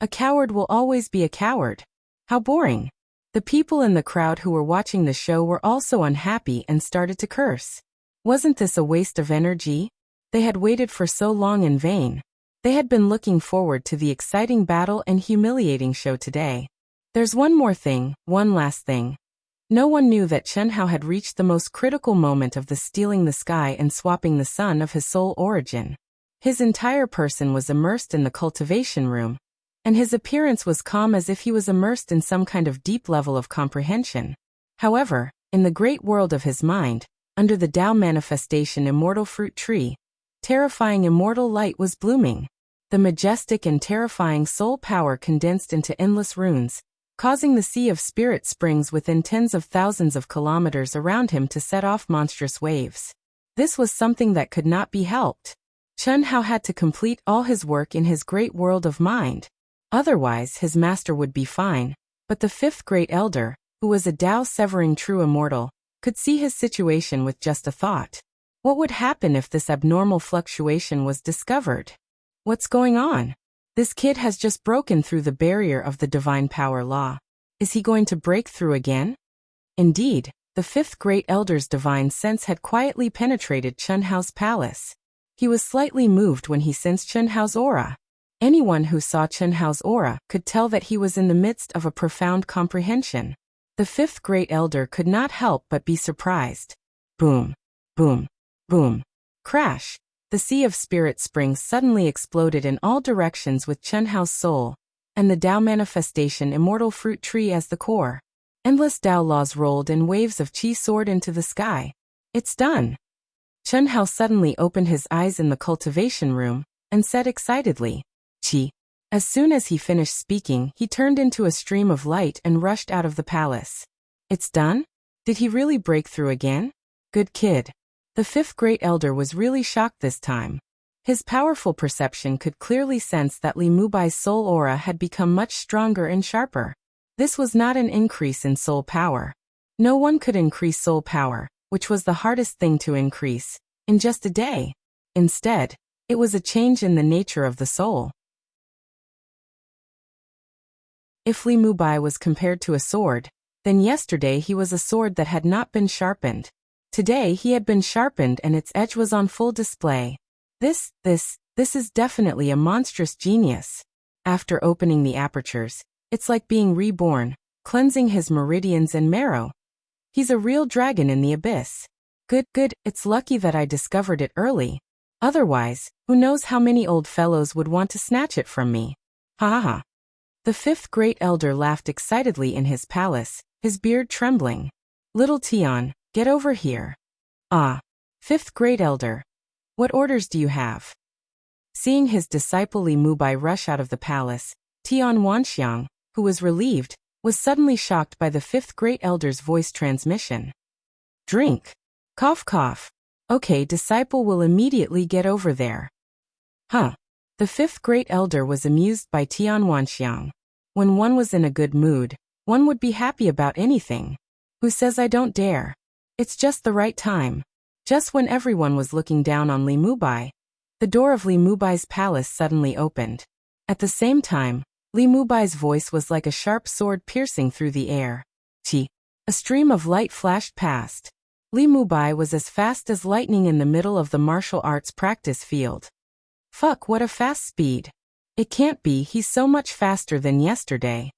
A coward will always be a coward. How boring. The people in the crowd who were watching the show were also unhappy and started to curse. Wasn't this a waste of energy? They had waited for so long in vain. They had been looking forward to the exciting battle and humiliating show today. There's one last thing. No one knew that Chen Hao had reached the most critical moment of the stealing the sky and swapping the sun of his soul origin. His entire person was immersed in the cultivation room, and his appearance was calm as if he was immersed in some kind of deep level of comprehension. However, in the great world of his mind, under the Tao manifestation immortal fruit tree, terrifying immortal light was blooming. The majestic and terrifying soul power condensed into endless runes, causing the sea of spirit springs within tens of thousands of kilometers around him to set off monstrous waves. This was something that could not be helped. Chen Hao had to complete all his work in his great world of mind. Otherwise, his master would be fine, but the fifth great elder, who was a Tao-severing true immortal, could see his situation with just a thought. What would happen if this abnormal fluctuation was discovered? What's going on? This kid has just broken through the barrier of the divine power law. Is he going to break through again? Indeed, the fifth great elder's divine sense had quietly penetrated Chen Hao's palace. He was slightly moved when he sensed Chen Hao's aura. Anyone who saw Chen Hao's aura could tell that he was in the midst of a profound comprehension. The fifth great elder could not help but be surprised. Boom, boom, boom. Crash! The sea of spirit springs suddenly exploded in all directions with Chen Hao's soul, and the Tao manifestation immortal fruit tree as the core. Endless Tao laws rolled and waves of qi soared into the sky. It's done! Chen Hao suddenly opened his eyes in the cultivation room, and said excitedly, Qi. As soon as he finished speaking, he turned into a stream of light and rushed out of the palace. It's done? Did he really break through again? Good kid. The fifth great elder was really shocked this time. His powerful perception could clearly sense that Li Mubai's soul aura had become much stronger and sharper. This was not an increase in soul power. No one could increase soul power, which was the hardest thing to increase, in just a day. Instead, it was a change in the nature of the soul. If Li Mubai was compared to a sword, then yesterday he was a sword that had not been sharpened. Today he had been sharpened and its edge was on full display. This is definitely a monstrous genius. After opening the apertures, it's like being reborn, cleansing his meridians and marrow. He's a real dragon in the abyss. Good, it's lucky that I discovered it early. Otherwise, who knows how many old fellows would want to snatch it from me. Ha ha ha. The fifth great elder laughed excitedly in his palace, his beard trembling. Little Tian, get over here. Ah. Fifth great elder. What orders do you have? Seeing his disciple Li Mubai rush out of the palace, Tian Wanxiang, who was relieved, was suddenly shocked by the fifth great elder's voice transmission. Drink. Cough cough. Okay, disciple will immediately get over there. Huh. The fifth great elder was amused by Tian Wanxiang. When one was in a good mood, one would be happy about anything. Who says I don't dare? It's just the right time. Just when everyone was looking down on Li Mubai, the door of Li Mubai's palace suddenly opened. At the same time, Li Mubai's voice was like a sharp sword piercing through the air. Qi. A stream of light flashed past. Li Mubai was as fast as lightning in the middle of the martial arts practice field. Fuck, what a fast speed. It can't be, he's so much faster than yesterday.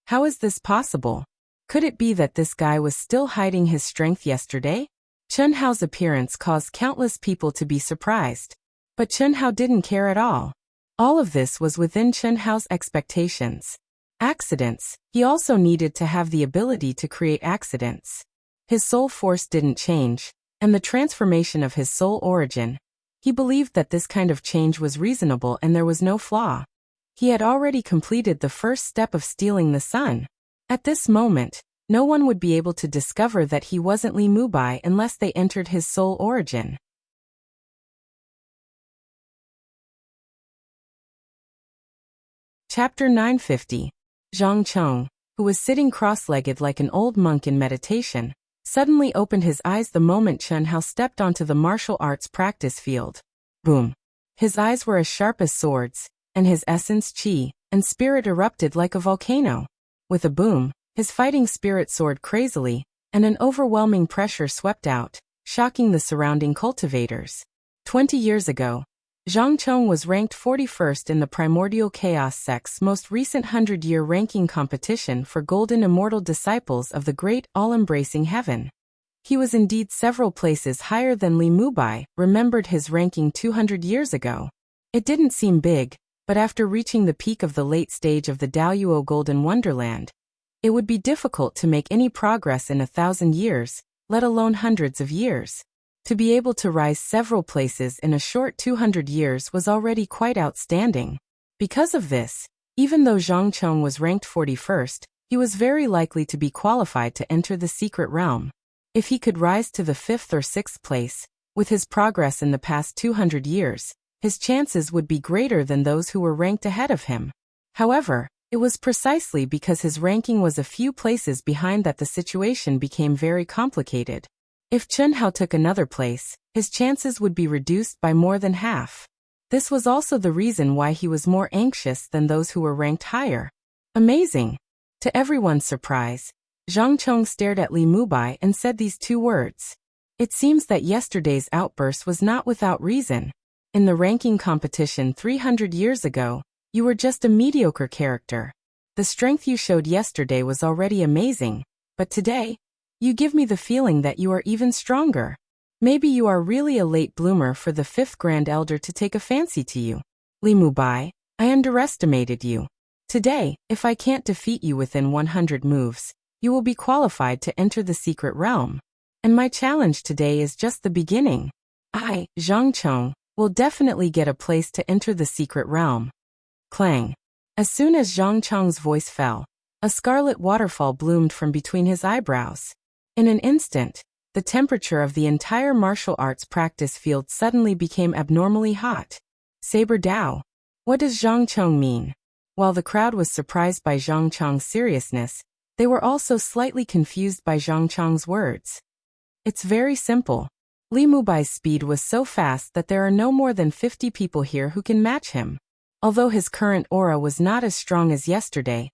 How is this possible? Could it be that this guy was still hiding his strength yesterday? Chen Hao's appearance caused countless people to be surprised. But Chen Hao didn't care at all. All of this was within Chen Hao's expectations. Accidents. He also needed to have the ability to create accidents. His soul force didn't change, and the transformation of his soul origin. He believed that this kind of change was reasonable and there was no flaw. He had already completed the first step of stealing the sun. At this moment, no one would be able to discover that he wasn't Li Mubai unless they entered his soul origin. Chapter 950. Zhang Cheng, who was sitting cross-legged like an old monk in meditation, suddenly opened his eyes the moment Chen Hao stepped onto the martial arts practice field. Boom. His eyes were as sharp as swords, and his essence qi and spirit erupted like a volcano. With a boom, his fighting spirit soared crazily, and an overwhelming pressure swept out, shocking the surrounding cultivators. 20 years ago, Zhang Cheng was ranked 41st in the Primordial Chaos Sect's most recent 100-year ranking competition for Golden Immortal Disciples of the Great All-Embracing Heaven. He was indeed several places higher than Li Mubai, remembered his ranking 200 years ago. It didn't seem big, but after reaching the peak of the late stage of the Daoyuo Golden Wonderland, it would be difficult to make any progress in 1,000 years, let alone hundreds of years. To be able to rise several places in a short 200 years was already quite outstanding. Because of this, even though Zhang Cheng was ranked 41st, he was very likely to be qualified to enter the secret realm. If he could rise to the 5th or 6th place, with his progress in the past 200 years, his chances would be greater than those who were ranked ahead of him. However, it was precisely because his ranking was a few places behind that the situation became very complicated. If Chen Hao took another place, his chances would be reduced by more than half. This was also the reason why he was more anxious than those who were ranked higher. Amazing! To everyone's surprise, Zhang Cheng stared at Li Mubai and said these two words. It seems that yesterday's outburst was not without reason. In the ranking competition 300 years ago, you were just a mediocre character. The strength you showed yesterday was already amazing, But today, you give me the feeling that you are even stronger. Maybe you are really a late bloomer for the 5th Grand Elder to take a fancy to you. Li Mubai, I underestimated you. Today, if I can't defeat you within 100 moves, you will be qualified to enter the secret realm. And my challenge today is just the beginning. I, Zhang Chong, will definitely get a place to enter the secret realm. Clang. As soon as Zhang Chong's voice fell, a scarlet waterfall bloomed from between his eyebrows. In an instant, the temperature of the entire martial arts practice field suddenly became abnormally hot. Saber Dao. What does Zhang Chong mean? While the crowd was surprised by Zhang Chong's seriousness, they were also slightly confused by Zhang Chong's words. It's very simple. Li Mubai's speed was so fast that there are no more than 50 people here who can match him. Although his current aura was not as strong as yesterday,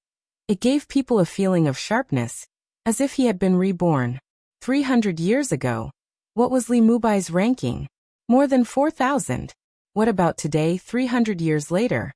it gave people a feeling of sharpness, as if he had been reborn. 300 years ago, what was Li Mubai's ranking? More than 4,000. What about today, 300 years later?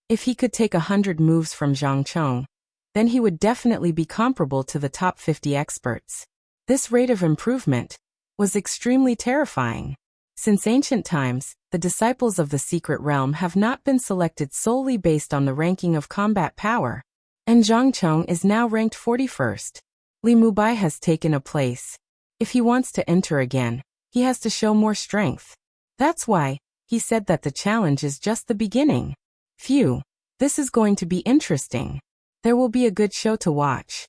If he could take 100 moves from Zhang Chong, then he would definitely be comparable to the top 50 experts. This rate of improvement was extremely terrifying. Since ancient times, the disciples of the secret realm have not been selected solely based on the ranking of combat power, and Zhang Chong is now ranked 41st. Li Mubai has taken a place. If he wants to enter again, he has to show more strength. That's why he said that the challenge is just the beginning. Phew, this is going to be interesting. There will be a good show to watch.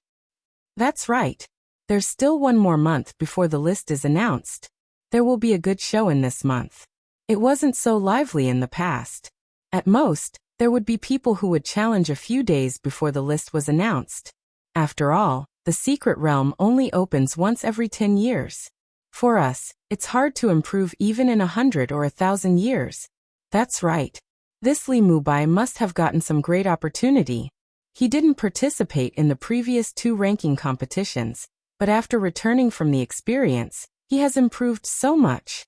That's right. There's still one more month before the list is announced. There will be a good show in this month. It wasn't so lively in the past. At most, there would be people who would challenge a few days before the list was announced. After all, the secret realm only opens once every 10 years. For us, it's hard to improve even in 100 or 1,000 years. That's right. This Li Mubai must have gotten some great opportunity. He didn't participate in the previous 2 ranking competitions, but after returning from the experience, he has improved so much.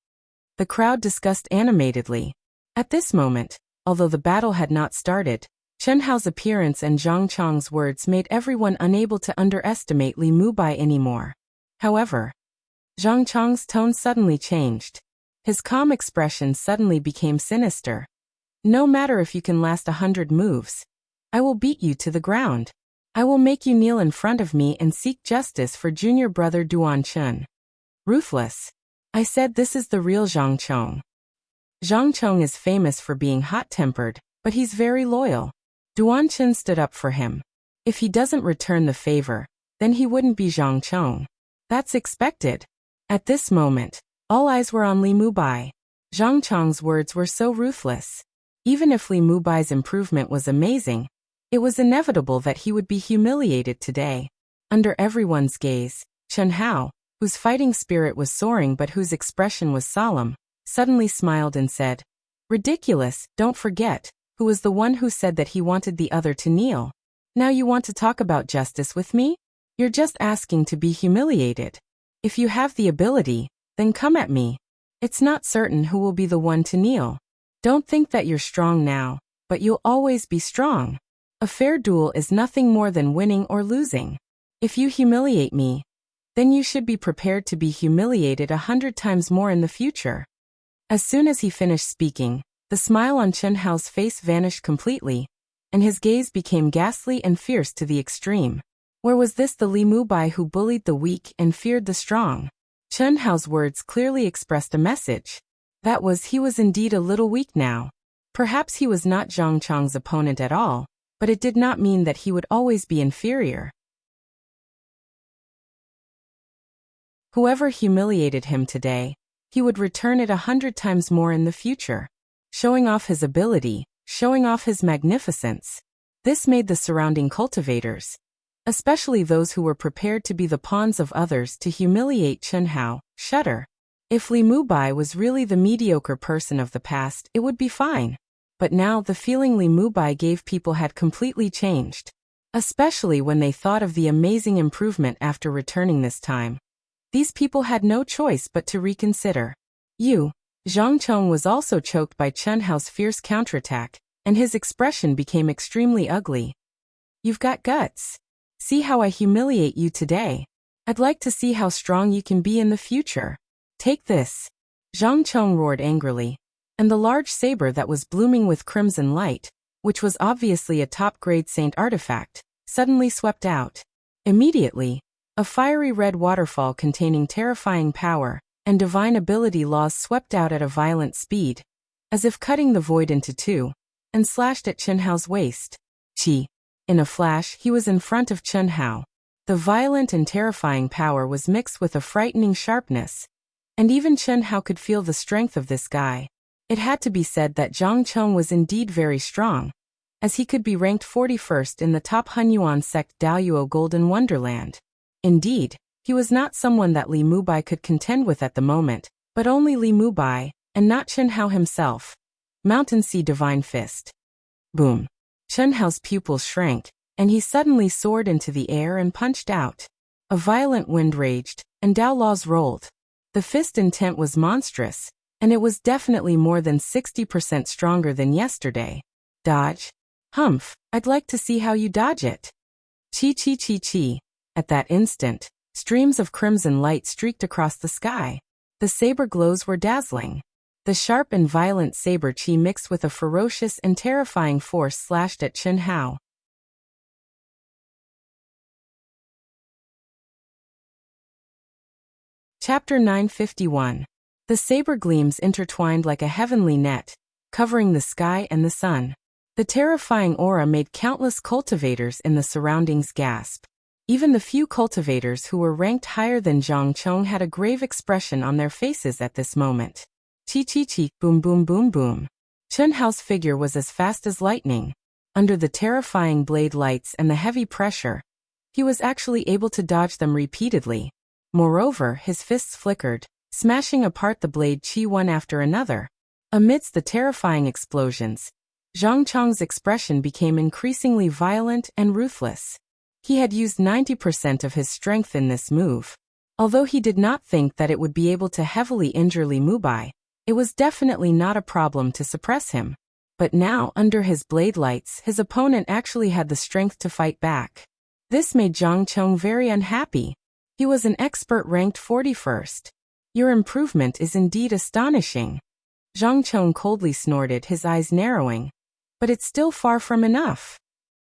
The crowd discussed animatedly. At this moment, although the battle had not started, Chen Hao's appearance and Zhang Chong's words made everyone unable to underestimate Li Mubai anymore. However, Zhang Chong's tone suddenly changed. His calm expression suddenly became sinister. No matter if you can last 100 moves, I will beat you to the ground. I will make you kneel in front of me and seek justice for junior brother Duan Chun. Ruthless. I said this is the real Zhang Chong. Zhang Chong is famous for being hot-tempered, but he's very loyal. Duan Chun stood up for him. If he doesn't return the favor, then he wouldn't be Zhang Chong. That's expected. At this moment, all eyes were on Li Mubai. Zhang Chong's words were so ruthless. Even if Li Mubai's improvement was amazing, it was inevitable that he would be humiliated today. Under everyone's gaze, Chen Hao, whose fighting spirit was soaring but whose expression was solemn, suddenly smiled and said, "Ridiculous, don't forget, who was the one who said that he wanted the other to kneel. Now you want to talk about justice with me? You're just asking to be humiliated. If you have the ability, then come at me. It's not certain who will be the one to kneel. Don't think that you're strong now, but you'll always be strong. A fair duel is nothing more than winning or losing. If you humiliate me, then you should be prepared to be humiliated 100 times more in the future." As soon as he finished speaking, the smile on Chen Hao's face vanished completely, and his gaze became ghastly and fierce to the extreme. Where was this the Li Mubai who bullied the weak and feared the strong? Chen Hao's words clearly expressed a message. That was, he was indeed a little weak now. Perhaps he was not Zhang Chong's opponent at all, but it did not mean that he would always be inferior. Whoever humiliated him today, he would return it 100 times more in the future. Showing off his ability, showing off his magnificence. This made the surrounding cultivators, especially those who were prepared to be the pawns of others to humiliate Chen Hao, shudder. If Li Mubai was really the mediocre person of the past, it would be fine. But now the feeling Li Mubai gave people had completely changed. Especially when they thought of the amazing improvement after returning this time. These people had no choice but to reconsider. Zhang Chong was also choked by Chen Hao's fierce counterattack, and his expression became extremely ugly. You've got guts. See how I humiliate you today. I'd like to see how strong you can be in the future. Take this. Zhang Chong roared angrily, and the large saber that was blooming with crimson light, which was obviously a top-grade saint artifact, suddenly swept out. Immediately, a fiery red waterfall containing terrifying power and divine ability laws swept out at a violent speed, as if cutting the void into two, and slashed at Chen Hao's waist. Chi. In a flash, he was in front of Chen Hao. The violent and terrifying power was mixed with a frightening sharpness, and even Chen Hao could feel the strength of this guy. It had to be said that Zhang Chong was indeed very strong, as he could be ranked 41st in the top Hunyuan sect Daoyuo Golden Wonderland. Indeed, he was not someone that Li Mubai could contend with at the moment, but only Li Mubai, and not Chen Hao himself. Mountain Sea Divine Fist. Boom. Chen Hao's pupils shrank, and he suddenly soared into the air and punched out. A violent wind raged, and Dao laws rolled. The fist intent was monstrous, and it was definitely more than 60% stronger than yesterday. Dodge? Humph, I'd like to see how you dodge it. Chi chi chi chi. At that instant, streams of crimson light streaked across the sky. The saber glows were dazzling. The sharp and violent saber chi mixed with a ferocious and terrifying force slashed at Chen Hao. Chapter 951. The saber gleams intertwined like a heavenly net, covering the sky and the sun. The terrifying aura made countless cultivators in the surroundings gasp. Even the few cultivators who were ranked higher than Zhang Chong had a grave expression on their faces at this moment. Chi chi chi, boom boom boom boom. Chen Hao's figure was as fast as lightning. Under the terrifying blade lights and the heavy pressure, he was actually able to dodge them repeatedly. Moreover, his fists flickered, smashing apart the blade chi one after another. Amidst the terrifying explosions, Zhang Chong's expression became increasingly violent and ruthless. He had used 90% of his strength in this move. Although he did not think that it would be able to heavily injure Li Mubai, it was definitely not a problem to suppress him. But now, under his blade lights, his opponent actually had the strength to fight back. This made Zhang Chong very unhappy. He was an expert ranked 41st. Your improvement is indeed astonishing. Zhang Chong coldly snorted, his eyes narrowing. But it's still far from enough.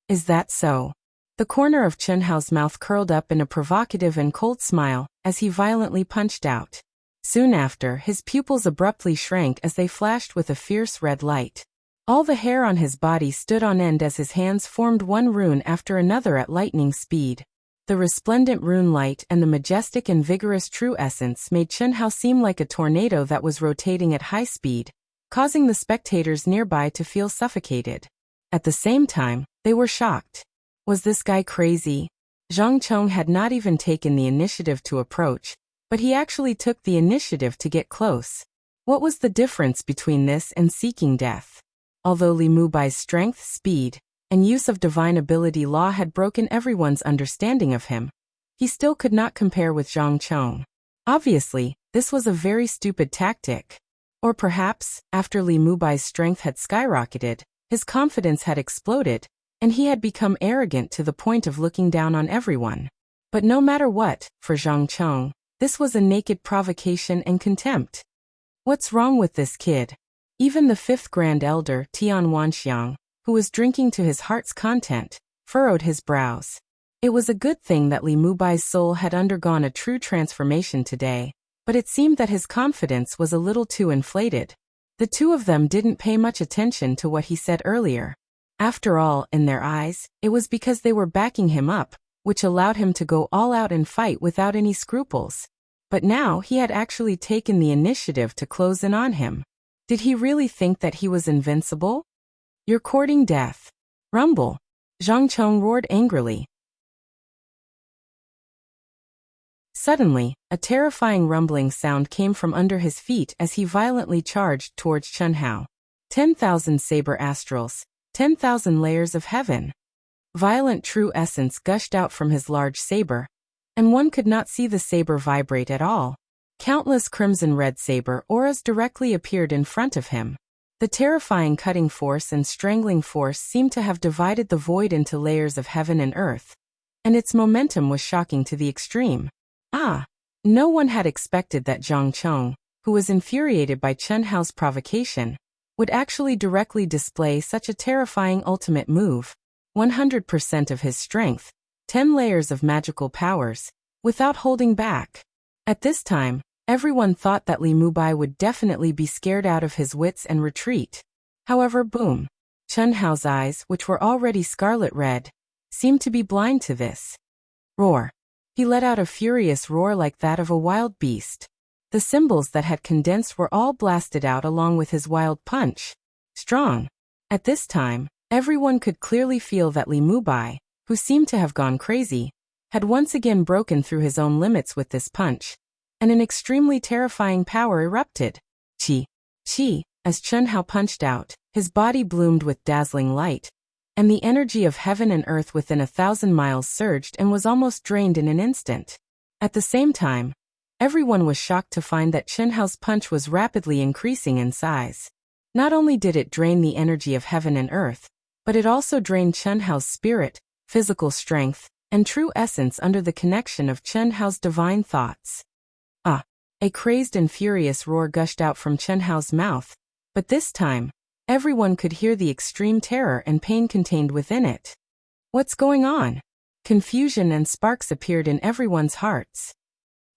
Is that so? The corner of Chen Hao's mouth curled up in a provocative and cold smile as he violently punched out. Soon after, his pupils abruptly shrank as they flashed with a fierce red light. All the hair on his body stood on end as his hands formed one rune after another at lightning speed. The resplendent rune light and the majestic and vigorous true essence made Chen Hao seem like a tornado that was rotating at high speed, causing the spectators nearby to feel suffocated. At the same time, they were shocked. Was this guy crazy? Zhang Chong had not even taken the initiative to approach, but he actually took the initiative to get close. What was the difference between this and seeking death? Although Li Mubai's strength, speed, and use of divine ability law had broken everyone's understanding of him, he still could not compare with Zhang Chong. Obviously, this was a very stupid tactic. Or perhaps, after Li Mubai's strength had skyrocketed, his confidence had exploded, and he had become arrogant to the point of looking down on everyone. But no matter what, for Zhang Chong, this was a naked provocation and contempt. What's wrong with this kid? Even the fifth Grand Elder, Tian Wanxiang, who was drinking to his heart's content, furrowed his brows. It was a good thing that Li Mubai's soul had undergone a true transformation today, but it seemed that his confidence was a little too inflated. The two of them didn't pay much attention to what he said earlier. After all, in their eyes, it was because they were backing him up, which allowed him to go all out and fight without any scruples. But now he had actually taken the initiative to close in on him. Did he really think that he was invincible? You're courting death. Rumble. Zhang Chong roared angrily. Suddenly, a terrifying rumbling sound came from under his feet as he violently charged towards Chen Hao. 10,000 saber astrals, 10,000 layers of heaven. Violent true essence gushed out from his large saber, and one could not see the saber vibrate at all. Countless crimson red saber auras directly appeared in front of him. The terrifying cutting force and strangling force seemed to have divided the void into layers of heaven and earth, and its momentum was shocking to the extreme. No one had expected that Zhang Chong, who was infuriated by Chen Hao's provocation, would actually directly display such a terrifying ultimate move, 100% of his strength, 10 layers of magical powers, without holding back. At this time, everyone thought that Li Mubai would definitely be scared out of his wits and retreat. However, boom. Chen Hao's eyes, which were already scarlet red, seemed to be blind to this. Roar. He let out a furious roar like that of a wild beast. The symbols that had condensed were all blasted out along with his wild punch. Strong. At this time, everyone could clearly feel that Li Mubai, who seemed to have gone crazy, had once again broken through his own limits with this punch, and an extremely terrifying power erupted. Qi. As Chen Hao punched out, his body bloomed with dazzling light, and the energy of heaven and earth within 1,000 miles surged and was almost drained in an instant. At the same time, everyone was shocked to find that Chen Hao's punch was rapidly increasing in size. Not only did it drain the energy of heaven and earth, but it also drained Chen Hao's spirit, physical strength, and true essence under the connection of Chen Hao's divine thoughts. A crazed and furious roar gushed out from Chen Hao's mouth, but this time, everyone could hear the extreme terror and pain contained within it. What's going on? Confusion and sparks appeared in everyone's hearts.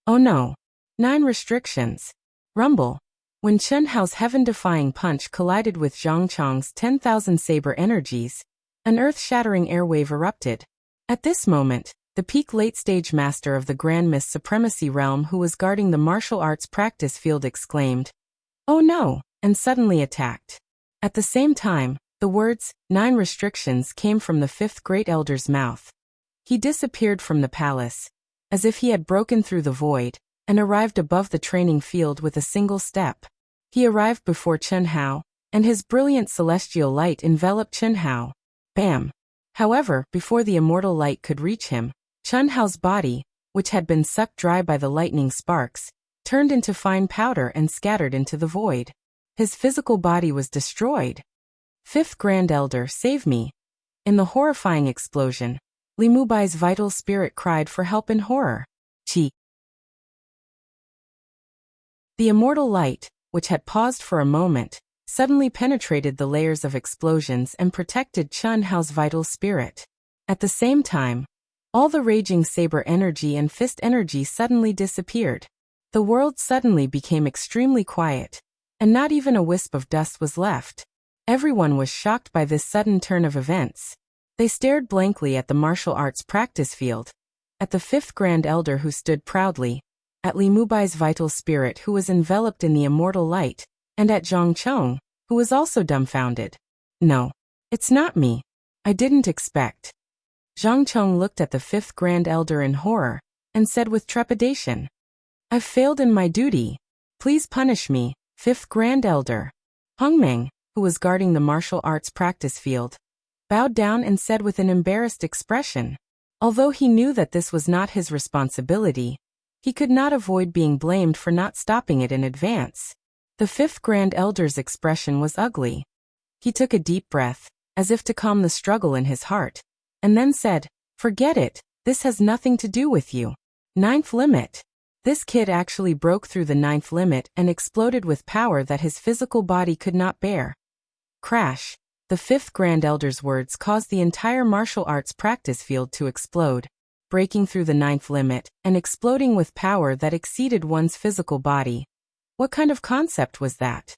Oh no. 9 restrictions. Rumble. When Chen Hao's heaven-defying punch collided with Zhang Chong's 10,000 saber energies, an earth-shattering airwave erupted. At this moment, the peak late-stage master of the Grand Miss Supremacy realm who was guarding the martial arts practice field exclaimed, "Oh no," and suddenly attacked. At the same time, the words, 9 restrictions came from the 5th Great Elder's mouth. He disappeared from the palace, as if he had broken through the void, and arrived above the training field with a single step. He arrived before Chen Hao, and his brilliant celestial light enveloped Chen Hao. Bam! However, before the immortal light could reach him, Chen Hao's body, which had been sucked dry by the lightning sparks, turned into fine powder and scattered into the void. His physical body was destroyed. 5th Grand Elder, save me. In the horrifying explosion, Li Mubai's vital spirit cried for help in horror. Qi. The immortal light, which had paused for a moment, suddenly penetrated the layers of explosions and protected Chen Hao's vital spirit. At the same time, all the raging saber energy and fist energy suddenly disappeared. The world suddenly became extremely quiet, and not even a wisp of dust was left. Everyone was shocked by this sudden turn of events. They stared blankly at the martial arts practice field, at the 5th Grand Elder who stood proudly, at Li Mubai's vital spirit who was enveloped in the immortal light, and at Zhang Chong, who was also dumbfounded. No, it's not me. I didn't expect. Zhang Chong looked at the 5th Grand Elder in horror, and said with trepidation, "I've failed in my duty. Please punish me, 5th Grand Elder." Hongmeng, who was guarding the martial arts practice field, bowed down and said with an embarrassed expression, although he knew that this was not his responsibility, he could not avoid being blamed for not stopping it in advance. The 5th Grand Elder's expression was ugly. He took a deep breath, as if to calm the struggle in his heart, and then said, "Forget it, this has nothing to do with you. 9th limit." This kid actually broke through the 9th limit and exploded with power that his physical body could not bear. Crash. The 5th Grand Elder's words caused the entire martial arts practice field to explode, breaking through the 9th limit and exploding with power that exceeded one's physical body. What kind of concept was that?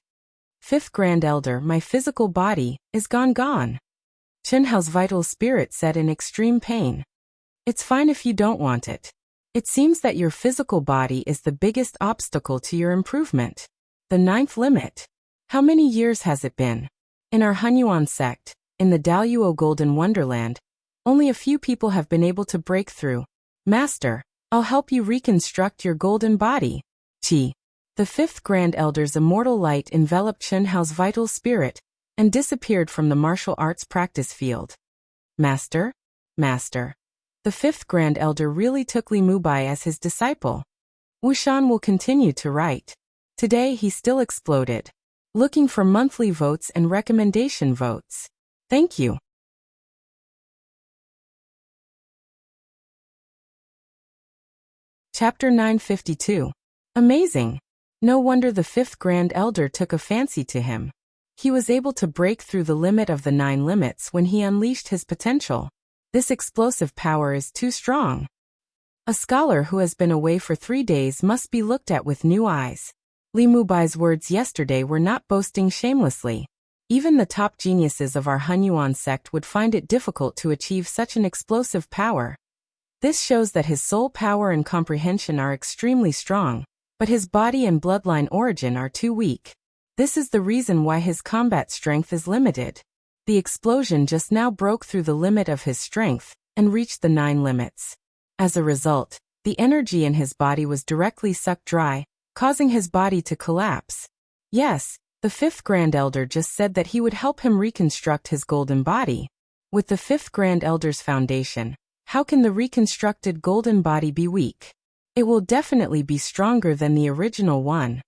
5th Grand Elder, my physical body is gone. Chen Hao's vital spirit said in extreme pain. It's fine if you don't want it. It seems that your physical body is the biggest obstacle to your improvement. The 9th limit. How many years has it been? In our Hunyuan sect, in the Daluo Golden Wonderland, only a few people have been able to break through. Master, I'll help you reconstruct your golden body. Qi. The 5th Grand Elder's immortal light enveloped Chen Hao's vital spirit and disappeared from the martial arts practice field. Master? The 5th Grand Elder really took Li Mubai as his disciple. Wuxian will continue to write. Today he still exploded. Looking for monthly votes and recommendation votes. Thank you. Chapter 952. Amazing. No wonder the 5th Grand Elder took a fancy to him. He was able to break through the limit of the 9 limits when he unleashed his potential. This explosive power is too strong. A scholar who has been away for 3 days must be looked at with new eyes. Li Mubai's words yesterday were not boasting shamelessly. Even the top geniuses of our Hunyuan sect would find it difficult to achieve such an explosive power. This shows that his soul power and comprehension are extremely strong, but his body and bloodline origin are too weak. This is the reason why his combat strength is limited. The explosion just now broke through the limit of his strength and reached the 9 limits. As a result, the energy in his body was directly sucked dry, causing his body to collapse. Yes, the 5th Grand Elder just said that he would help him reconstruct his golden body. With the 5th Grand Elder's foundation, how can the reconstructed golden body be weak? It will definitely be stronger than the original one.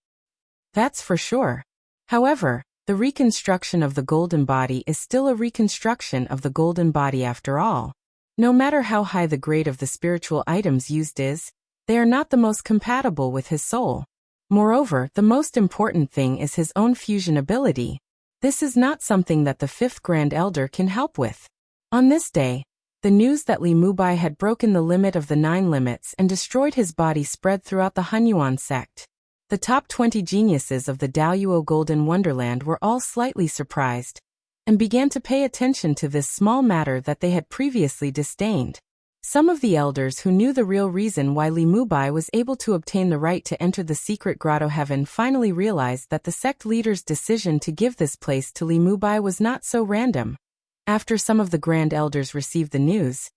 That's for sure. However, the reconstruction of the golden body is still a reconstruction of the golden body after all. No matter how high the grade of the spiritual items used is, they are not the most compatible with his soul. Moreover, the most important thing is his own fusion ability. This is not something that the 5th Grand Elder can help with. On this day, the news that Li Mubai had broken the limit of the 9 limits and destroyed his body spread throughout the Hunyuan sect. The top 20 geniuses of the Daoyuo Golden Wonderland were all slightly surprised, and began to pay attention to this small matter that they had previously disdained. Some of the elders who knew the real reason why Li Mubai was able to obtain the right to enter the secret grotto heaven finally realized that the sect leader's decision to give this place to Li Mubai was not so random. After some of the Grand Elders received the news,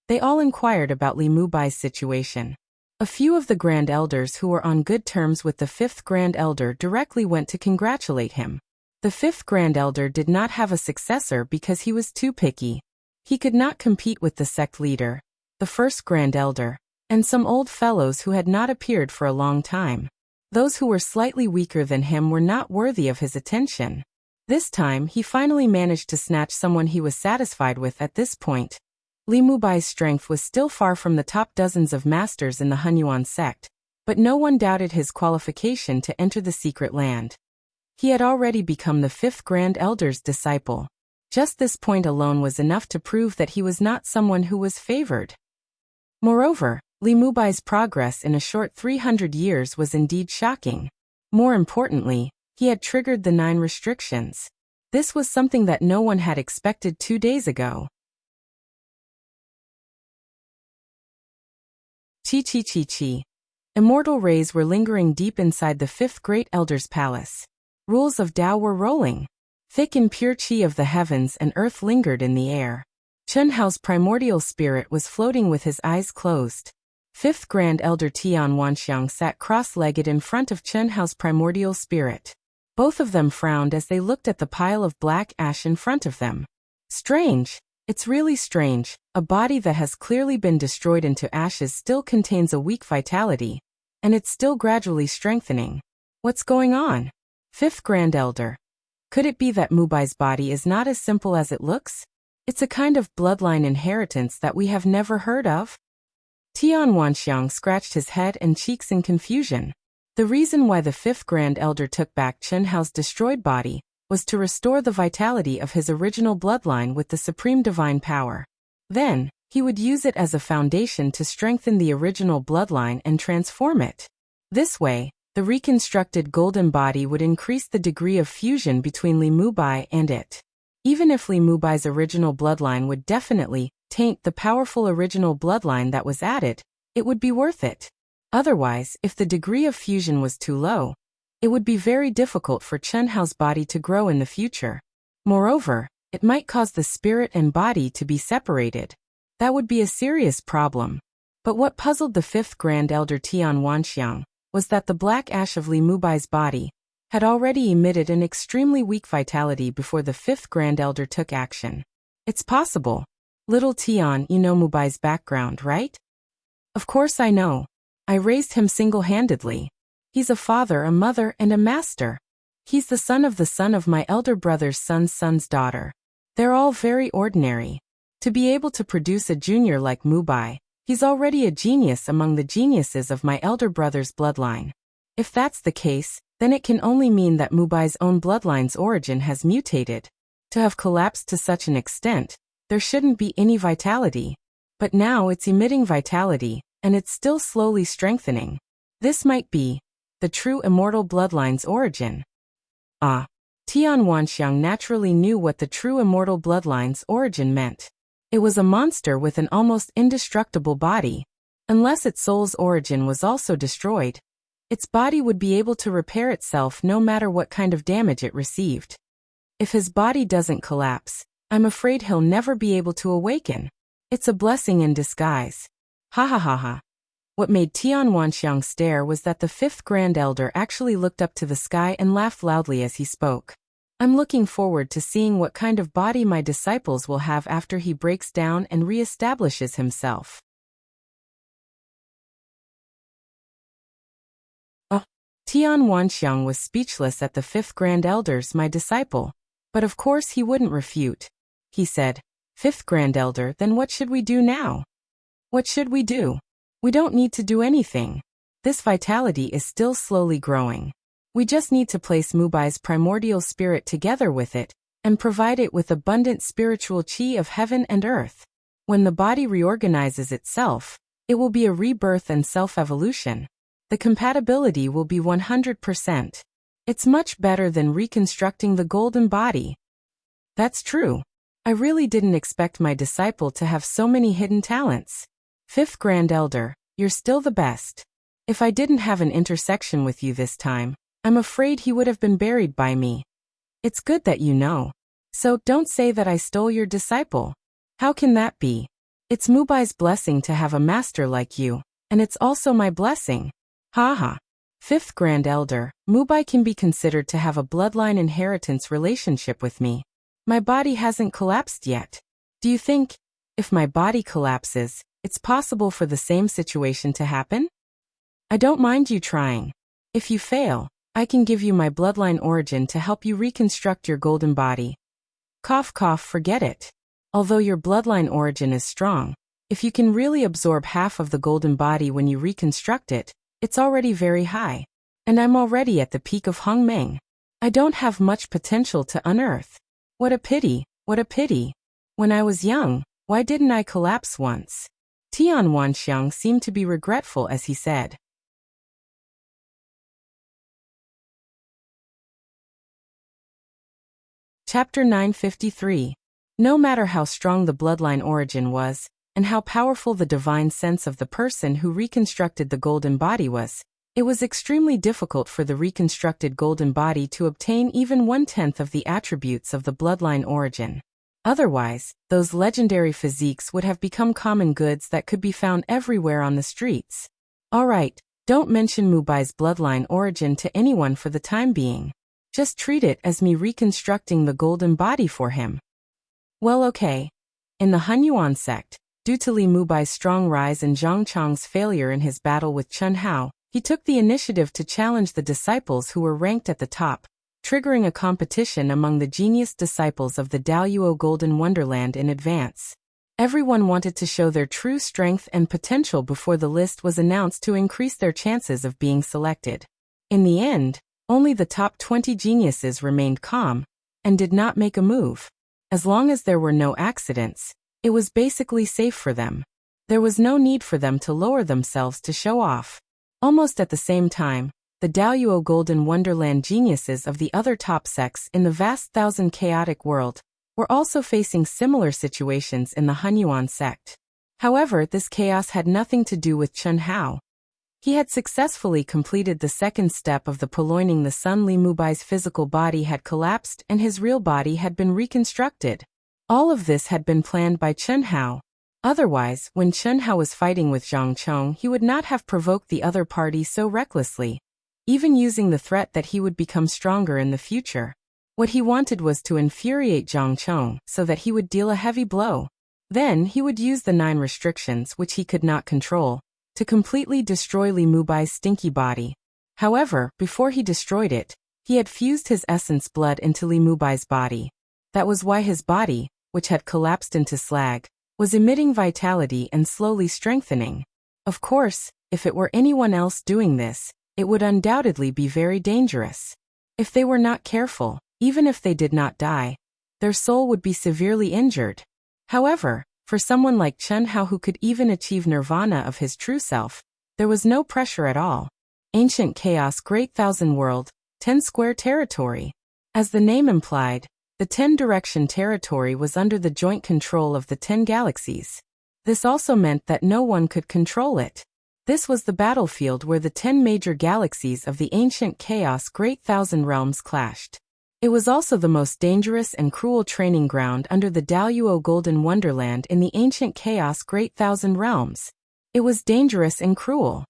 they all inquired about Li Mubai's situation. A few of the Grand Elders who were on good terms with the 5th Grand Elder directly went to congratulate him. The 5th Grand Elder did not have a successor because he was too picky. He could not compete with the sect leader, the 1st Grand Elder, and some old fellows who had not appeared for a long time. Those who were slightly weaker than him were not worthy of his attention. This time, he finally managed to snatch someone he was satisfied with at this point. Li Mubai's strength was still far from the top dozens of masters in the Hunyuan sect, but no one doubted his qualification to enter the secret land. He had already become the 5th Grand Elder's disciple. Just this point alone was enough to prove that he was not someone who was favored. Moreover, Li Mubai's progress in a short 300 years was indeed shocking. More importantly, he had triggered the 9 restrictions. This was something that no one had expected 2 days ago. Chi. Immortal rays were lingering deep inside the 5th Great Elder's palace. Rules of Tao were rolling. Thick and pure chi of the heavens and earth lingered in the air. Chun Hao's primordial spirit was floating with his eyes closed. 5th Grand Elder Tian Wanxiang sat cross-legged in front of Chun Hao's primordial spirit. Both of them frowned as they looked at the pile of black ash in front of them. Strange. It's really strange. A body that has clearly been destroyed into ashes still contains a weak vitality, and it's still gradually strengthening. What's going on? 5th Grand Elder. Could it be that Mubai's body is not as simple as it looks? It's a kind of bloodline inheritance that we have never heard of? Tian Wanxiang scratched his head and cheeks in confusion. The reason why the 5th Grand Elder took back Chun Hao's destroyed body was to restore the vitality of his original bloodline with the supreme divine power. Then, he would use it as a foundation to strengthen the original bloodline and transform it. This way, the reconstructed golden body would increase the degree of fusion between Li Mubai and it. Even if Li Mubai's original bloodline would definitely taint the powerful original bloodline that was added, it would be worth it. Otherwise, if the degree of fusion was too low, it would be very difficult for Chun Hao's body to grow in the future. Moreover, it might cause the spirit and body to be separated. That would be a serious problem. But what puzzled the 5th Grand Elder Tian Wanxiang was that the black ash of Li Mubai's body had already emitted an extremely weak vitality before the 5th Grand Elder took action. It's possible. Little Tian, you know Mubai's background, right? Of course I know. I raised him single-handedly. He's a father, a mother, and a master. He's the son of my elder brother's son's daughter. They're all very ordinary. To be able to produce a junior like Mubai, he's already a genius among the geniuses of my elder brother's bloodline. If that's the case, then it can only mean that Mubai's own bloodline's origin has mutated. To have collapsed to such an extent, there shouldn't be any vitality. But now it's emitting vitality, and it's still slowly strengthening. This might be the true immortal bloodline's origin. Ah. Tian Wanxiang naturally knew what the true immortal bloodline's origin meant. It was a monster with an almost indestructible body. Unless its soul's origin was also destroyed, its body would be able to repair itself no matter what kind of damage it received. If his body doesn't collapse, I'm afraid he'll never be able to awaken. It's a blessing in disguise. Ha ha ha ha. What made Tian Wanxiang stare was that the fifth Grand Elder actually looked up to the sky and laughed loudly as he spoke. I'm looking forward to seeing what kind of body my disciples will have after he breaks down and re-establishes himself. Tian Wanxiang was speechless at the fifth Grand Elder's my disciple. But of course he wouldn't refute. He said, "Fifth Grand Elder, then what should we do now?" "What should we do? We don't need to do anything. This vitality is still slowly growing. We just need to place Mubai's primordial spirit together with it, and provide it with abundant spiritual qi of heaven and earth. When the body reorganizes itself, it will be a rebirth and self-evolution. The compatibility will be 100%. It's much better than reconstructing the golden body." That's true. I really didn't expect my disciple to have so many hidden talents. Fifth Grand Elder, you're still the best. If I didn't have an intersection with you this time, I'm afraid he would have been buried by me. It's good that you know. So don't say that I stole your disciple. How can that be? It's Mubai's blessing to have a master like you, and it's also my blessing. Ha ha. Fifth Grand Elder, Mubai can be considered to have a bloodline inheritance relationship with me. My body hasn't collapsed yet. Do you think, if my body collapses, it's possible for the same situation to happen? I don't mind you trying. If you fail, I can give you my bloodline origin to help you reconstruct your golden body. Cough cough, forget it. Although your bloodline origin is strong, if you can really absorb half of the golden body when you reconstruct it, it's already very high. And I'm already at the peak of Hongmeng. I don't have much potential to unearth. What a pity, what a pity. When I was young, why didn't I collapse once? Tian Wanxiang seemed to be regretful as he said. Chapter 953. No matter how strong the bloodline origin was, and how powerful the divine sense of the person who reconstructed the golden body was, it was extremely difficult for the reconstructed golden body to obtain even 1/10 of the attributes of the bloodline origin. Otherwise, those legendary physiques would have become common goods that could be found everywhere on the streets. Alright, don't mention Mubai's bloodline origin to anyone for the time being. Just treat it as me reconstructing the golden body for him. Well, okay. In the Hunyuan sect, due to Li Mubai's strong rise and Zhang Chang's failure in his battle with Chen Hao, he took the initiative to challenge the disciples who were ranked at the top, triggering a competition among the genius disciples of the Daoyuo Golden Wonderland in advance. Everyone wanted to show their true strength and potential before the list was announced to increase their chances of being selected. In the end, only the top 20 geniuses remained calm and did not make a move. As long as there were no accidents, it was basically safe for them. There was no need for them to lower themselves to show off. Almost at the same time, the Daoyuo Golden Wonderland geniuses of the other top sects in the vast thousand chaotic world were also facing similar situations in the Hunyuan sect. However, this chaos had nothing to do with Chen Hao. He had successfully completed the second step of the purloining the sun. Li Mubai's physical body had collapsed and his real body had been reconstructed. All of this had been planned by Chen Hao. Otherwise, when Chen Hao was fighting with Zhang Chong, he would not have provoked the other party so recklessly, even using the threat that he would become stronger in the future. What he wanted was to infuriate Zhang Chong so that he would deal a heavy blow. Then he would use the 9 restrictions which he could not control to completely destroy Li Mubai's stinky body. However, before he destroyed it, He had fused his essence blood into Li Mubai's body. That was why his body, which had collapsed into slag, was emitting vitality and slowly strengthening. Of course, if it were anyone else doing this, it would undoubtedly be very dangerous. If they were not careful, even if they did not die, their soul would be severely injured. However, for someone like Chen Hao who could even achieve nirvana of his true self, there was no pressure at all. Ancient Chaos Great Thousand World, 10 Square Territory. As the name implied, the 10-direction territory was under the joint control of the 10 galaxies. This also meant that no one could control it. This was the battlefield where the 10 major galaxies of the ancient Chaos Great Thousand Realms clashed. It was also the most dangerous and cruel training ground under the Daluo Golden Wonderland in the ancient Chaos Great Thousand Realms. It was dangerous and cruel.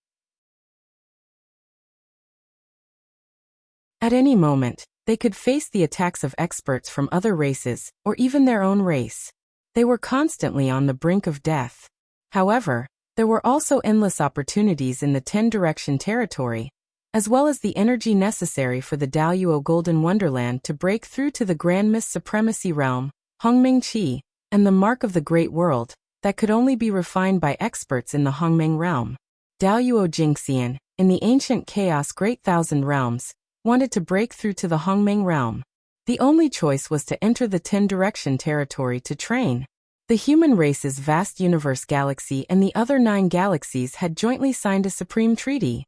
At any moment, they could face the attacks of experts from other races, or even their own race. They were constantly on the brink of death. However, there were also endless opportunities in the 10-direction territory, as well as the energy necessary for the Daluo Golden Wonderland to break through to the Grand Mist Supremacy Realm, Hongmeng Qi, and the Mark of the Great World, that could only be refined by experts in the Hongmeng realm. Daluo Jingxian, in the ancient Chaos Great Thousand Realms, wanted to break through to the Hongmeng realm. The only choice was to enter the 10-direction territory to train. The human race's vast universe galaxy and the other 9 galaxies had jointly signed a supreme treaty.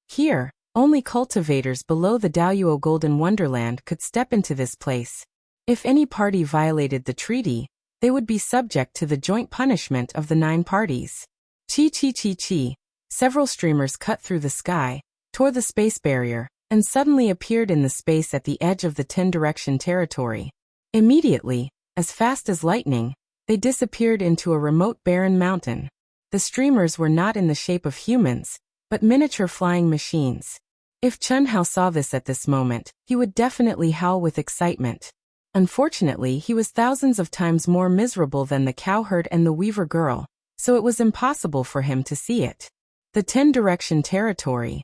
Here, only cultivators below the Daluo Golden Wonderland could step into this place. If any party violated the treaty, they would be subject to the joint punishment of the 9 parties. Chi chi chi chi. Several streamers cut through the sky, tore the space barrier, and suddenly appeared in the space at the edge of the 10-direction territory. Immediately, as fast as lightning, they disappeared into a remote barren mountain. The streamers were not in the shape of humans, but miniature flying machines. If Chen Hao saw this at this moment, he would definitely howl with excitement. Unfortunately, he was thousands of times more miserable than the cowherd and the weaver girl, so it was impossible for him to see it. The 10-direction territory.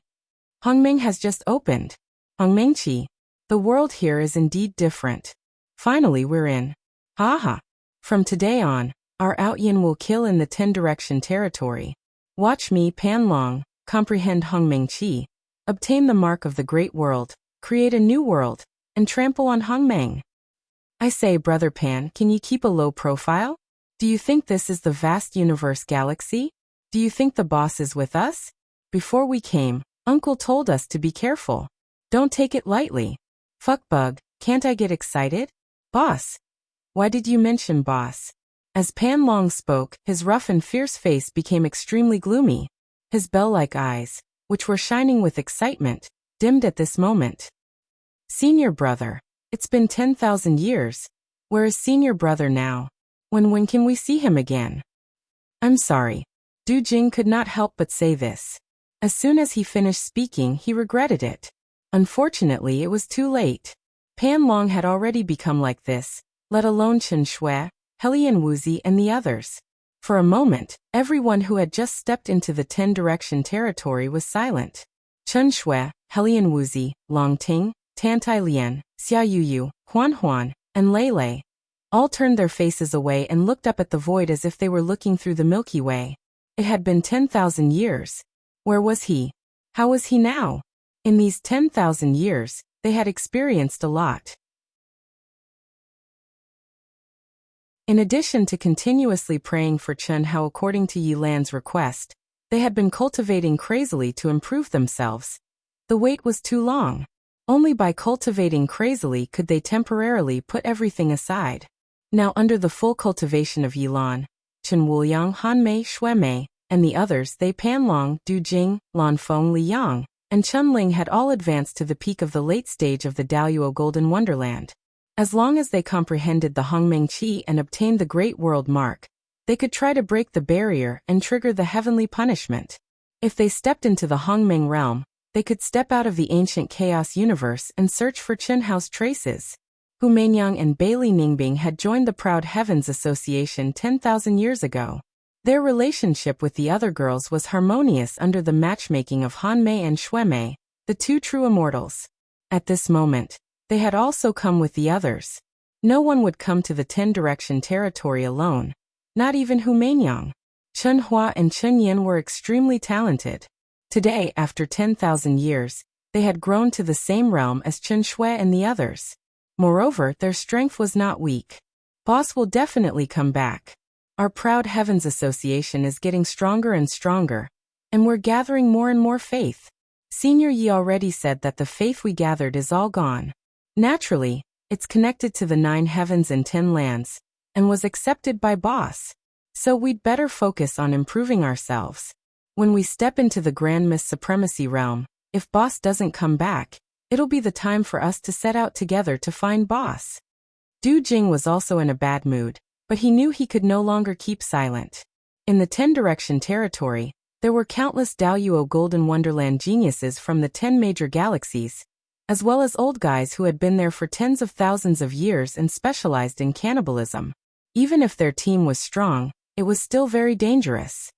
Hongmeng has just opened. Hongmengqi. The world here is indeed different. Finally we're in. Haha. From today on, our Outyin will kill in the 10-direction territory. Watch me, Pan Long, comprehend Hongmengqi, obtain the mark of the great world, create a new world, and trample on Hongmeng. I say, Brother Pan, can you keep a low profile? Do you think this is the vast universe galaxy? Do you think the boss is with us? Before we came, Uncle told us to be careful. Don't take it lightly. Fuckbug, can't I get excited? Boss. Why did you mention boss? As Pan Long spoke, his rough and fierce face became extremely gloomy. His bell-like eyes, which were shining with excitement, dimmed at this moment. Senior brother. It's been 10,000 years. Where is senior brother now? When can we see him again? I'm sorry. Du Jing could not help but say this. As soon as he finished speaking, he regretted it. Unfortunately, it was too late. Pan Long had already become like this, let alone Chen Shui, Helian Wuxia and the others. For a moment, everyone who had just stepped into the 10-direction territory was silent. Chen Shui, Helian Wuxia, Long Ting, Tantai Lian, Xia Yuyu, Huan Huan, and Lei Lei all turned their faces away and looked up at the void as if they were looking through the Milky Way. It had been 10,000 years. Where was he? How was he now? In these 10,000 years, they had experienced a lot. In addition to continuously praying for Chen Hao according to Yi Lan's request, they had been cultivating crazily to improve themselves. The wait was too long. Only by cultivating crazily could they temporarily put everything aside. Now under the full cultivation of Yi Lan, Chen Wuliang, Han Mei, Shui Mei, and the others, they Pan Long, Du Jing, Lan Feng, Li Yang, and Chen Ling had all advanced to the peak of the late stage of the Daluo Golden Wonderland. As long as they comprehended the Hongmengqi and obtained the Great World Mark, they could try to break the barrier and trigger the heavenly punishment. If they stepped into the Hongmeng realm, they could step out of the ancient chaos universe and search for Chen Hao's traces. Hu Meinyang and Bailey Ningbing had joined the Proud Heavens Association 10,000 years ago. Their relationship with the other girls was harmonious under the matchmaking of Han Mei and Shui Mei, the 2 true immortals. At this moment, they had also come with the others. No one would come to the 10-direction territory alone. Not even Hu Meinyang. Chen Hua and Chen Yin were extremely talented. Today, after 10,000 years, they had grown to the same realm as Chen Shui and the others. Moreover, their strength was not weak. Boss will definitely come back. Our Proud Heavens Association is getting stronger and stronger, and we're gathering more and more faith. Senior Yi already said that the faith we gathered is all gone. Naturally, it's connected to the 9 heavens and 10 lands, and was accepted by Boss. So we'd better focus on improving ourselves. When we step into the Grand Mist Supremacy realm, if Boss doesn't come back, it'll be the time for us to set out together to find Boss. Du Jing was also in a bad mood, but he knew he could no longer keep silent. In the 10-direction territory, there were countless Daoyuo Golden Wonderland geniuses from the 10 major galaxies, as well as old guys who had been there for tens of thousands of years and specialized in cannibalism. Even if their team was strong, it was still very dangerous.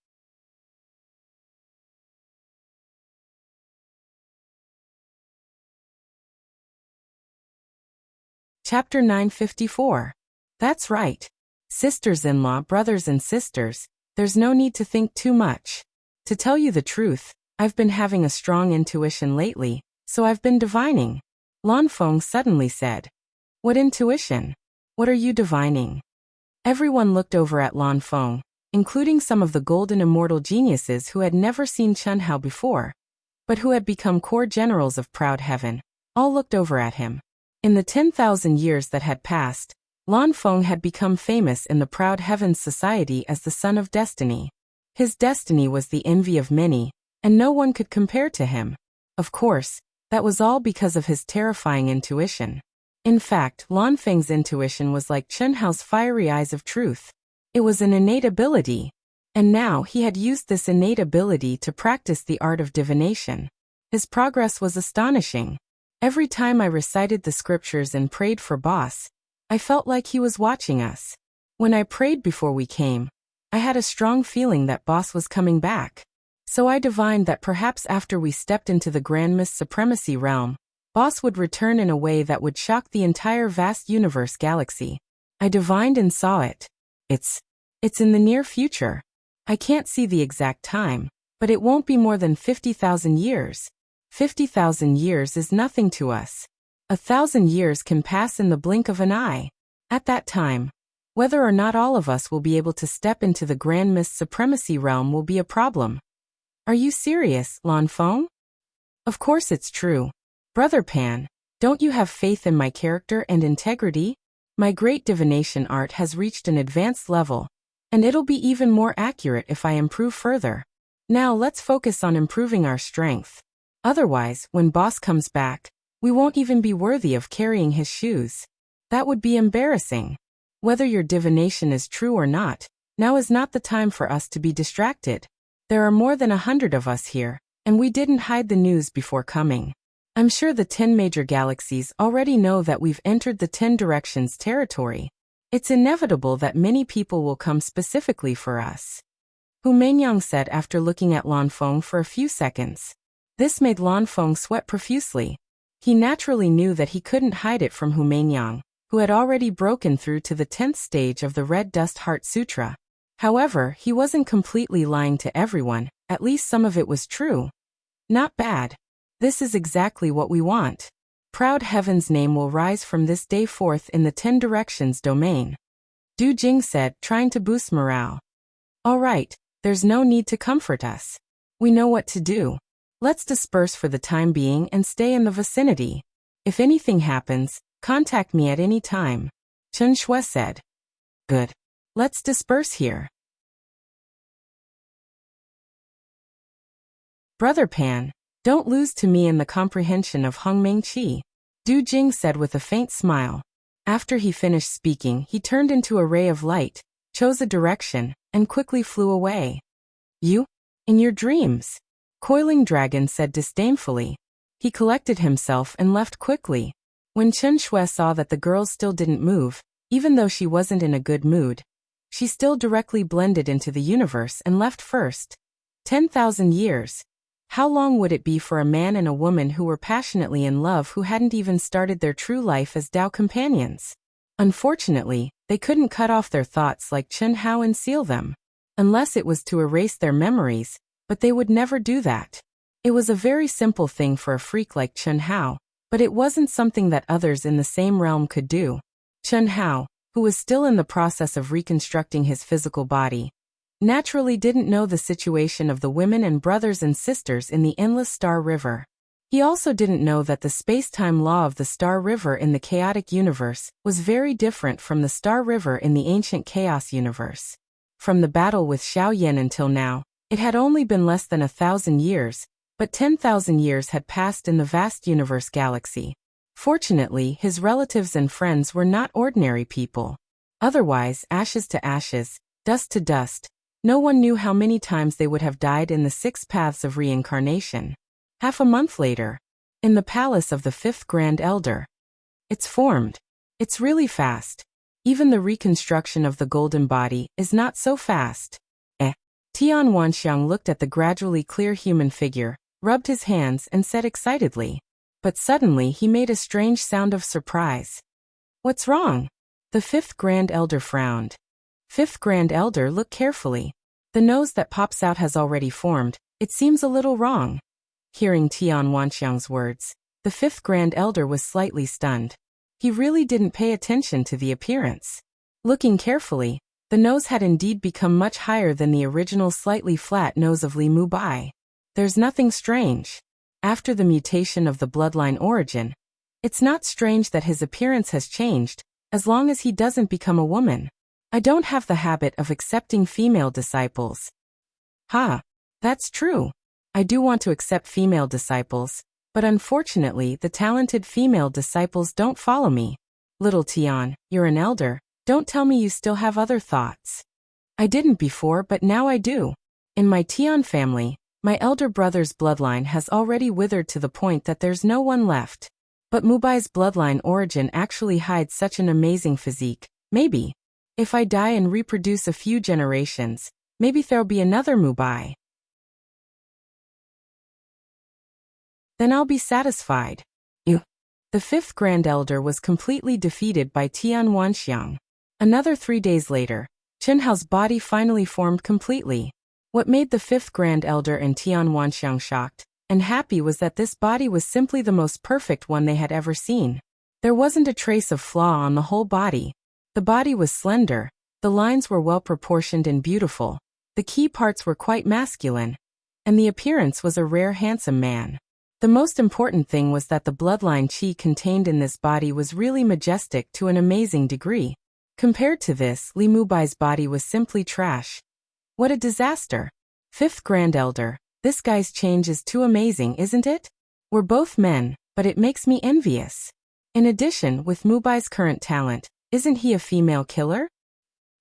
Chapter 954. That's right. Sisters-in-law, brothers and sisters, there's no need to think too much. To tell you the truth, I've been having a strong intuition lately, so I've been divining. Lan Feng suddenly said. What intuition? What are you divining? Everyone looked over at Lan Feng, including some of the golden immortal geniuses who had never seen Chen Hao before, but who had become core generals of Proud Heaven. All looked over at him. In the 10,000 years that had passed, Lan Feng had become famous in the Proud Heavens society as the Son of Destiny. His destiny was the envy of many, and no one could compare to him. Of course, that was all because of his terrifying intuition. In fact, Lan Feng's intuition was like Chen Hao's fiery eyes of truth. It was an innate ability, and now he had used this innate ability to practice the art of divination. His progress was astonishing. Every time I recited the scriptures and prayed for Boss, I felt like he was watching us. When I prayed before we came, I had a strong feeling that Boss was coming back. So I divined that perhaps after we stepped into the Grand Mist Supremacy realm, Boss would return in a way that would shock the entire vast universe galaxy. I divined and saw it. It's in the near future. I can't see the exact time, but it won't be more than 50,000 years. 50,000 years is nothing to us. 1,000 years can pass in the blink of an eye. At that time, whether or not all of us will be able to step into the Grand Mist Supremacy realm will be a problem. Are you serious, Lan Feng? Of course it's true. Brother Pan, don't you have faith in my character and integrity? My great divination art has reached an advanced level, and it'll be even more accurate if I improve further. Now let's focus on improving our strength. Otherwise, when Boss comes back, we won't even be worthy of carrying his shoes. That would be embarrassing. Whether your divination is true or not, now is not the time for us to be distracted. There are more than 100 of us here, and we didn't hide the news before coming. I'm sure the 10 major galaxies already know that we've entered the 10 directions territory. It's inevitable that many people will come specifically for us. Hu Meinyang said after looking at Lan Feng for a few seconds. This made Lan Feng sweat profusely. He naturally knew that he couldn't hide it from Hu Meinyang, who had already broken through to the 10th stage of the Red Dust Heart Sutra. However, he wasn't completely lying to everyone, at least some of it was true. Not bad. This is exactly what we want. Proud Heaven's name will rise from this day forth in the 10 directions domain. Du Jing said, trying to boost morale. All right, there's no need to comfort us. We know what to do. Let's disperse for the time being and stay in the vicinity. If anything happens, contact me at any time. Chen Shui said. Good. Let's disperse here. Brother Pan, don't lose to me in the comprehension of Hongmeng Qi, Du Jing said with a faint smile. After he finished speaking, he turned into a ray of light, chose a direction, and quickly flew away. You? In your dreams? Coiling Dragon said disdainfully. He collected himself and left quickly. When Chen Shui saw that the girls still didn't move, even though she wasn't in a good mood, she still directly blended into the universe and left first. 10,000 years. How long would it be for a man and a woman who were passionately in love who hadn't even started their true life as Tao companions? Unfortunately, they couldn't cut off their thoughts like Chen Hao and seal them. Unless it was to erase their memories, but they would never do that. It was a very simple thing for a freak like Chen Hao, but it wasn't something that others in the same realm could do. Chen Hao, who was still in the process of reconstructing his physical body, naturally didn't know the situation of the women and brothers and sisters in the endless Star River. He also didn't know that the space-time law of the Star River in the chaotic universe was very different from the Star River in the ancient chaos universe. From the battle with Xiao Yan until now, it had only been less than 1,000 years, but 10,000 years had passed in the vast universe galaxy. Fortunately, his relatives and friends were not ordinary people. Otherwise, ashes to ashes, dust to dust, no one knew how many times they would have died in the 6 paths of reincarnation. Half a month later, in the palace of the 5th Grand Elder. It's formed. It's really fast. Even the reconstruction of the golden body is not so fast. Tian Wanxiang looked at the gradually clear human figure, rubbed his hands and said excitedly. But suddenly he made a strange sound of surprise. What's wrong? The 5th Grand Elder frowned. 5th Grand Elder, look carefully. The nose that pops out has already formed. It seems a little wrong. Hearing Tian Wanxiang's words, the 5th Grand Elder was slightly stunned. He really didn't pay attention to the appearance. Looking carefully, the nose had indeed become much higher than the original slightly flat nose of Li Mubai. There's nothing strange. After the mutation of the bloodline origin, it's not strange that his appearance has changed, as long as he doesn't become a woman. I don't have the habit of accepting female disciples. That's true. I do want to accept female disciples, but unfortunately the talented female disciples don't follow me. Little Tian, you're an elder, don't tell me you still have other thoughts. I didn't before, but now I do. In my Tian family, my elder brother's bloodline has already withered to the point that there's no one left. But Mubai's bloodline origin actually hides such an amazing physique. Maybe, if I die and reproduce a few generations, maybe there'll be another Mubai. Then I'll be satisfied. The 5th Grand Elder was completely defeated by Tian Wanxiang. Another 3 days later, Chen Hao's body finally formed completely. What made the 5th Grand Elder and Tian Wanxiang shocked and happy was that this body was simply the most perfect one they had ever seen. There wasn't a trace of flaw on the whole body. The body was slender, the lines were well proportioned and beautiful, the key parts were quite masculine, and the appearance was a rare handsome man. The most important thing was that the bloodline qi contained in this body was really majestic to an amazing degree. Compared to this, Li Mubai's body was simply trash. What a disaster. 5th Grand Elder, this guy's change is too amazing, isn't it? We're both men, but it makes me envious. In addition, with Mubai's current talent, isn't he a female killer?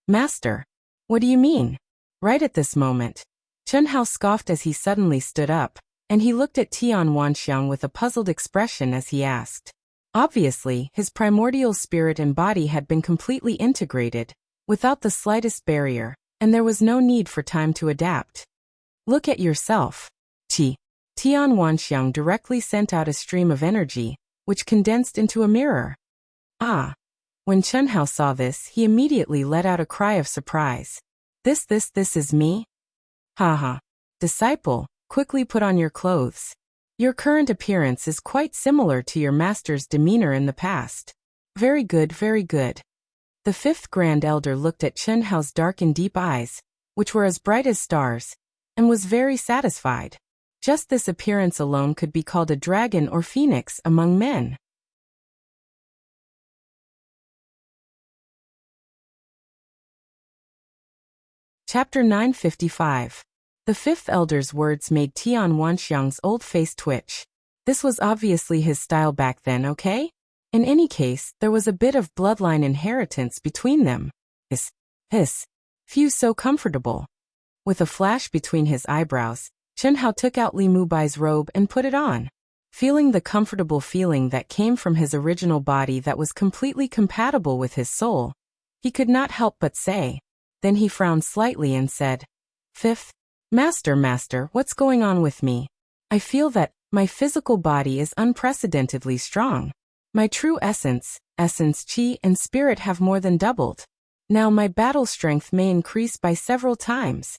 Master. What do you mean? Right at this moment, Chen Hao scoffed as he suddenly stood up, and he looked at Tian Wanxiang with a puzzled expression as he asked. Obviously, his primordial spirit and body had been completely integrated, without the slightest barrier, and there was no need for time to adapt. Look at yourself. Tian Wanxiang directly sent out a stream of energy, which condensed into a mirror. When Chen Hao saw this, he immediately let out a cry of surprise. This is me? Disciple, quickly put on your clothes. Your current appearance is quite similar to your master's demeanor in the past. Very good, very good. The 5th Grand Elder looked at Chen Hao's dark and deep eyes, which were as bright as stars, and was very satisfied. Just this appearance alone could be called a dragon or phoenix among men. Chapter 955. The 5th Elder's words made Tian Wanxiang's old face twitch. This was obviously his style back then, okay? In any case, there was a bit of bloodline inheritance between them. Few so comfortable. With a flash between his eyebrows, Chen Hao took out Li Mubai's robe and put it on. Feeling the comfortable feeling that came from his original body that was completely compatible with his soul, he could not help but say. Then he frowned slightly and said, "Fifth, Master, what's going on with me? I feel that my physical body is unprecedentedly strong. My true essence, chi, and spirit have more than doubled. Now my battle strength may increase by several times.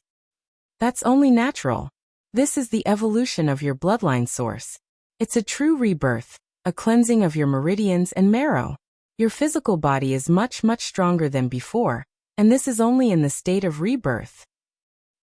That's only natural. This is the evolution of your bloodline source. It's a true rebirth, a cleansing of your meridians and marrow. Your physical body is much stronger than before, and this is only in the state of rebirth.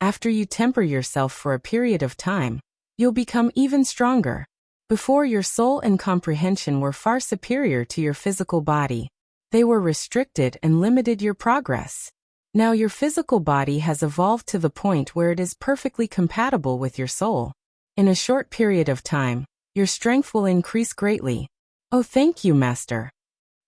After you temper yourself for a period of time, you'll become even stronger. Before, your soul and comprehension were far superior to your physical body. They were restricted and limited your progress. Now your physical body has evolved to the point where it is perfectly compatible with your soul. In a short period of time, your strength will increase greatly. Oh, thank you, Master.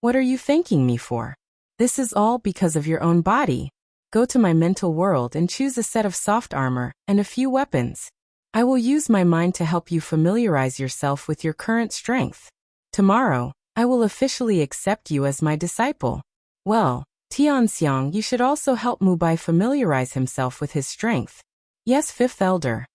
What are you thanking me for? This is all because of your own body. Go to my mental world and choose a set of soft armor and a few weapons. I will use my mind to help you familiarize yourself with your current strength. Tomorrow, I will officially accept you as my disciple. Well, Tianxiang, you should also help Mubai familiarize himself with his strength. Yes, Fifth Elder.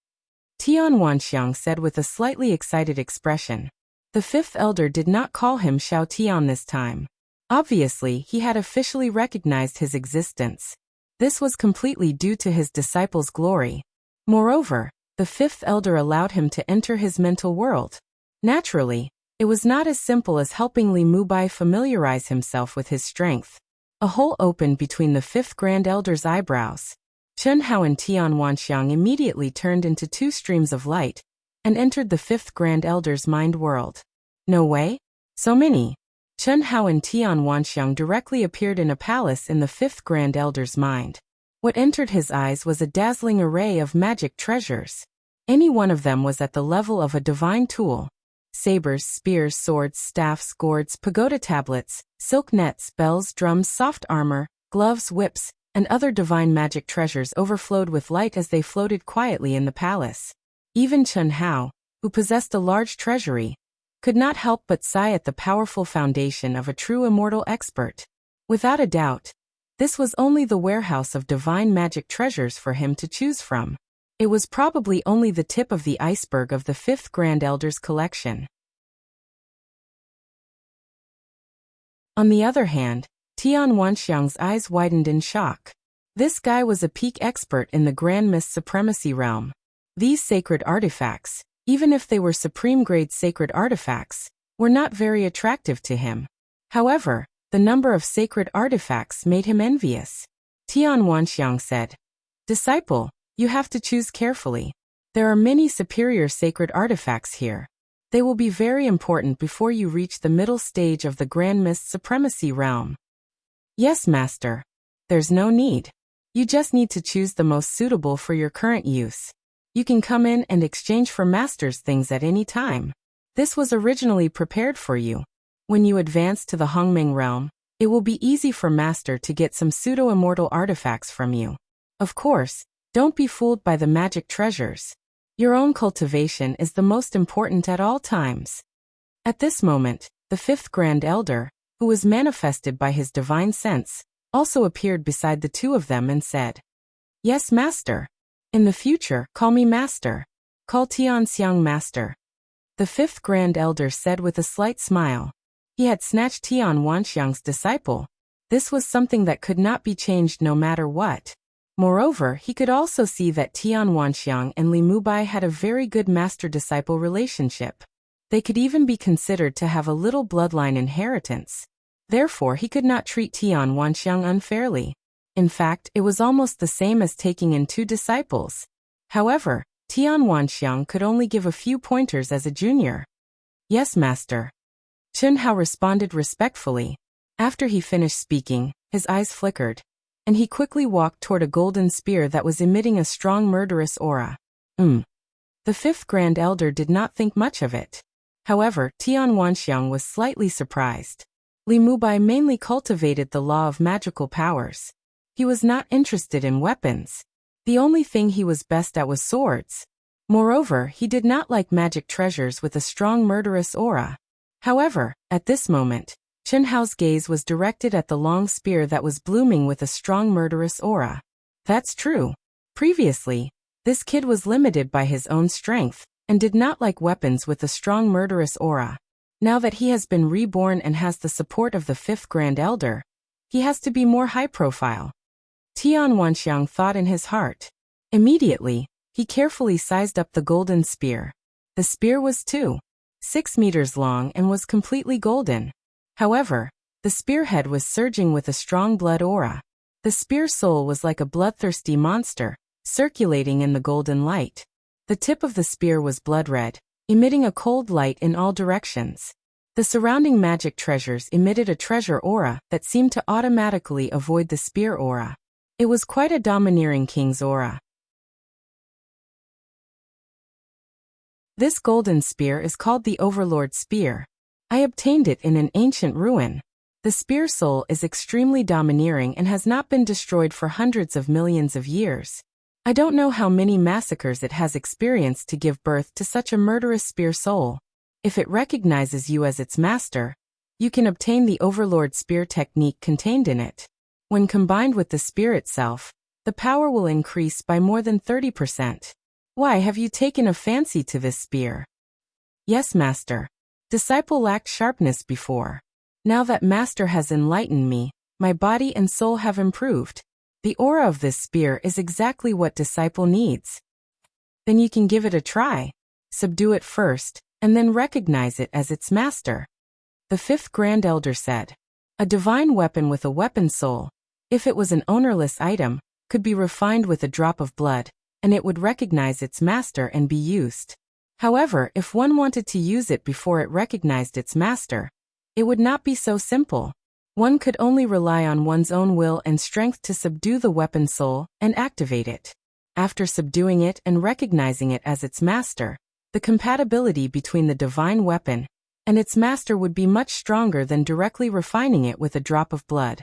Tian Wanxiang said with a slightly excited expression. The Fifth Elder did not call him Xiao Tian this time. Obviously, he had officially recognized his existence. This was completely due to his disciple's glory. Moreover, the Fifth Elder allowed him to enter his mental world. Naturally, it was not as simple as helping Li Mubai familiarize himself with his strength. A hole opened between the Fifth Grand Elder's eyebrows. Chen Hao and Tian Wanxiang immediately turned into two streams of light and entered the Fifth Grand Elder's mind world. No way? So many. Chen Hao and Tian Wanxiang directly appeared in a palace in the Fifth Grand Elder's mind. What entered his eyes was a dazzling array of magic treasures. Any one of them was at the level of a divine tool. Sabers, spears, swords, staffs, gourds, pagoda tablets, silk nets, bells, drums, soft armor, gloves, whips, and other divine magic treasures overflowed with light as they floated quietly in the palace. Even Chen Hao, who possessed a large treasury, could not help but sigh at the powerful foundation of a true immortal expert. Without a doubt, this was only the warehouse of divine magic treasures for him to choose from. It was probably only the tip of the iceberg of the Fifth Grand Elder's collection. On the other hand, Tian Wanxiang's eyes widened in shock. This guy was a peak expert in the Grand Mist Supremacy realm. These sacred artifacts, even if they were supreme-grade sacred artifacts, were not very attractive to him. However, the number of sacred artifacts made him envious. Tian Wanxiang said, "Disciple, you have to choose carefully. There are many superior sacred artifacts here. They will be very important before you reach the middle stage of the Grand Mist Supremacy realm." Yes, Master. There's no need. You just need to choose the most suitable for your current use. You can come in and exchange for Master's things at any time. This was originally prepared for you. When you advance to the Hongmeng realm, it will be easy for Master to get some pseudo-immortal artifacts from you. Of course, don't be fooled by the magic treasures. Your own cultivation is the most important at all times. At this moment, the Fifth Grand Elder, who was manifested by his divine sense, also appeared beside the two of them and said, "Yes, Master. In the future, call me Master. Call Tianxiang Master." The Fifth Grand Elder said with a slight smile. He had snatched Tian Wanxiang's disciple. This was something that could not be changed no matter what. Moreover, he could also see that Tian Wanxiang and Li Mubai had a very good master-disciple relationship. They could even be considered to have a little bloodline inheritance. Therefore, he could not treat Tian Wanxiang unfairly. In fact, it was almost the same as taking in two disciples. However, Tian Wanxiang could only give a few pointers as a junior. "Yes, Master." Chen Hao responded respectfully. After he finished speaking, his eyes flickered, and he quickly walked toward a golden spear that was emitting a strong murderous aura. The Fifth Grand Elder did not think much of it. However, Tian Wanxiang was slightly surprised. Li Mubai mainly cultivated the law of magical powers. He was not interested in weapons. The only thing he was best at was swords. Moreover, he did not like magic treasures with a strong murderous aura. However, at this moment, Chen Hao's gaze was directed at the long spear that was blooming with a strong murderous aura. That's true. Previously, this kid was limited by his own strength, and did not like weapons with a strong murderous aura. Now that he has been reborn and has the support of the fifth Grand Elder, he has to be more high-profile. Tian Wanxiang thought in his heart. Immediately, he carefully sized up the golden spear. The spear was 2.6 meters long and was completely golden. However, the spearhead was surging with a strong blood aura. The spear soul was like a bloodthirsty monster, circulating in the golden light. The tip of the spear was blood red, emitting a cold light in all directions. The surrounding magic treasures emitted a treasure aura that seemed to automatically avoid the spear aura. It was quite a domineering king's aura. This golden spear is called the Overlord Spear. I obtained it in an ancient ruin. The spear soul is extremely domineering and has not been destroyed for hundreds of millions of years. I don't know how many massacres it has experienced to give birth to such a murderous spear soul. If it recognizes you as its master, you can obtain the Overlord Spear technique contained in it. When combined with the spear itself, the power will increase by more than 30%. Why have you taken a fancy to this spear? Yes, master. Disciple lacked sharpness before. Now that master has enlightened me, my body and soul have improved. The aura of this spear is exactly what disciple needs. Then you can give it a try. Subdue it first, and then recognize it as its master. The fifth Grand Elder said. A divine weapon with a weapon soul, if it was an ownerless item, could be refined with a drop of blood, and it would recognize its master and be used. However, if one wanted to use it before it recognized its master, it would not be so simple. One could only rely on one's own will and strength to subdue the weapon soul and activate it. After subduing it and recognizing it as its master, the compatibility between the divine weapon and its master would be much stronger than directly refining it with a drop of blood.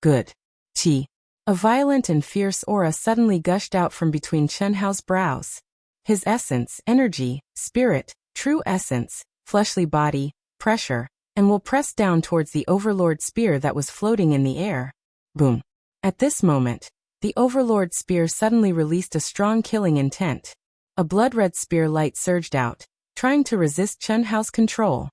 Good. Qi. A violent and fierce aura suddenly gushed out from between Chen Hao's brows. His essence, energy, spirit, true essence, fleshly body, pressure, and will press down towards the Overlord Spear that was floating in the air. Boom. At this moment, the Overlord Spear suddenly released a strong killing intent. A blood-red spear light surged out, trying to resist Chen Hao's control.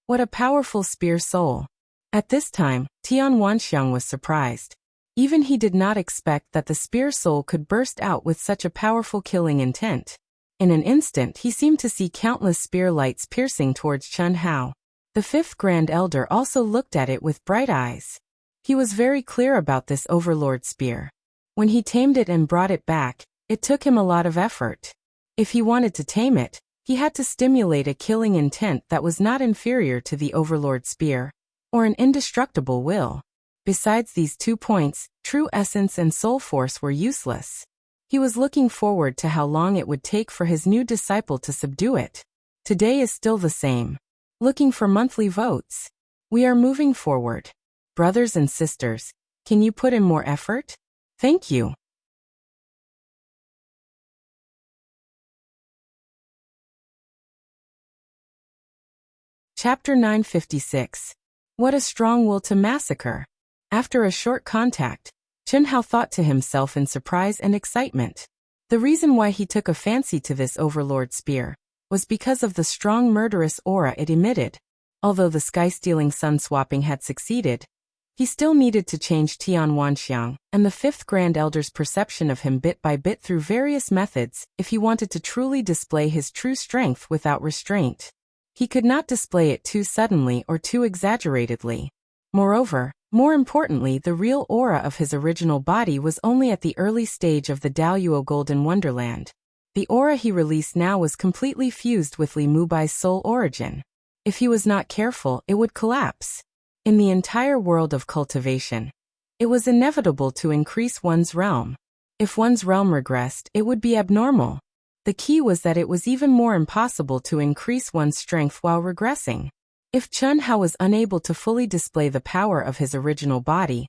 What a powerful spear soul. At this time, Tian Wanxiang was surprised. Even he did not expect that the spear soul could burst out with such a powerful killing intent. In an instant he seemed to see countless spear lights piercing towards Chen Hao. The fifth Grand Elder also looked at it with bright eyes. He was very clear about this Overlord Spear. When he tamed it and brought it back, it took him a lot of effort. If he wanted to tame it, he had to stimulate a killing intent that was not inferior to the Overlord Spear, or an indestructible will. Besides these 2 points, true essence and soul force were useless. He was looking forward to how long it would take for his new disciple to subdue it. Today is still the same. Looking for monthly votes. We are moving forward. Brothers and sisters, can you put in more effort? Thank you. Chapter 956. What a strong will to massacre. After a short contact, Chen Hao thought to himself in surprise and excitement. The reason why he took a fancy to this Overlord Spear was because of the strong murderous aura it emitted. Although the sky-stealing sun-swapping had succeeded, he still needed to change Tian Wanxiang and the fifth Grand Elder's perception of him bit by bit through various methods if he wanted to truly display his true strength without restraint. He could not display it too suddenly or too exaggeratedly. Moreover, more importantly, the real aura of his original body was only at the early stage of the Daoyuo Golden Wonderland. The aura he released now was completely fused with Li Mubai's soul origin. If he was not careful, it would collapse. In the entire world of cultivation, it was inevitable to increase one's realm. If one's realm regressed, it would be abnormal. The key was that it was even more impossible to increase one's strength while regressing. If Chen Hao was unable to fully display the power of his original body,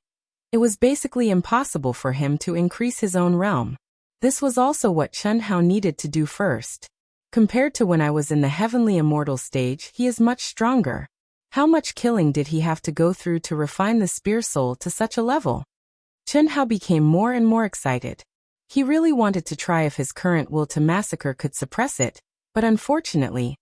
it was basically impossible for him to increase his own realm. This was also what Chen Hao needed to do first. Compared to when I was in the heavenly immortal stage, he is much stronger. How much killing did he have to go through to refine the spear soul to such a level? Chen Hao became more and more excited. He really wanted to try if his current will to massacre could suppress it, But unfortunately,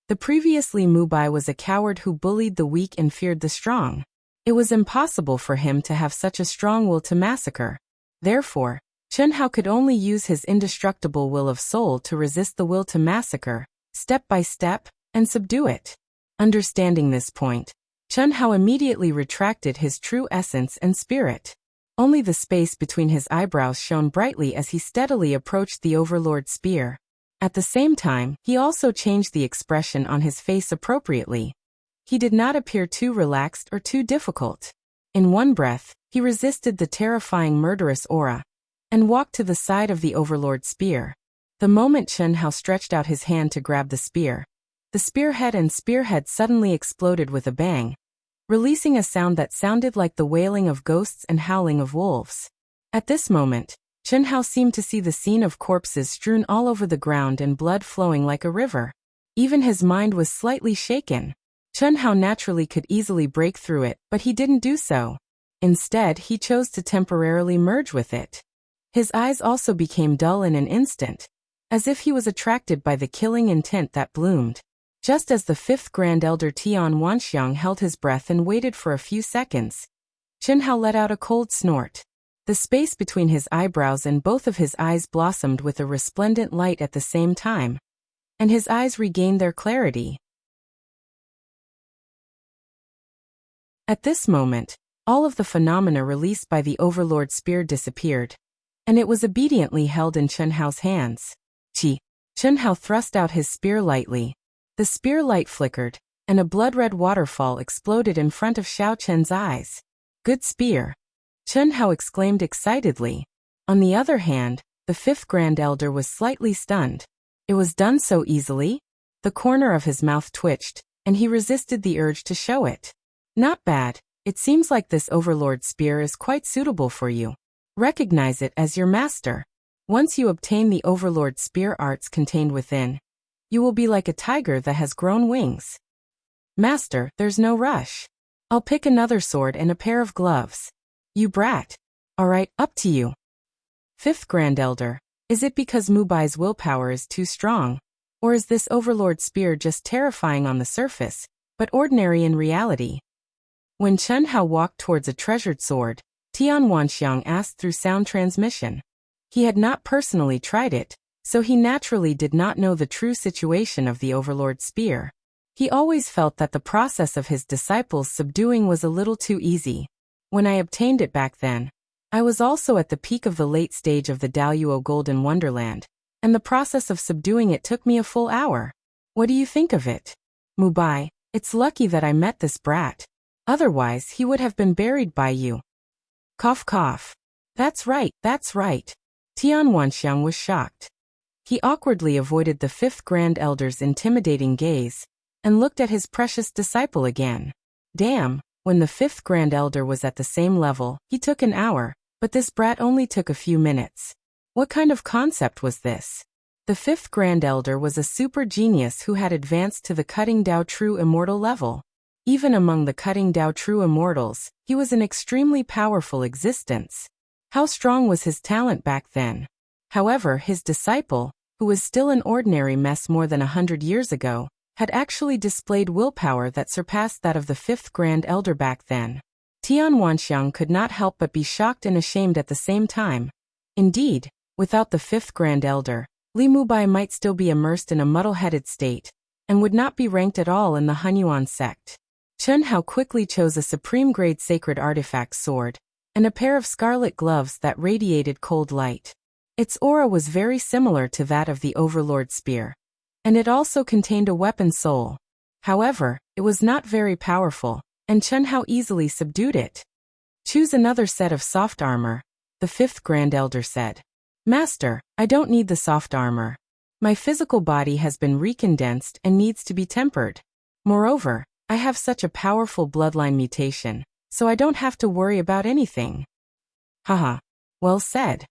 the previous Li Mubai was a coward who bullied the weak and feared the strong. It was impossible for him to have such a strong will to massacre. Therefore, Chen Hao could only use his indestructible will of soul to resist the will to massacre, step by step, and subdue it. Understanding this point, Chen Hao immediately retracted his true essence and spirit. Only the space between his eyebrows shone brightly as he steadily approached the Overlord spear. At the same time, he also changed the expression on his face appropriately. He did not appear too relaxed or too difficult. In one breath, he resisted the terrifying murderous aura and walked to the side of the Overlord spear. The moment Chen Hao stretched out his hand to grab the spearhead and spearhead suddenly exploded with a bang, releasing a sound that sounded like the wailing of ghosts and howling of wolves. At this moment, Chen Hao seemed to see the scene of corpses strewn all over the ground and blood flowing like a river. Even his mind was slightly shaken. Chen Hao naturally could easily break through it, but he didn't do so. Instead, he chose to temporarily merge with it. His eyes also became dull in an instant, as if he was attracted by the killing intent that bloomed. Just as the fifth Grand Elder Tian Wanxiang held his breath and waited for a few seconds, Chen Hao let out a cold snort. The space between his eyebrows and both of his eyes blossomed with a resplendent light at the same time, and his eyes regained their clarity. At this moment, all of the phenomena released by the Overlord spear disappeared, and it was obediently held in Chen Hao's hands. Chen Hao thrust out his spear lightly. The spear light flickered, and a blood-red waterfall exploded in front of Xiao Chen's eyes. Good spear! Chen Hao exclaimed excitedly. On the other hand, the fifth Grand Elder was slightly stunned. It was done so easily? The corner of his mouth twitched, and he resisted the urge to show it. Not bad. It seems like this Overlord spear is quite suitable for you. Recognize it as your master. Once you obtain the Overlord spear arts contained within, you will be like a tiger that has grown wings. Master, there's no rush. I'll pick another sword and a pair of gloves. You brat. All right, up to you. Fifth Grand Elder, is it because Mubai's willpower is too strong? Or is this Overlord spear just terrifying on the surface, but ordinary in reality? When Chen Hao walked towards a treasured sword, Tian Wanxiang asked through sound transmission. He had not personally tried it, so he naturally did not know the true situation of the Overlord spear. He always felt that the process of his disciples subduing was a little too easy. When I obtained it back then, I was also at the peak of the late stage of the Daluo Golden Wonderland, and the process of subduing it took me a full hour. What do you think of it? Mubai, it's lucky that I met this brat. Otherwise, he would have been buried by you. Cough cough. That's right, that's right. Tian Wanxiang was shocked. He awkwardly avoided the fifth Grand Elder's intimidating gaze, and looked at his precious disciple again. Damn. When the fifth Grand Elder was at the same level, he took an hour, but this brat only took a few minutes. What kind of concept was this? The fifth Grand Elder was a super genius who had advanced to the Cutting Dao True Immortal level. Even among the Cutting Dao True Immortals, he was an extremely powerful existence. How strong was his talent back then? However, his disciple, who was still an ordinary mess more than 100 years ago, had actually displayed willpower that surpassed that of the fifth Grand Elder back then. Tian Wanxiang could not help but be shocked and ashamed at the same time. Indeed, without the fifth Grand Elder, Li Mubai might still be immersed in a muddle-headed state, and would not be ranked at all in the Hunyuan sect. Chen Hao quickly chose a supreme-grade sacred artifact sword, and a pair of scarlet gloves that radiated cold light. Its aura was very similar to that of the Overlord spear, and it also contained a weapon soul. However, it was not very powerful, and Chen Hao easily subdued it. Choose another set of soft armor, the fifth Grand Elder said. Master, I don't need the soft armor. My physical body has been recondensed and needs to be tempered. Moreover, I have such a powerful bloodline mutation, so I don't have to worry about anything. Haha. Well said.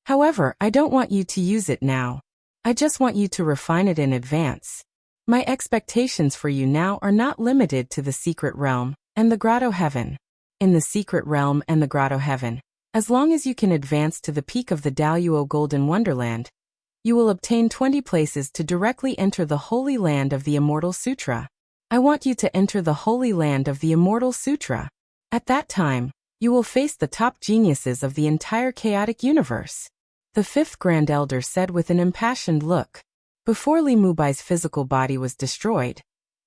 However, I don't want you to use it now. I just want you to refine it in advance. My expectations for you now are not limited to the secret realm and the grotto heaven. In the secret realm and the grotto heaven, As long as you can advance to the peak of the Daluo Golden Wonderland, you will obtain 20 places to directly enter the Holy Land of the Immortal Sutra. I want you to enter the Holy Land of the Immortal Sutra. At that time, you will face the top geniuses of the entire chaotic universe. The fifth Grand Elder said with an impassioned look. Before Li Mubai's physical body was destroyed,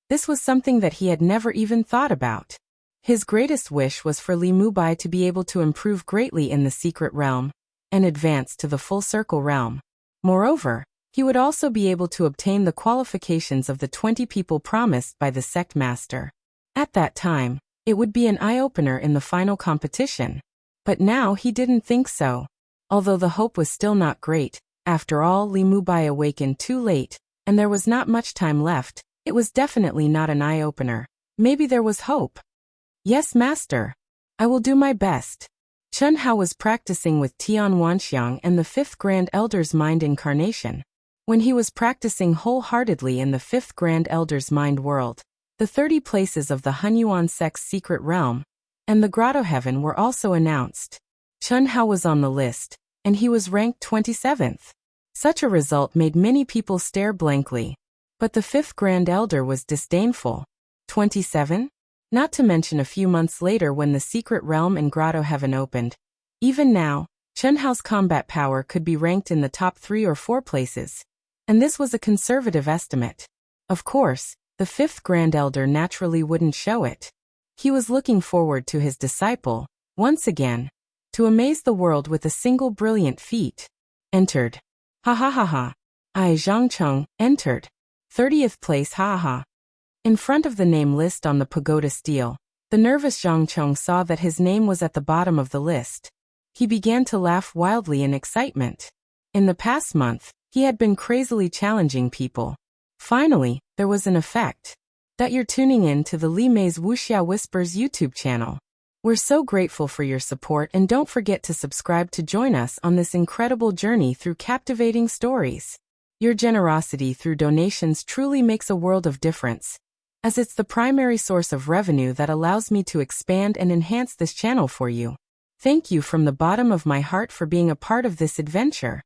this was something that he had never even thought about. His greatest wish was for Li Mubai to be able to improve greatly in the secret realm and advance to the full circle realm. Moreover, he would also be able to obtain the qualifications of the 20 people promised by the sect master. At that time, it would be an eye-opener in the final competition. But now he didn't think so. Although the hope was still not great, after all, Li Mubai awakened too late, and there was not much time left. It was definitely not an eye-opener. Maybe there was hope. Yes, master. I will do my best. Chen Hao was practicing with Tian Wanxiang and the fifth Grand Elder's mind incarnation. When he was practicing wholeheartedly in the fifth Grand Elder's mind world, the 30 places of the Hunyuan sect's secret realm and the Grotto Heaven were also announced. Chen Hao was on the list, and he was ranked 27th. Such a result made many people stare blankly. But the fifth Grand Elder was disdainful. 27? Not to mention a few months later when the secret realm and Grotto Heaven opened. Even now, Chen Hao's combat power could be ranked in the top 3 or 4 places. And this was a conservative estimate. Of course, the fifth Grand Elder naturally wouldn't show it. He was looking forward to his disciple, once again, to amaze the world with a single brilliant feat. Entered. Ha ha ha ha. I Zhangcheng, entered. 30th place, ha ha. In front of the name list on the pagoda stele, the nervous Zhang Cheng saw that his name was at the bottom of the list. He began to laugh wildly in excitement. In the past month, he had been crazily challenging people. Finally, there was an effect. That you're tuning in to the Li Mei's Wuxia Whispers YouTube channel. We're so grateful for your support, and don't forget to subscribe to join us on this incredible journey through captivating stories. Your generosity through donations truly makes a world of difference, as it's the primary source of revenue that allows me to expand and enhance this channel for you. Thank you from the bottom of my heart for being a part of this adventure.